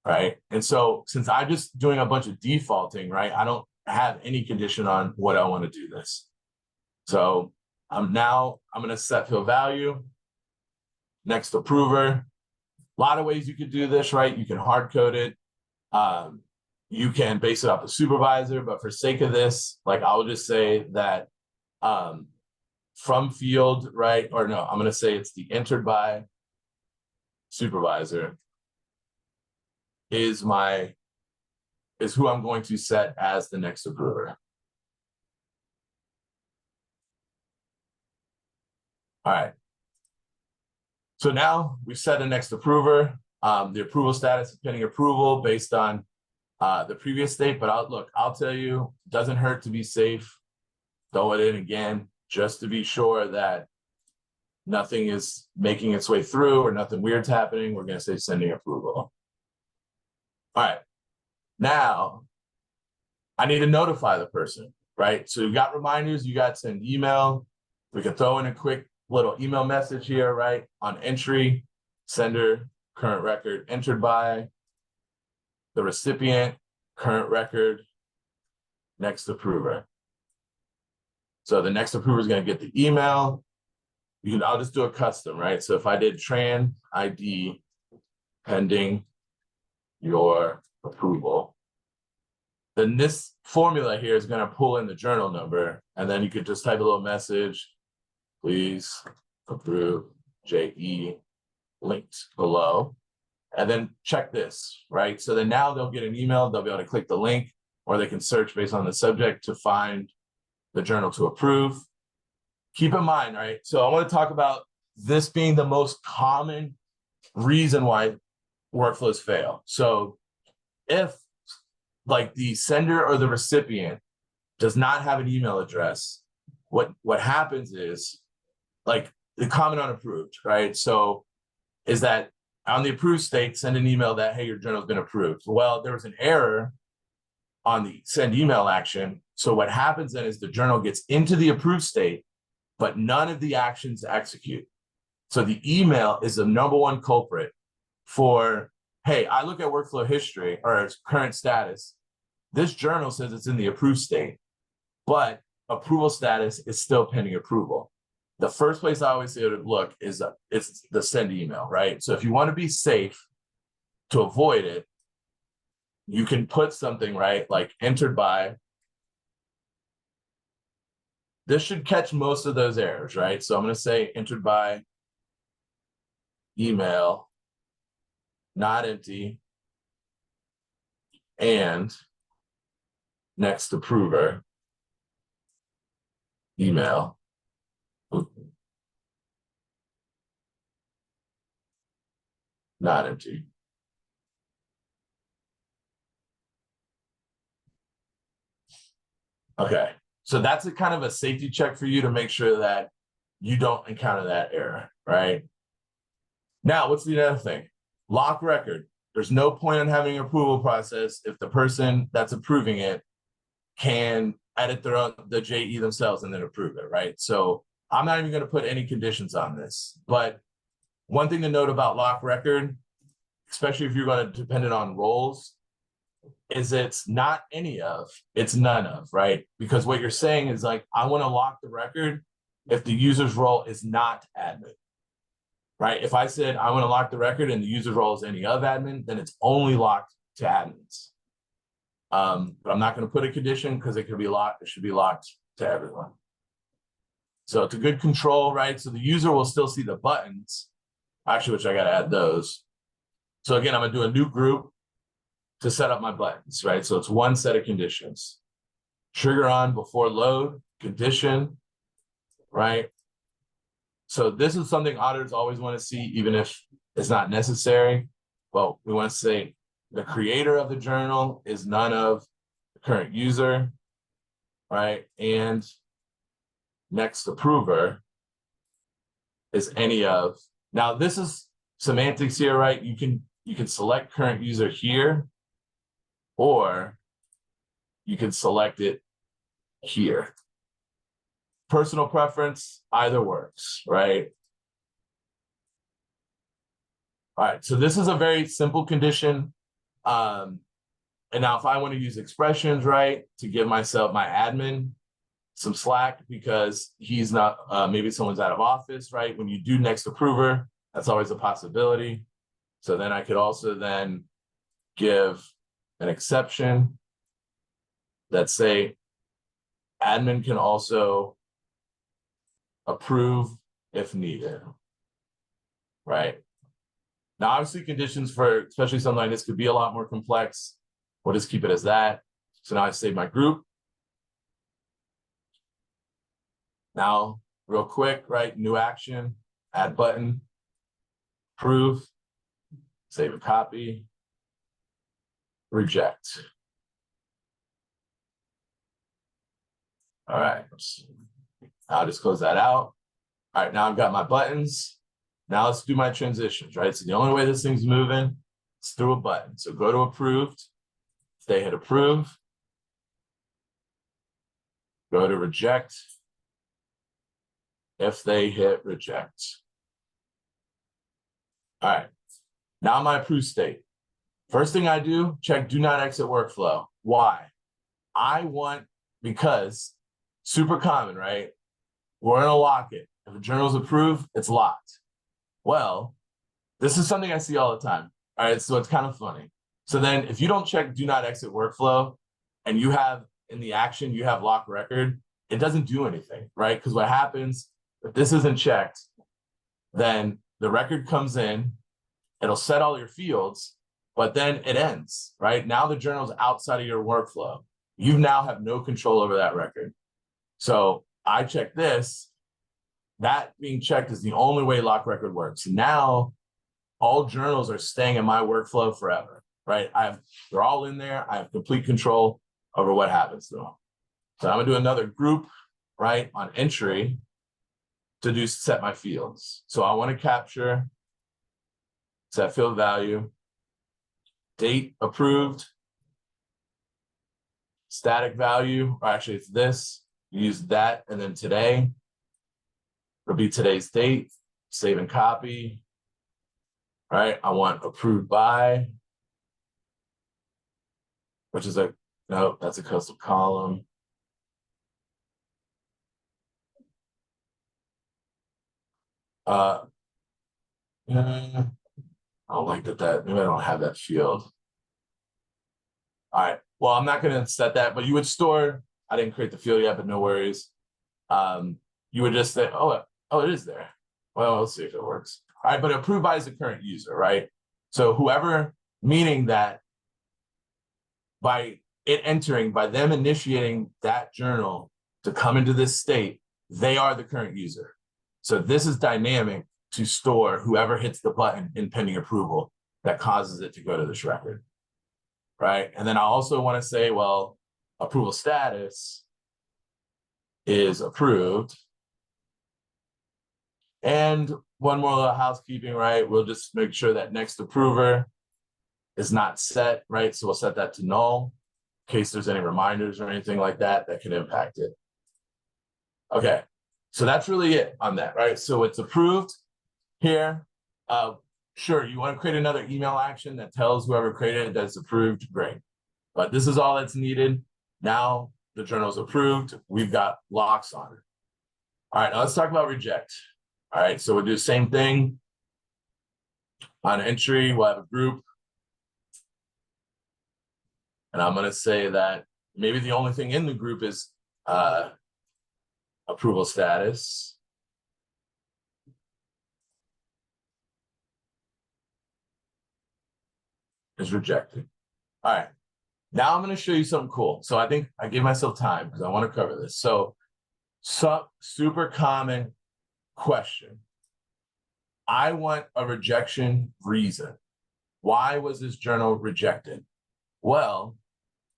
right? And so since I'm just doing a bunch of defaulting, right, I don't have any condition on what I want to do this. So I'm going to set field value, next approver. A lot of ways you could do this, right? You can hard code it. You can base it off the supervisor, but for sake of this, like I'll just say that from field, right? Or no, I'm going to say it's the entered by supervisor is who I'm going to set as the next approver. All right. So now we've set a next approver. The approval status is pending approval based on the previous state, but I'll tell you, it doesn't hurt to be safe. Throw it in again, just to be sure that nothing is making its way through or nothing weird's happening. We're going to say sending approval. All right. Now, I need to notify the person, right? So you got reminders, you got send email. We can throw in a quick little email message here, right? On entry, sender current record entered by, the recipient, current record, next approver. So the next approver is going to get the email. I'll just do a custom, right? So if I did tran ID pending your approval, then this formula here is going to pull in the journal number, and then you could just type a little message, please approve JE linked below, and then check this, right? So then now they'll get an email, they'll be able to click the link, or they can search based on the subject to find the journal to approve. Keep in mind, right? So I want to talk about this being the most common reason why workflows fail. So if like the sender or the recipient does not have an email address, what happens is like the comment on approved, right? So is that on the approved state, send an email that, hey, your journal's been approved. Well, there was an error on the send email action. So what happens then is the journal gets into the approved state, but none of the actions execute. So the email is the number one culprit for, hey, I look at workflow history or its current status. This journal says it's in the approved state, but approval status is still pending approval. The first place I always say to look is it's the send email, right? So if you want to be safe to avoid it, you can put something, right, like entered by. This should catch most of those errors, right? So I'm going to say entered by email, not empty, and next approver, email. Not empty. Okay, so that's a kind of a safety check for you to make sure that you don't encounter that error, right? Now, what's the other thing? Lock record. There's no point in having an approval process if the person that's approving it can edit their own, the JE themselves and then approve it, right? So I'm not even going to put any conditions on this, but one thing to note about lock record, especially if you're going to depend it on roles, is it's not any of, it's none of, right? Because what you're saying is like, I want to lock the record if the user's role is not admin, right? If I said I want to lock the record and the user's role is any of admin, then it's only locked to admins. But I'm not going to put a condition because it could be locked. It should be locked to everyone. So it's a good control, right? So the user will still see the buttons, actually, which I got to add those. So again, I'm going to do a new group to set up my buttons, right? So it's one set of conditions. Trigger on before load, condition, right? So this is something auditors always want to see, even if it's not necessary. Well, we want to say the creator of the journal is none of the current user, right? And next approver is any of. Now this is semantics here, right? You can select current user here, or you can select it here. Personal preference, either works, right? All right, so this is a very simple condition. And now if I want to use expressions, right, to give myself, my admin, some slack because he's not, maybe someone's out of office, right? When you do next approver, that's always a possibility. So then I could also then give an exception that say admin can also approve if needed, right? Now, obviously conditions for, especially something like this could be a lot more complex. We'll just keep it as that. So now I save my group. Now, real quick, right? New action, add button, approve, save a copy, reject. All right, I'll just close that out. All right, now I've got my buttons. Now let's do my transitions, right? So the only way this thing's moving is through a button. So go to approved, if they hit approve, go to reject, if they hit reject. All right, Now my approved state. First thing I do, check do not exit workflow. Why? Because super common, right? We're gonna lock it. If a journal's approved, it's locked. Well, this is something I see all the time. All right, so it's kind of funny. So then if you don't check do not exit workflow and you have in the action, you have lock record, it doesn't do anything, right? Because what happens if this isn't checked, then the record comes in, it'll set all your fields, but then it ends, right? Now the journal's outside of your workflow. You now have no control over that record. So I check this. That being checked is the only way lock record works. Now, all journals are staying in my workflow forever, right? They're all in there. I have complete control over what happens to them. So I'm gonna do another group, right, on entry to set my fields. So I want to capture set field value, date approved, static value, or actually it's this, use that, and then today. It'll be today's date, save and copy, right? I want approved by, which is no, that's a custom column. I don't like that, maybe I don't have that field. All right, well, I'm not gonna set that, but you would store, I didn't create the field yet, but no worries. You would just say, oh, it is there. Well, let's see if it works. All right, but approved by is the current user, right? So whoever, meaning that by them initiating that journal to come into this state, they are the current user. So this is dynamic to store whoever hits the button in pending approval that causes it to go to this record, right? And then I also want to say, well, approval status is approved. And one more little housekeeping, right? We'll just make sure that next approver is not set, right? So we'll set that to null in case there's any reminders or anything like that that can impact it. Okay, so that's really it on that, right? So it's approved here. Sure, you want to create another email action that tells whoever created it that it's approved, great. But this is all that's needed. Now the journal's approved, we've got locks on it. All right, now let's talk about reject. All right, so we'll do the same thing. On entry, we'll have a group. And I'm gonna say that maybe the only thing in the group is approval status. Is rejected. All right, now I'm gonna show you something cool. So I think I gave myself time because I wanna cover this. So super common question. I want a rejection reason. Why was this journal rejected? Well,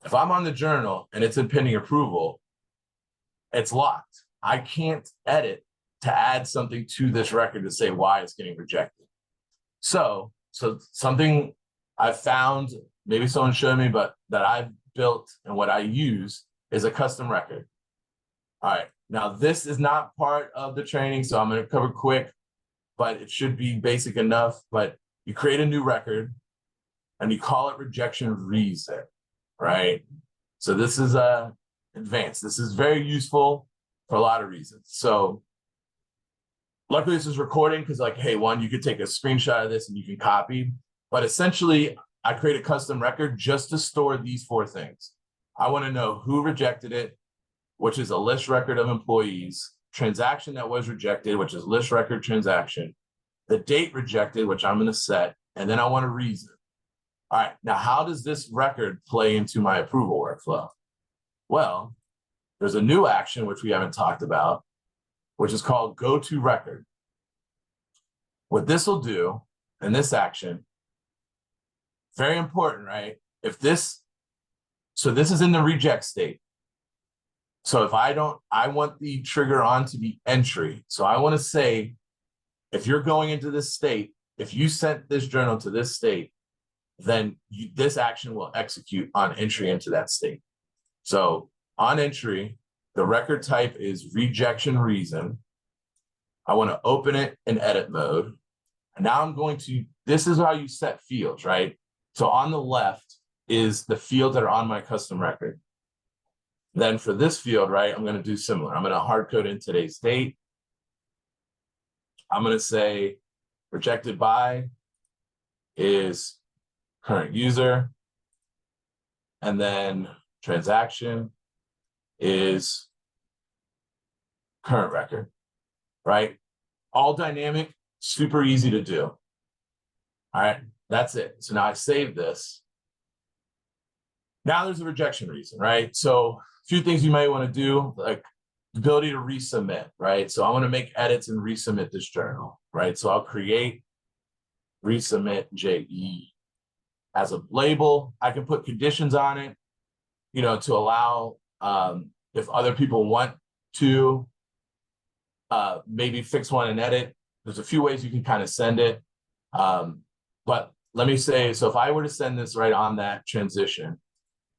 if I'm on the journal and it's in pending approval, it's locked. I can't edit to add something to this record to say why it's getting rejected. So something I've found, maybe someone showed me, but that I've built and what I use is a custom record. All right, now this is not part of the training, so I'm gonna cover quick, but it should be basic enough. But you create a new record and you call it rejection reason, right? So this is advanced. This is very useful for a lot of reasons. So luckily this is recording because like, hey, you could take a screenshot of this and you can copy. But essentially, I create a custom record just to store these 4 things. I want to know who rejected it, which is a list record of employees, transaction that was rejected, which is list record transaction, the date rejected, which I'm going to set, and then I want a reason. All right, now how does this record play into my approval workflow? Well, there's a new action, which we haven't talked about, which is called go to record. What this will do in this action, very important, right? So this is in the reject state. So if I want the trigger onto the entry. So I want to say, if you're going into this state, if you sent this journal to this state, then this action will execute on entry into that state. So on entry, the record type is rejection reason. I want to open it in edit mode. And now I'm going to, this is how you set fields, right? So on the left is the fields that are on my custom record. Then for this field, right, I'm going to do similar. I'm going to hard code in today's date. I'm going to say rejected by is current user. And then transaction is current record, right? All dynamic, super easy to do. All right, that's it. So now I save this. Now there's a rejection reason, right? So a few things you might want to do, like the ability to resubmit, right? So I want to make edits and resubmit this journal, right? So I'll create resubmit JE as a label. I can put conditions on it, you know, to allow if other people want to maybe fix one and edit. There's a few ways you can kind of send it. But let me say, so if I were to send this right on that transition,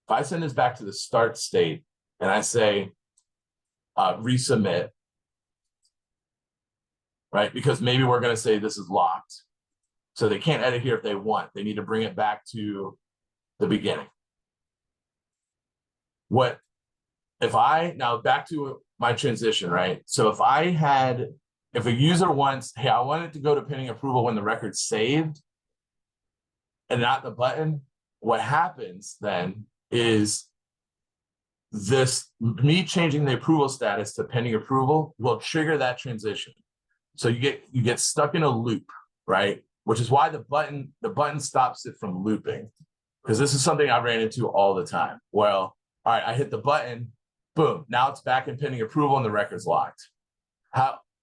if I send this back to the start state and I say resubmit, right? Because maybe we're going to say this is locked. So they can't edit here if they want. They need to bring it back to the beginning. What if I, now back to my transition, right? So if a user wants, hey, I want it to go to pending approval when the record's saved and not the button, what happens then is me changing the approval status to pending approval will trigger that transition. So you get stuck in a loop, right? Which is why the button stops it from looping. Because this is something I ran into all the time. Well, all right, I hit the button, boom, now it's back in pending approval and the record's locked.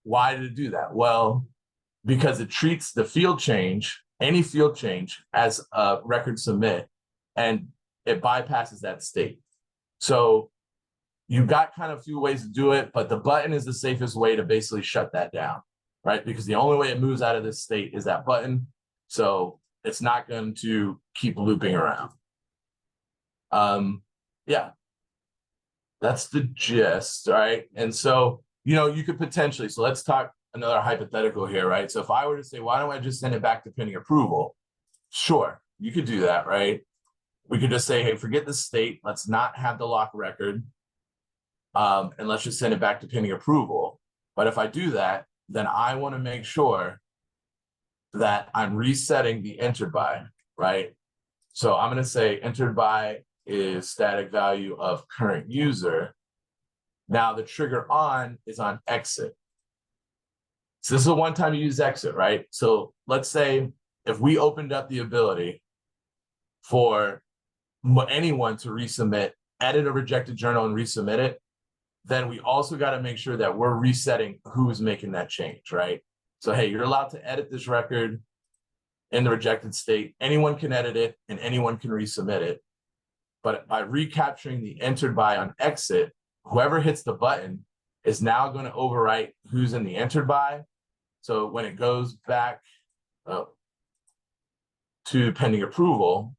Why did it do that? Well, because it treats the field change, any field change, as a record submit, and it bypasses that state. So you've got kind of a few ways to do it, but the button is the safest way to basically shut that down, right? Because the only way it moves out of this state is that button. So it's not going to keep looping around. Yeah, that's the gist, right? And so, you know, you could potentially, so let's talk another hypothetical here, right? So if I were to say, why don't I just send it back to pending approval? Sure, you could do that, right? We could just say, hey, forget the state. Let's not have the lock record. And let's just send it back to pending approval. But if I do that, then I want to make sure that I'm resetting the entered by, right? So I'm going to say entered by is static value of current user. Now the trigger on is on exit. So this is the one time you use exit, right? So let's say if we opened up the ability for anyone to resubmit, edit a rejected journal and resubmit it, then we also got to make sure that we're resetting who's making that change, right? So, hey, you're allowed to edit this record in the rejected state. Anyone can edit it and anyone can resubmit it. But by recapturing the entered by on exit, whoever hits the button is now going to overwrite who's in the entered by. So when it goes back to pending approval,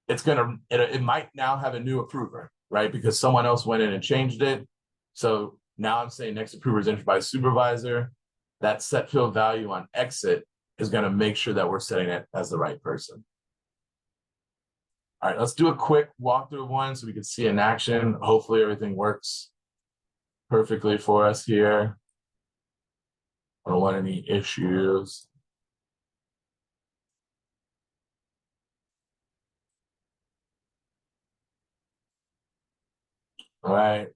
it might now have a new approver, right? Because someone else went in and changed it. So now I'm saying next approver is entered by supervisor. That set field value on exit is going to make sure that we're setting it as the right person. All right, let's do a quick walkthrough one so we can see in action. Hopefully everything works perfectly for us here. I don't want any issues. All right.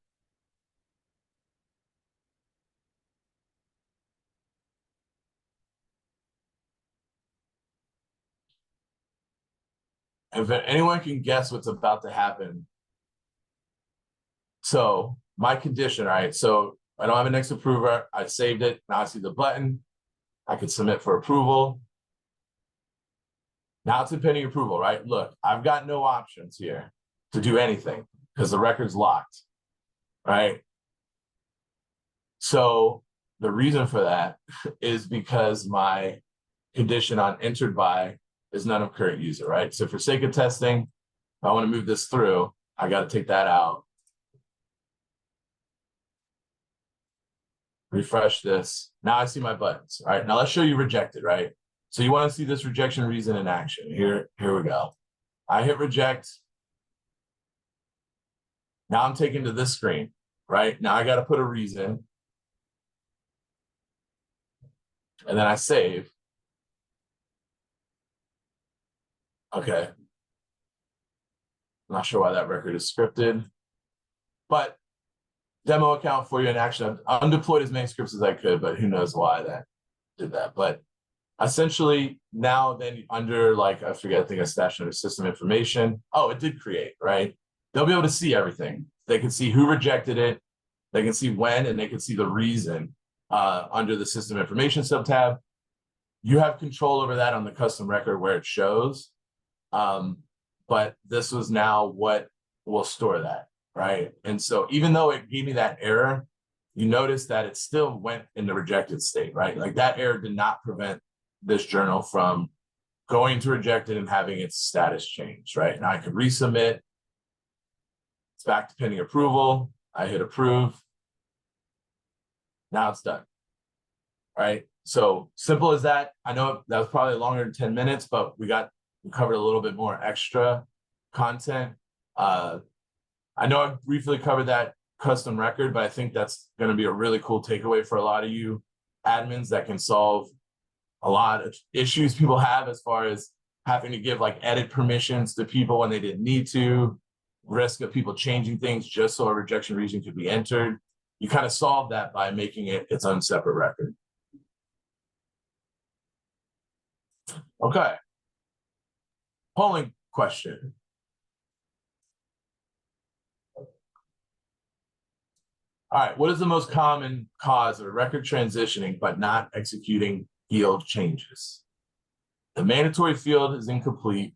If anyone can guess what's about to happen. So my condition, right? So I don't have a next approver. I saved it. Now I see the button. I can submit for approval. Now it's in pending approval, right? Look, I've got no options here to do anything because the record's locked, right? So the reason for that is because my condition on entered by is none of current user, right? So for sake of testing, if I want to move this through, I got to take that out. Refresh this. Now I see my buttons. All right, now let's show you rejected, right? So you want to see this rejection reason in action. Here we go. I hit reject. Now I'm taken to this screen, right? Now I got to put a reason. And then I save. Okay. I'm not sure why that record is scripted, but demo account for you in action. I've undeployed as many scripts as I could, but who knows why that did that. But essentially now then under like, I forget, I think I stashed under system information. Oh, it did create, right? They'll be able to see everything. They can see who rejected it. They can see when, and they can see the reason under the system information subtab. You have control over that on the custom record where it shows. But this was now what will store that, right? And so even though it gave me that error, you notice that it still went in the rejected state, right? Like that error did not prevent this journal from going to rejected and having its status change, right? Now I can resubmit. It's back to pending approval. I hit approve. Now it's done, right? So simple as that. I know that was probably longer than 10 minutes, but we covered a little bit more extra content. I know I briefly covered that custom record, but I think that's going to be a really cool takeaway for a lot of you admins that can solve a lot of issues people have as far as having to give like edit permissions to people when they didn't need to, risk of people changing things just so a rejection reason could be entered. You kind of solve that by making it its own separate record. Okay. Polling question. All right, what is the most common cause of a record transitioning but not executing field changes? The mandatory field is incomplete,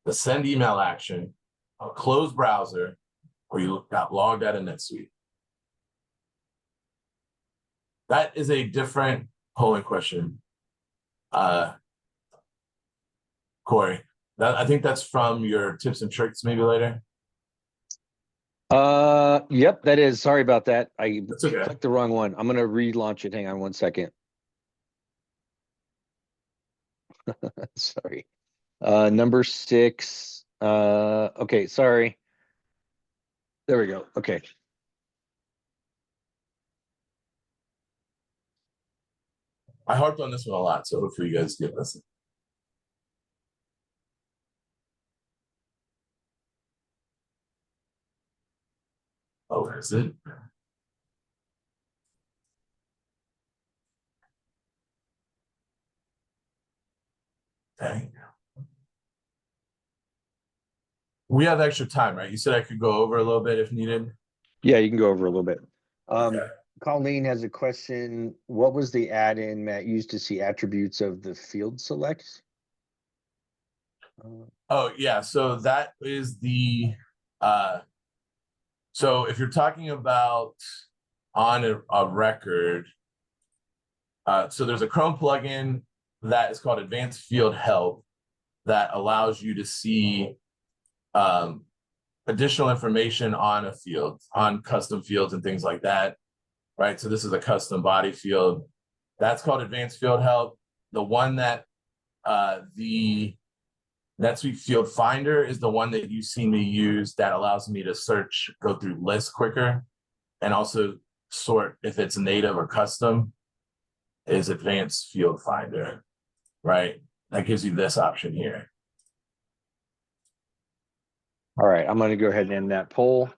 the send email action, a closed browser, or you got logged out of NetSuite. That is a different polling question. Corey, I think that's from your tips and tricks maybe later. Yep, that is. Sorry about that. I That's okay. clicked the wrong one. I'm gonna relaunch it. Hang on one second. Sorry. Number 6. Okay, sorry. There we go. Okay. I harped on this one a lot, so hopefully you guys get this. Oh, where is it? Dang. We have extra time, right? You said I could go over a little bit if needed. Yeah, you can go over a little bit. Okay. Colleen has a question. What was the add-in Matt used to see attributes of the field selects? Oh, yeah. So that is the so if you're talking about on a record, so there's a Chrome plugin that is called Advanced Field Help that allows you to see additional information on a field, on custom fields and things like that, right? So this is a custom body field. That's called Advanced Field Help. The one that the NetSuite Field Finder is the one that you've seen me use that allows me to search, go through lists quicker, and also sort if it's native or custom is Advanced Field Finder, right? That gives you this option here. All right, I'm gonna go ahead and end that poll.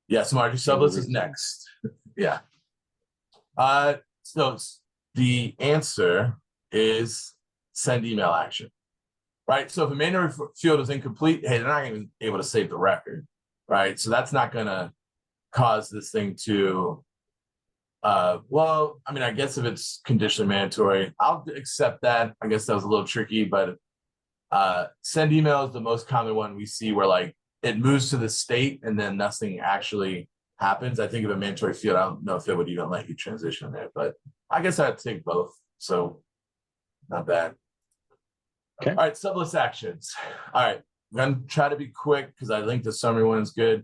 Yes, Margie, sublist is next. Yeah. So the answer is send email action, right? So if a mandatory field is incomplete, hey, they're not even able to save the record, right? So that's not gonna cause this thing to, well, I mean, I guess if it's conditionally mandatory, I'll accept that. I guess that was a little tricky, but send email is the most common one we see where like it moves to the state and then nothing actually happens. I think of a mandatory field, I don't know if it would even let you transition there, but I guess I'd take both. So not bad. Okay. All right, sublist actions. All right, I'm gonna try to be quick because I think the summary one is good.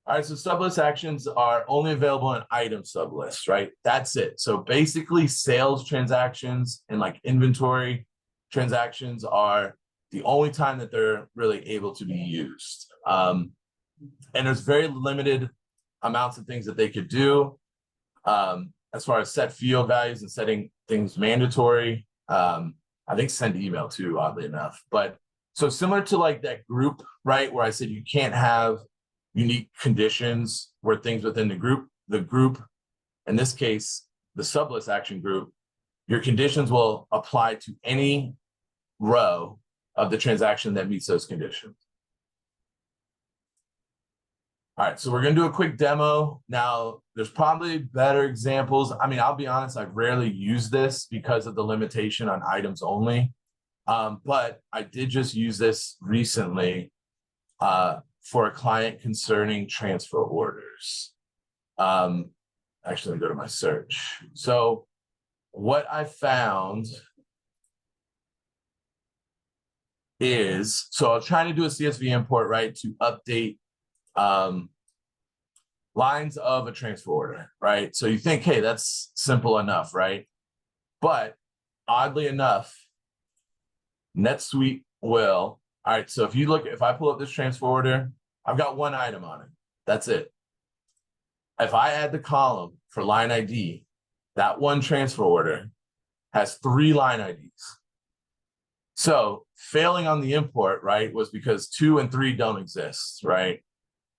All right, so sublist actions are only available in item sublists, right? That's it. So basically sales transactions and like inventory transactions are the only time that they're really able to be used. And there's very limited amounts of things that they could do as far as set field values and setting things mandatory. I think send email too, oddly enough. But so similar to like that group, right, where I said you can't have unique conditions where things within the group, in this case, the sublist action group, your conditions will apply to any row of the transaction that meets those conditions. All right, so we're gonna do a quick demo. Now, there's probably better examples. I mean, I'll be honest, I've rarely used this because of the limitation on items only. But I did just use this recently for a client concerning transfer orders. Actually, let me go to my search. So what I found is, so I was trying to do a CSV import, right, to update lines of a transfer order, right? So you think, hey, that's simple enough, right? But oddly enough, NetSuite will, all right, so if I pull up this transfer order, I've got one item on it. That's it. If I add the column for line ID, that one transfer order has 3 line IDs. So failing on the import, right, was because 2 and 3 don't exist, right?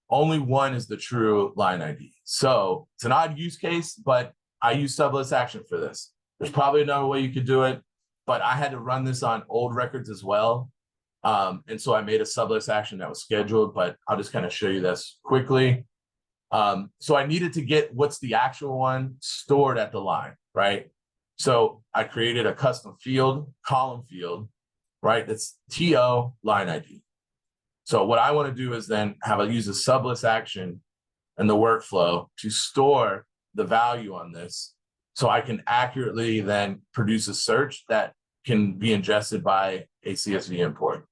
Only 1 is the true line ID. So it's an odd use case, but I use sublist action for this. There's probably another way you could do it, but I had to run this on old records as well. And so I made a sublist action that was scheduled, but I'll just kind of show you this quickly. So I needed to get what's the actual one stored at the line, right? So I created a custom field, column field, right? That's TO line ID. So what I want to do is then use a sublist action in the workflow to store the value on this, so I can accurately then produce a search that can be ingested by a CSV import.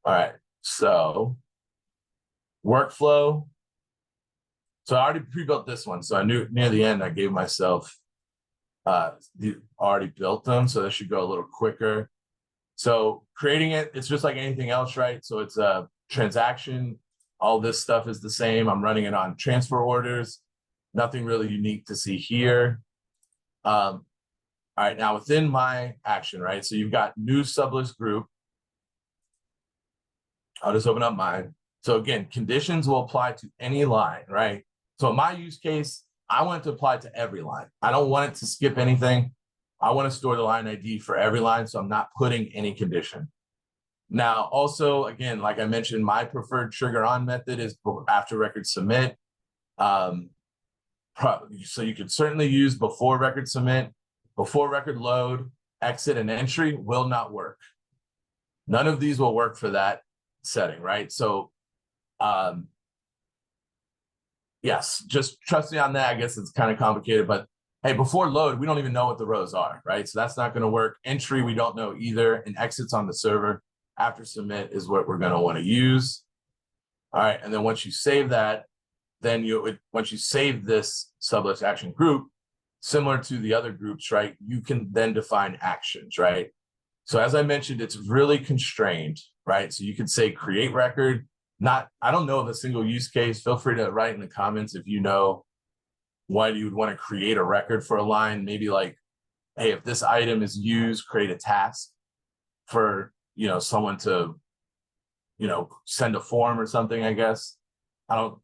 All right, so workflow. So I already pre-built this one. So I knew near the end, I gave myself already built them. So this should go a little quicker. So creating it, it's just like anything else, right? So it's a transaction. All this stuff is the same. I'm running it on transfer orders. Nothing really unique to see here. All right, now within my action, right? So you've got new sublist group. I'll just open up mine. So again, conditions will apply to any line, right? So in my use case, I want it to apply to every line. I don't want it to skip anything. I want to store the line ID for every line, so I'm not putting any condition. Now, also, again, like I mentioned, my preferred trigger on method is after record submit. So you could certainly use before record submit, before record load, exit, and entry will not work. None of these will work for that setting, right? So, yes, just trust me on that. I guess it's kind of complicated, but hey, before load, we don't even know what the rows are, right? So that's not going to work. Entry, we don't know either, and exits on the server after submit is what we're going to want to use. All right, and then once you save that, then once you save this sublist action group, similar to the other groups, right, you can then define actions, right? So as I mentioned, it's really constrained, right? So you could say create record. I don't know of a single use case. Feel free to write in the comments if you know why you would want to create a record for a line. Maybe like, hey, if this item is used, create a task for, someone to, send a form or something, I guess.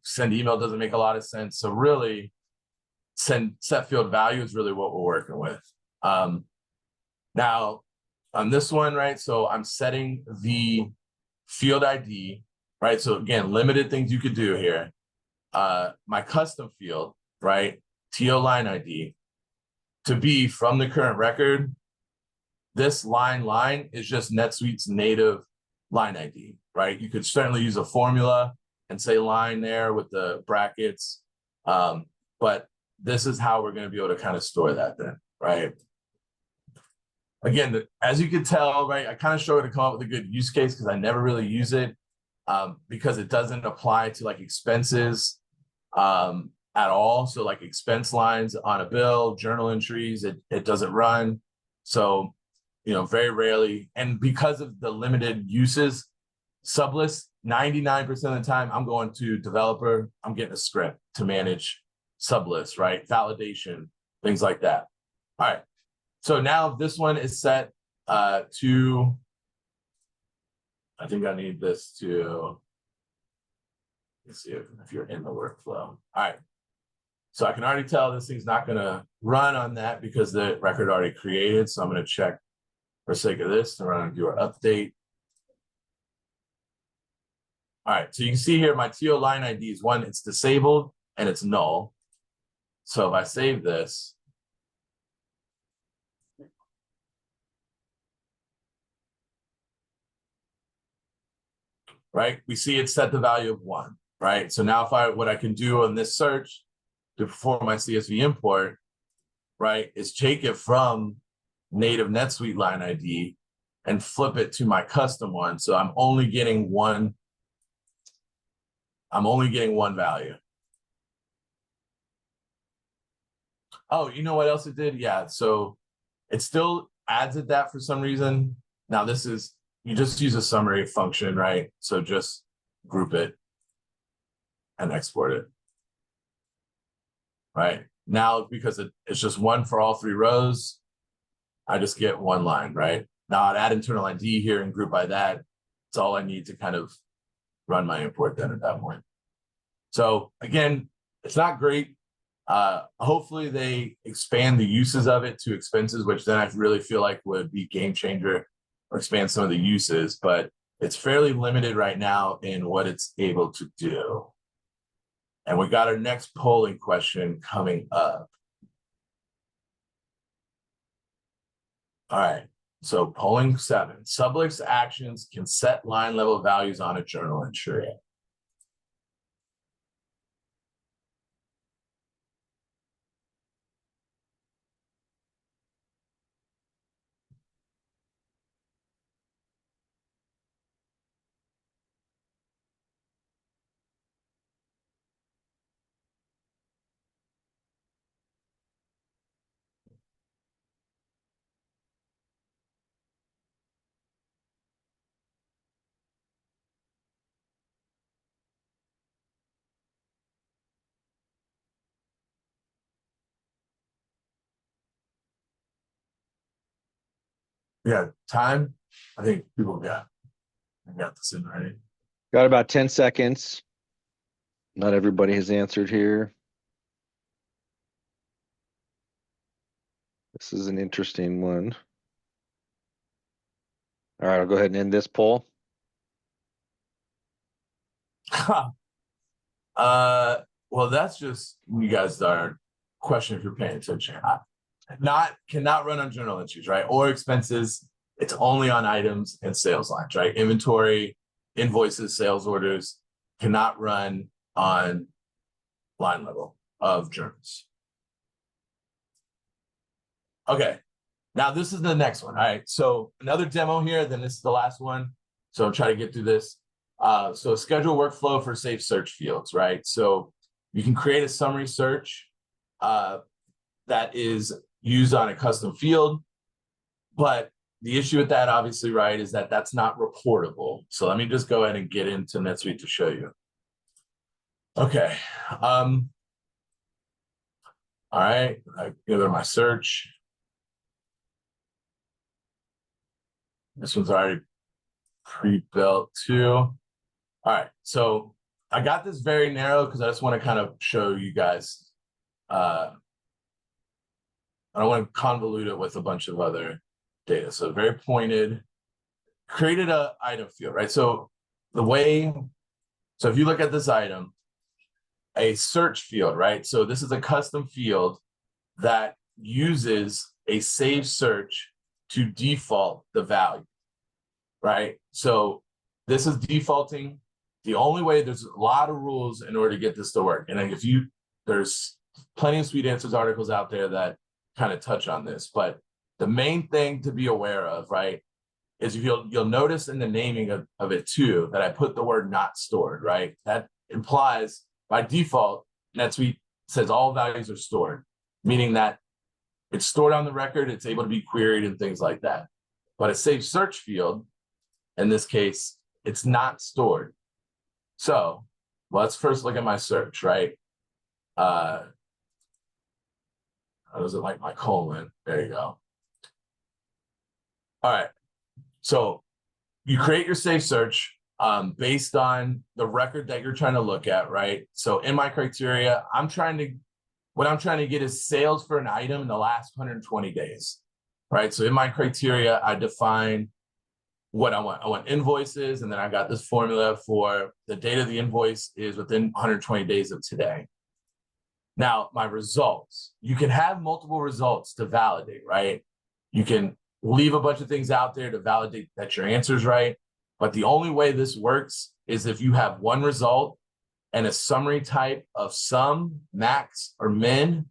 Send email doesn't make a lot of sense. So really set field value is really what we're working with. Now on this one, right? So I'm setting the field ID, right? So again, limited things you could do here. My custom field, right? TO line ID to be from the current record. This line is just NetSuite's native line ID, right? You could certainly use a formula and say line there with the brackets. But this is how we're going to be able to kind of store that then, right? Again, as you can tell, right, I kind of struggled to come up with a good use case because I never really use it. because it doesn't apply to like expenses at all. So like expense lines on a bill, journal entries, it doesn't run. So, you know, very rarely. And because of the limited uses, sublist, 99% of the time, I'm going to developer, I'm getting a script to manage sublists, right? Validation, things like that. All right. So now this one is set to, I think I need this to, let's see if you're in the workflow. All right. So I can already tell this thing's not going to run on that because the record already created. So I'm going to check for sake of this to run your update. All right. So you can see here my TO line ID is 1, it's disabled and it's null. So if I save this, right, we see it set the value of 1, right? So now what I can do on this search to perform my CSV import, right, is take it from native NetSuite line ID and flip it to my custom one. So I'm only getting one value. Oh, you know what else it did? Yeah, so it still adds it that for some reason. Now this is, you just use a summary function, right? So just group it and export it. Right? Now, because it's just 1 for all 3 rows, I just get 1 line, right? Now I'd add internal ID here and group by that. It's all I need to kind of run my import then at that point. So again, it's not great. Hopefully they expand the uses of it to expenses, which then I really feel like would be game changer, or expand some of the uses, but it's fairly limited right now in what it's able to do. And we got our next polling question coming up. All right, so polling 7. Sublist actions can set line level values on a journal entry. Yeah, time. I think people got this in already. Got about 10 seconds. Not everybody has answered here. This is an interesting one. All right, I'll go ahead and end this poll. Well, that's just, you guys are question if you're paying attention. Cannot run on journal entries, right? Or expenses. It's only on items and sales lines, right? Inventory, invoices, sales orders cannot run on line level of journals. Okay, now this is the next one. All right, so another demo here, then this is the last one. So I'll try to get through this. So schedule workflow for safe search fields, right? So you can create a summary search that is used on a custom field, but the issue with that, obviously, right, is that that's not reportable. So let me just go ahead and get into NetSuite to show you. Okay. All right, I go to my search. This one's already pre-built too. All right, so I got this very narrow because I just want to kind of show you guys. I don't want to convolute it with a bunch of other data. So very pointed, created a item field, right? So if you look at this item, a search field, right? So this is a custom field that uses a saved search to default the value, right? So this is defaulting. The only way, there's a lot of rules in order to get this to work. And there's plenty of Sweet Answers articles out there that kind of touch on this, but the main thing to be aware of, right, is you'll notice in the naming of it too, that I put the word not stored, right? That implies by default, NetSuite says all values are stored, meaning that it's stored on the record, it's able to be queried and things like that. But a saved search field, in this case, it's not stored. So let's first look at my search, right? How does it like my colon? There you go. All right. So you create your saved search based on the record that you're trying to look at, right? So in my criteria, what I'm trying to get is sales for an item in the last 120 days, right? So in my criteria, I define what I want. I want invoices, and then I got this formula for the date of the invoice is within 120 days of today. Now, my results, you can have multiple results to validate, right? You can leave a bunch of things out there to validate that your answer is right. But the only way this works is if you have one result and a summary type of sum, max, or min,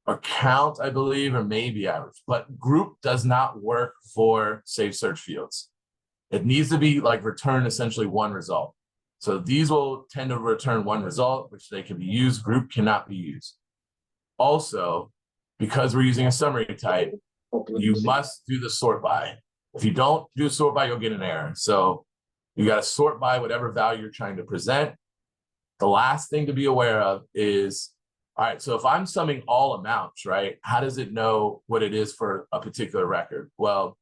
or count, I believe, or maybe average. But group does not work for saved search fields. It needs to be like return essentially one result. So these will tend to return one result, which they can be used. Group cannot be used. Also, because we're using a summary type, you must do the sort by. If you don't do a sort by, you'll get an error. So you got to sort by whatever value you're trying to present. The last thing to be aware of is, all right, so if I'm summing all amounts, right, how does it know what it is for a particular record? Well,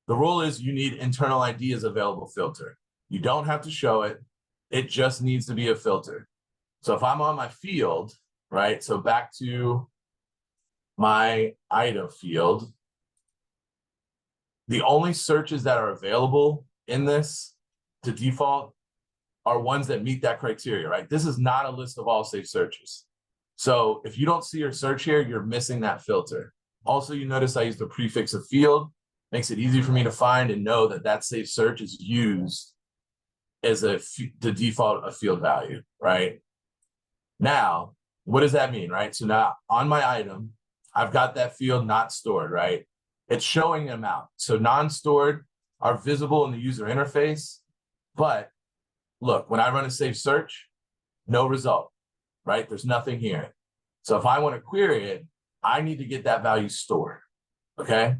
the rule is you need internal ID as available filter. You don't have to show it. It just needs to be a filter. So if I'm on my field, right, so back to my item field, the only searches that are available in this to default are ones that meet that criteria, right? This is not a list of all saved searches. So if you don't see your search here, you're missing that filter. Also, you notice I use the prefix of field, makes it easy for me to find and know that that saved search is used as the default a field value, right? Now, what does that mean, right? So now on my item, I've got that field not stored, right? It's showing them out. So non-stored are visible in the user interface, but look, when I run a saved search, no result, right? There's nothing here. So if I want to query it, I need to get that value stored, okay?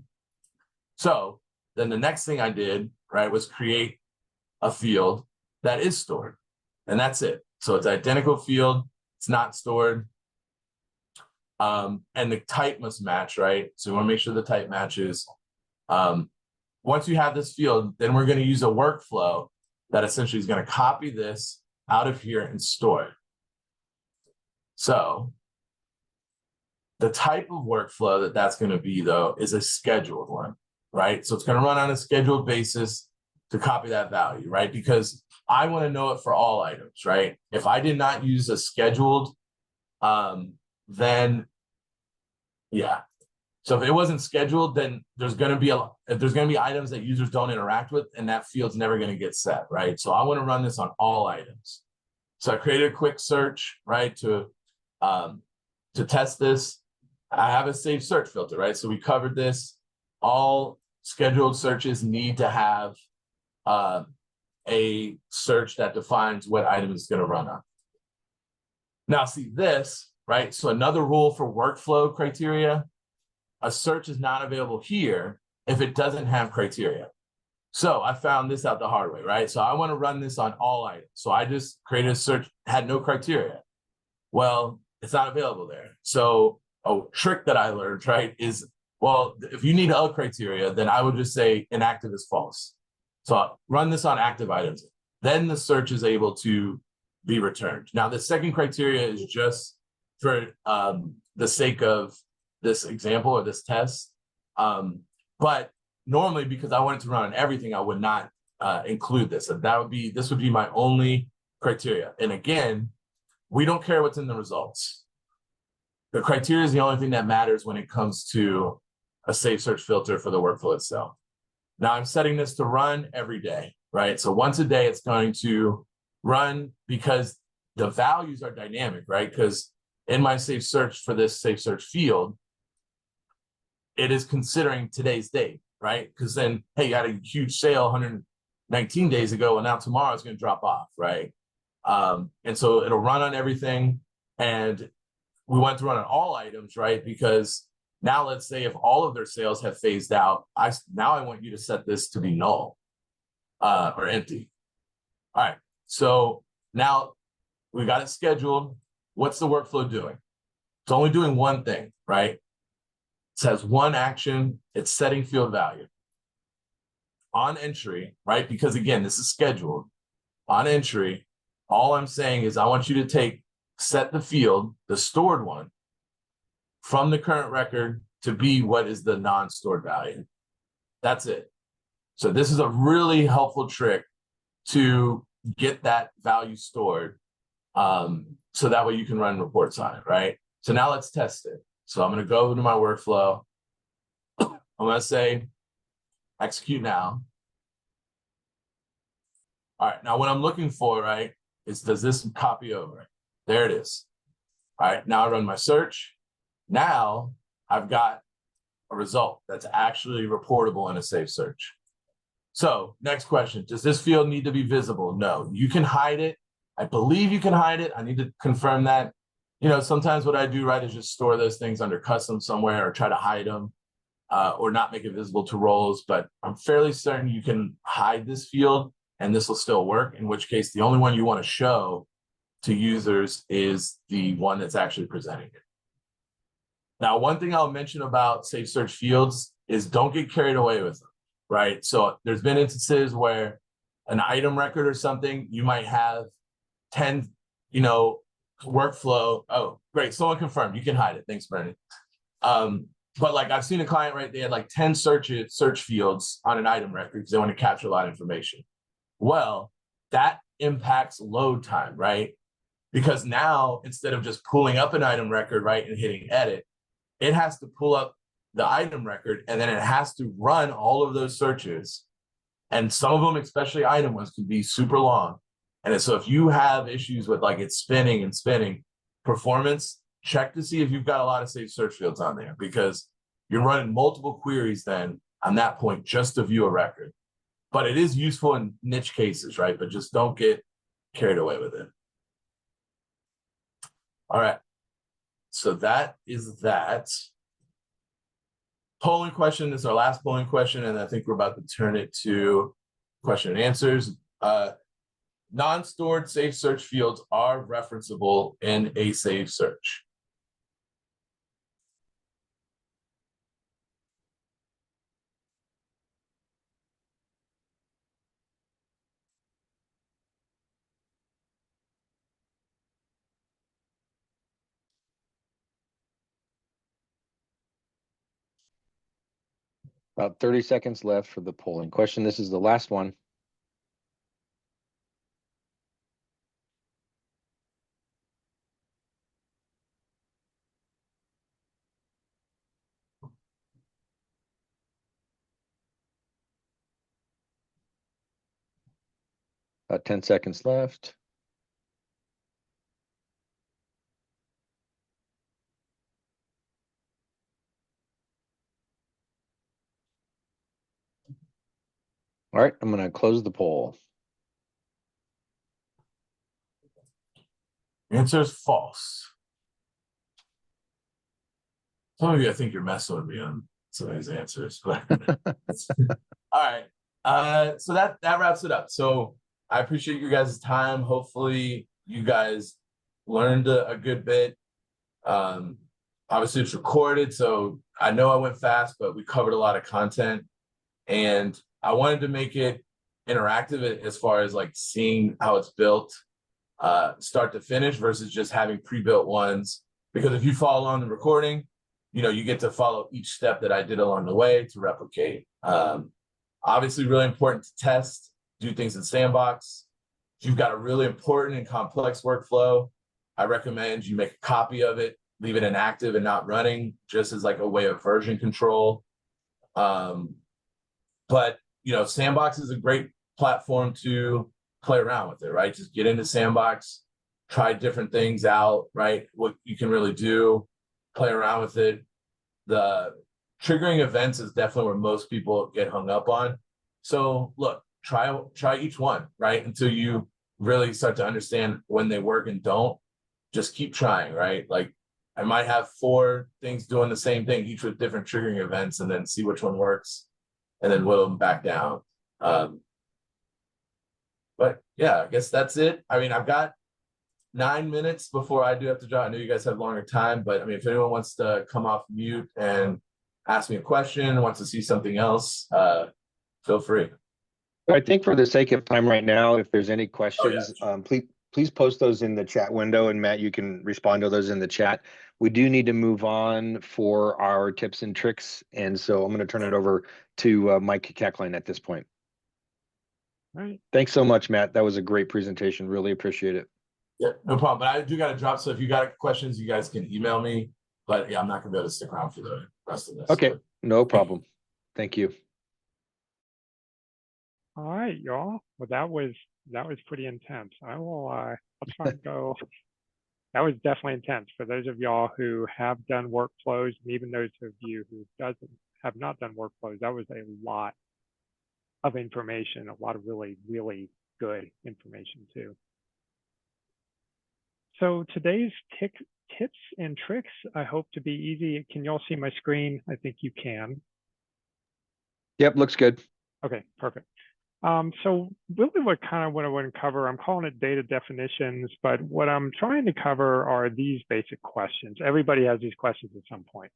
So then the next thing I did, right, was create a field that is stored, and that's it. So it's identical field, it's not stored, and the type must match, right? So we want to make sure the type matches. Once you have this field, then we're going to use a workflow that essentially is going to copy this out of here and store it. So the type of workflow that's going to be, though, is a scheduled one, right? So it's going to run on a scheduled basis to copy that value, right? Because I want to know it for all items, right? If I did not use a scheduled, then yeah. So if it wasn't scheduled, then there's going to be items that users don't interact with, and that field's never going to get set, right? So I want to run this on all items. So I created a quick search, right, to test this. I have a saved search filter, right? So we covered this. All scheduled searches need to have a search that defines what item is going to run on. Now, see this, right? So another rule for workflow criteria, a search is not available here if it doesn't have criteria. So I found this out the hard way, right? So I want to run this on all items. So I just created a search, had no criteria. Well, it's not available there. So a trick that I learned, right, is, well, if you need a criteria, then I would just say inactive is false. So I'll run this on active items. Then the search is able to be returned. Now, the second criteria is just for the sake of this example or this test. But normally, because I want it to run on everything, I would not include this. And this would be my only criteria. And again, we don't care what's in the results. The criteria is the only thing that matters when it comes to a saved search filter for the workflow itself. Now I'm setting this to run every day, right? So once a day, it's going to run because the values are dynamic, right? Because in my saved search for this saved search field, it is considering today's date. right? Because then, hey, you had a huge sale 119 days ago, and now tomorrow it's going to drop off, right? And so it'll run on everything. And we want to run on all items, right? Because now let's say if all of their sales have phased out, now I want you to set this to be null or empty. All right, so now we got it scheduled. What's the workflow doing? It's only doing one thing, right? It says one action, it's setting field value. On entry, right? Because again, this is scheduled. On entry, all I'm saying is I want you to set the field, the stored one, from the current record to be what is the non-stored value. That's it. So this is a really helpful trick to get that value stored, so that way you can run reports on it, right? So now let's test it. So I'm going to go to my workflow. I'm going to say execute now. All right, now what I'm looking for, right, is does this copy over? There it is. All right, now I run my search. Now I've got a result that's actually reportable in a safe search. So next question, does this field need to be visible? No, you can hide it. I believe you can hide it. I need to confirm that. You know, sometimes what I do, right, is just store those things under custom somewhere or try to hide them or not make it visible to roles. But I'm fairly certain you can hide this field and this will still work, in which case the only one you want to show to users is the one that's actually presenting it. Now, one thing I'll mention about safe search fields is don't get carried away with them, right? So there's been instances where an item record or something, you might have 10, workflow. Oh, great. Someone confirmed. You can hide it. Thanks, Brandon. But like I've seen a client, right? They had like 10 search fields on an item record because they want to capture a lot of information. Well, that impacts load time, right? Because now instead of just pulling up an item record, right, and hitting edit, it has to pull up the item record and then it has to run all of those searches. And some of them, especially item ones, can be super long. And so if you have issues with like it's spinning and spinning performance, check to see if you've got a lot of safe search fields on there, because you're running multiple queries then on that point just to view a record. But it is useful in niche cases, right? But just don't get carried away with it. All right. So that is that. Polling question is our last polling question, and I think we're about to turn it to question and answers. Non-stored safe search fields are referenceable in a safe search. About 30 seconds left for the polling question. This is the last one. About 10 seconds left. All right, I'm going to close the poll. Answer is false. Some of you, I think you're messing with me on some of these answers, but all right. So that wraps it up. So I appreciate you guys' time. Hopefully you guys learned a good bit. Obviously it's recorded, so I know I went fast, but we covered a lot of content, and I wanted to make it interactive as far as like seeing how it's built, start to finish versus just having pre-built ones. Because if you follow along the recording, you get to follow each step that I did along the way to replicate. Obviously really important to test, do things in Sandbox. If you've got a really important and complex workflow, I recommend you make a copy of it, leave it inactive and not running, just as like a way of version control. But Sandbox is a great platform to play around with it, right? Just get into Sandbox, try different things out, right? What you can really do, play around with it. triggering events is definitely where most people get hung up on. So look, try each one, right? Until you really start to understand when they work and don't. Just keep trying, right? Like I might have 4 things doing the same thing, each with different triggering events, and then see which one works, and then whittle them back down. But yeah, I guess that's it. I mean, I've got 9 minutes before I do have to drop. I know you guys have longer time, but I mean, if anyone wants to come off mute and ask me a question, wants to see something else, feel free. I think for the sake of time right now, if there's any questions, please post those in the chat window, and Matt, you can respond to those in the chat. We do need to move on for our tips and tricks, and so I'm going to turn it over to Mike Kackline at this point. All right. Thanks so much, Matt. That was a great presentation. Really appreciate it. Yeah, no problem. But I do got to drop. So if you got questions, you guys can email me. But yeah, I'm not going to be able to stick around for the rest of this. Okay, no problem. Thank you. All right, y'all. Well, that was pretty intense. I'll try and go. That was definitely intense for those of y'all who have done workflows, and even those of you who have not done workflows. That was a lot of information, a lot of really, really good information too. So today's tips and tricks, I hope to be easy. Can y'all see my screen? I think you can. Yep, looks good. Okay, perfect. So really what I want to cover, I'm calling it data definitions, but what I'm trying to cover are these basic questions. Everybody has these questions at some point.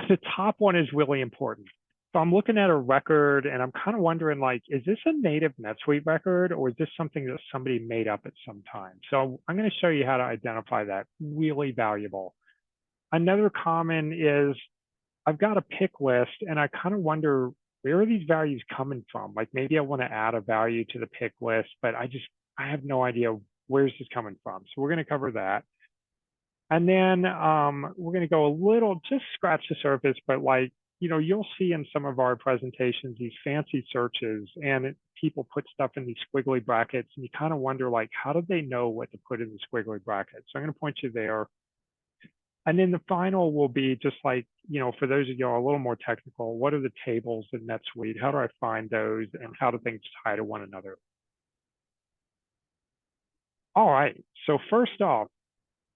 The top one is really important. So I'm looking at a record and I'm kind of wondering, like, is this a native NetSuite record or is this something that somebody made up at some time? So I'm going to show you how to identify that. Really valuable. Another common is I've got a pick list and I kind of wonder, where are these values coming from? Like maybe I want to add a value to the pick list, but I have no idea where's this coming from. So we're going to cover that. And then we're going to go a little, just scratch the surface, but like, you know, you'll see in some of our presentations, these fancy searches and people put stuff in these squiggly brackets and you kind of wonder like, how did they know what to put in the squiggly brackets? So I'm going to point you there. And then the final will be just like, you know, for those of y'all a little more technical, what are the tables in NetSuite? How do I find those and how do things tie to one another? All right, so first off,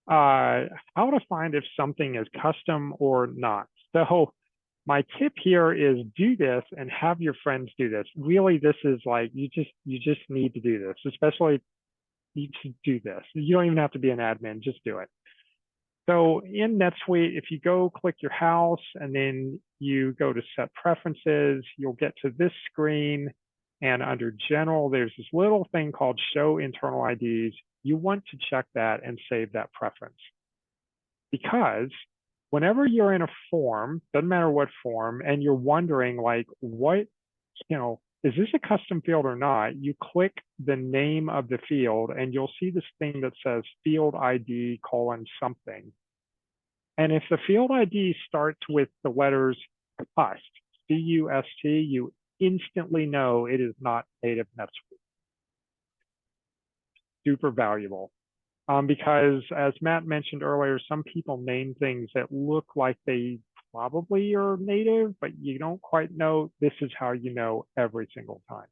how to find if something is custom or not. So my tip here is do this and have your friends do this. Really, this is like, you just need to do this, especially you should do this. You don't even have to be an admin, just do it. So in NetSuite, if you go click your house and then you go to set preferences, you'll get to this screen. And under general, there's this little thing called show internal IDs. You want to check that and save that preference. Because whenever you're in a form, doesn't matter what form, and you're wondering like, what, you know, is this a custom field or not? You click the name of the field and you'll see this thing that says field ID : something. And if the field ID starts with the letters CUST, C-U-S-T, you instantly know it is not native NetSuite. Super valuable. Because as Matt mentioned earlier, some people name things that look like they probably are native, but you don't quite know. This is how you know every single time.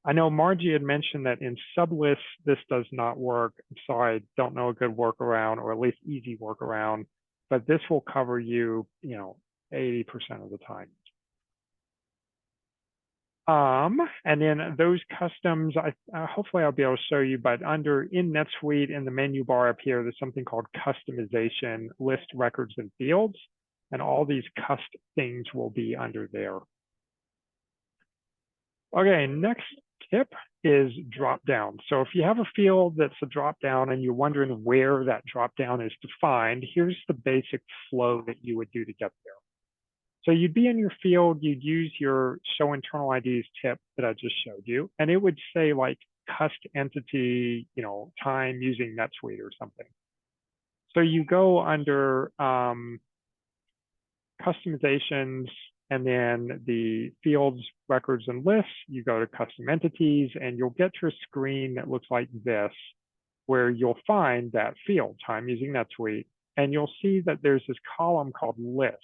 I know Margie had mentioned that in sublists, this does not work. So I don't know a good workaround, or at least easy workaround, but this will cover you, you know, 80% of the time. And then those customs, hopefully I'll be able to show you, but in NetSuite, in the menu bar up here, there's something called customization, list, records, and fields. And all these custom things will be under there. Okay, next tip is drop down. So if you have a field that's a drop down and you're wondering where that drop down is defined, here's the basic flow that you would do to get there. So you'd be in your field, you'd use your show internal IDs tip that I just showed you, and it would say like cust entity, you know, time using NetSuite or something. So you go under customizations, and then the fields, records, and lists, you go to custom entities, and you'll get to a screen that looks like this, where you'll find that field, time using NetSuite, and you'll see that there's this column called list.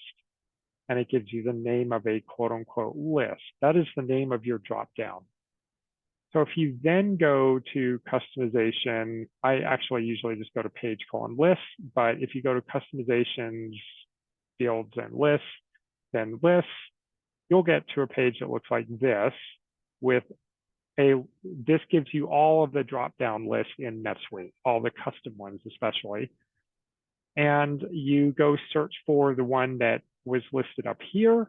and it gives you the name of a quote unquote list. That is the name of your dropdown. So if you then go to customization, I actually usually just go to page : lists, but if you go to customizations, fields and lists, then lists, you'll get to a page that looks like this with this gives you all of the drop-down lists in NetSuite, all the custom ones especially. And you go search for the one that was listed up here,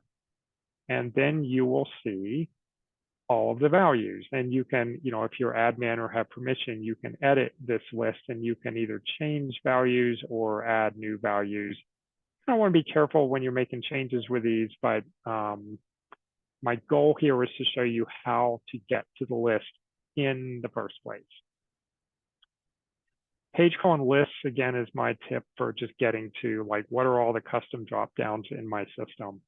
and then you will see all of the values. And you can, if you're admin or have permission, you can edit this list and you can either change values or add new values. I want to be careful when you're making changes with these, but my goal here is to show you how to get to the list in the first place. Page : lists, again, is my tip for just getting to like, what are all the custom drop downs in my system?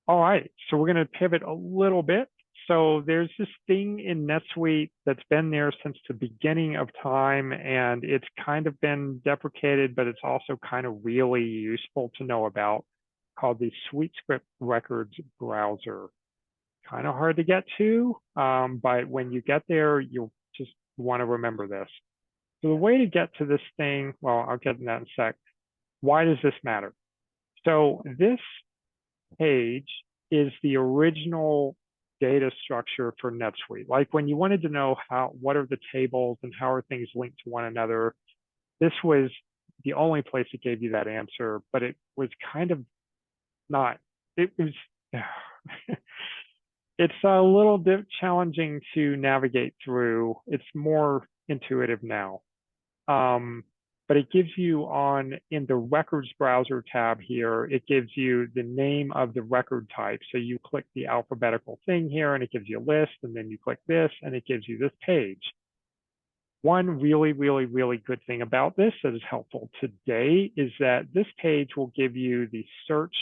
All right, so we're going to pivot a little bit. So there's this thing in NetSuite that's been there since the beginning of time, and it's kind of been deprecated, but it's also kind of really useful to know about, called the SuiteScript Records Browser. Kind of hard to get to, but when you get there, you'll just want to remember this. So the way to get to this thing, well, I'll get to that in a sec. Why does this matter? So this page is the original data structure for NetSuite. Like when you wanted to know what are the tables and how are things linked to one another, this was the only place it gave you that answer, but it was kind of not, it was, it's a little bit challenging to navigate through. It's more intuitive now. But it gives you in the records browser tab here, it gives you the name of the record type. So you click the alphabetical thing here and it gives you a list, and then you click this and it gives you this page. One really, really, really good thing about this that is helpful today is that this page will give you the search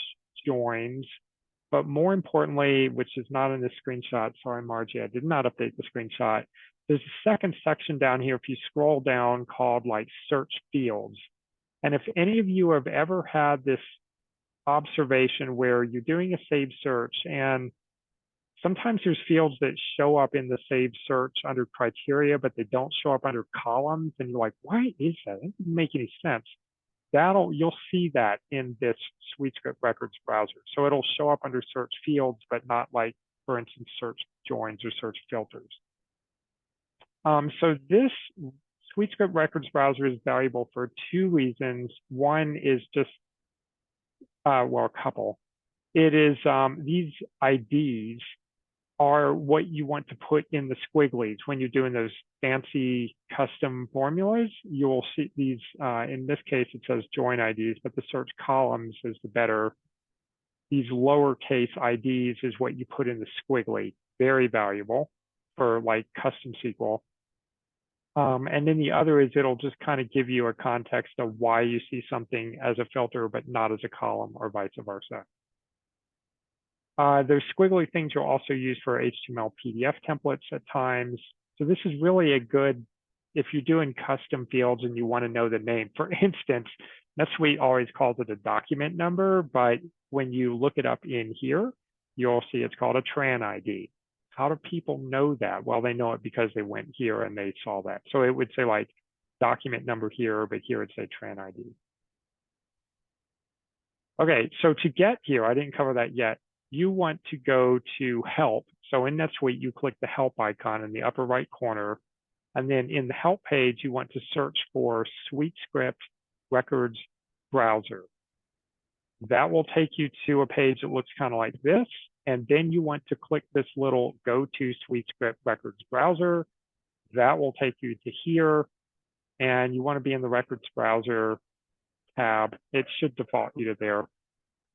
joins, but more importantly, which is not in this screenshot, sorry, Margie, I did not update the screenshot. There's a second section down here, if you scroll down, called like search fields. And if any of you have ever had this observation where you're doing a saved search and sometimes there's fields that show up in the saved search under criteria, but they don't show up under columns. And you're like, why is that? It doesn't make any sense. You'll see that in this SuiteScript Records browser. So it'll show up under search fields, but not like, for instance, search joins or search filters. So this SuiteScript Records browser is valuable for two reasons. One is just, well, a couple. It is these IDs are what you want to put in the squigglies when you're doing those fancy custom formulas. You will see these, in this case, it says join IDs, but the search columns is the better. These lowercase IDs is what you put in the squiggly. Very valuable for like custom SQL. And then the other is it'll just kind of give you a context of why you see something as a filter, but not as a column or vice versa. Those squiggly things you'll also use for HTML PDF templates at times. So this is really a good, if you're doing custom fields and you want to know the name. For instance, NetSuite always calls it a document number, but when you look it up in here, you'll see it's called a TRAN ID. How do people know that? Well, they know it because they went here and they saw that. So it would say like document number here, but here it'd say TRAN ID. Okay, so to get here, I didn't cover that yet. You want to go to help. So in NetSuite, you click the help icon in the upper right corner. And then in the help page, you want to search for SuiteScript Records Browser. That will take you to a page that looks kind of like this. And then you want to click this little Go to SuiteScript Records Browser. That will take you to here. And you want to be in the Records Browser tab. It should default you to there.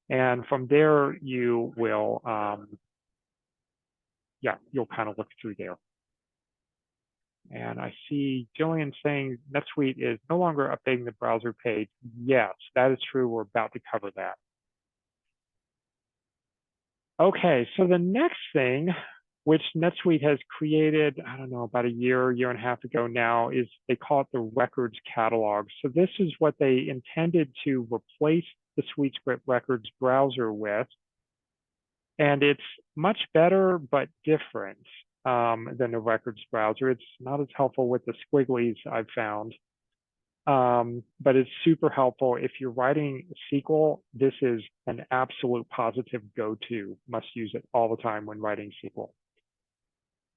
And from there, you will, you'll kind of look through there. And I see Jillian saying NetSuite is no longer updating the browser page. Yes, that is true. We're about to cover that. Okay, so the next thing which NetSuite has created, I don't know, about a year and a half ago now, is they call it the records catalog. So this is what they intended to replace the SuiteScript records browser with. And it's much better, but different than the records browser. It's not as helpful with the squigglies I've found, but it's super helpful. If you're writing SQL, this is an absolute positive go-to. Must use it all the time when writing SQL.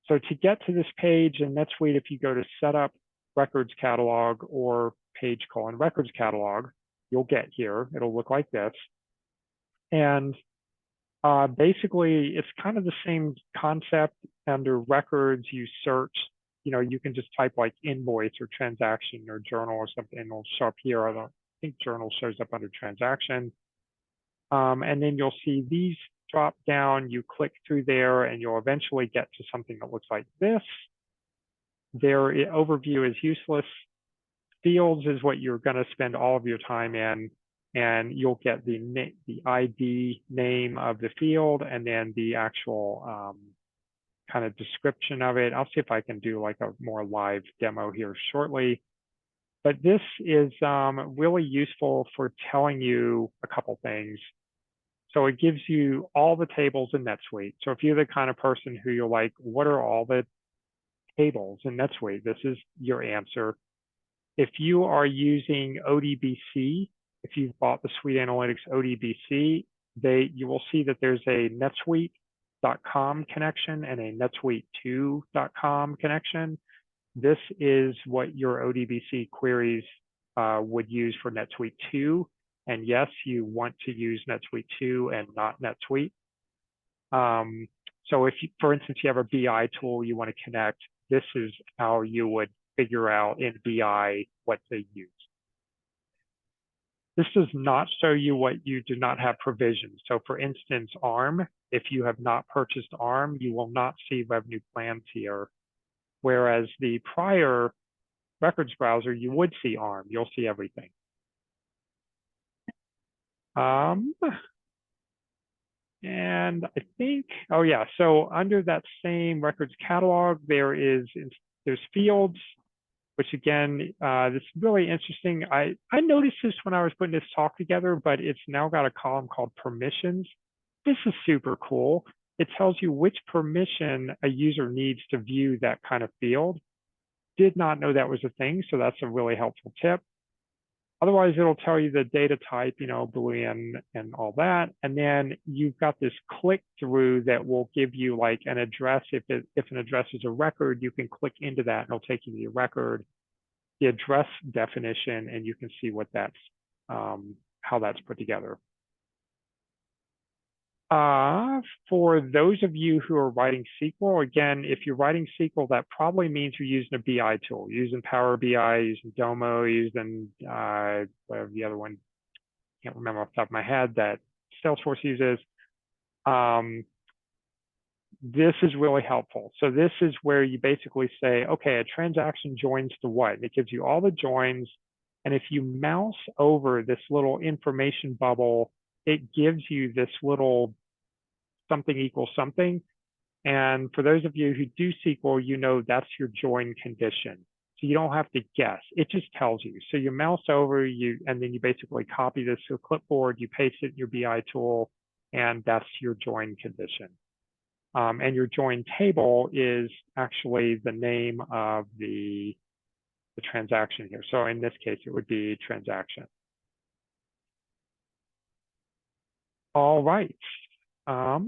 So to get to this page in NetSuite, if you go to Setup Records Catalog or page : Records Catalog, you'll get here. It'll look like this. And basically, it's kind of the same concept. Under records, you search, you can just type like invoice or transaction or journal or something, and it'll show up here. I don't think journal shows up under transaction. And then you'll see these drop down. You click through there, and you'll eventually get to something that looks like this. Their overview is useless. Fields is what you're going to spend all of your time in. And you'll get the ID name of the field and then the actual kind of description of it. I'll see if I can do like a more live demo here shortly. But this is really useful for telling you a couple things. So it gives you all the tables in NetSuite. So if you're the kind of person who you're like, what are all the tables in NetSuite? This is your answer. If you are using ODBC, if you've bought the Suite Analytics ODBC, you will see that there's a netsuite.com connection and a netsuite2.com connection. This is what your ODBC queries would use for NetSuite 2. And yes, you want to use NetSuite 2 and not NetSuite. So if, for instance, you have a BI tool you want to connect, this is how you would figure out in BI what to use. This does not show you what you do not have provisioned. So for instance, ARM, if you have not purchased ARM, you will not see revenue plans here. Whereas the prior records browser, you would see ARM, you'll see everything. And I think, oh yeah, so under that same records catalog, there's fields, which again, this is really interesting. I noticed this when I was putting this talk together, but it's now got a column called permissions. This is super cool. It tells you which permission a user needs to view that kind of field. Did not know that was a thing, so that's a really helpful tip. Otherwise, it'll tell you the data type, Boolean and all that. And then you've got this click through that will give you like an address. If an address is a record, you can click into that and it'll take you to the record, the address definition, and you can see what that's, how that's put together. For those of you who are writing SQL, again, if you're writing SQL, that probably means you're using a BI tool, using Power BI, using Domo, using whatever the other one, can't remember off the top of my head, that Salesforce uses. This is really helpful. So this is where you basically say, okay, a transaction joins to what? And it gives you all the joins. And if you mouse over this little information bubble, it gives you this little something equals something. And for those of you who do SQL, that's your join condition. So you don't have to guess, it just tells you. So you mouse over, and then you basically copy this to a clipboard, you paste it in your BI tool, and that's your join condition. And your join table is actually the name of the transaction here. So in this case, it would be transaction. All right. I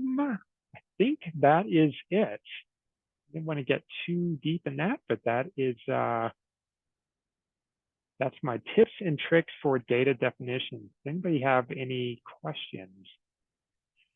think that is it. I didn't want to get too deep in that, but that is that's my tips and tricks for data definition. Does anybody have any questions?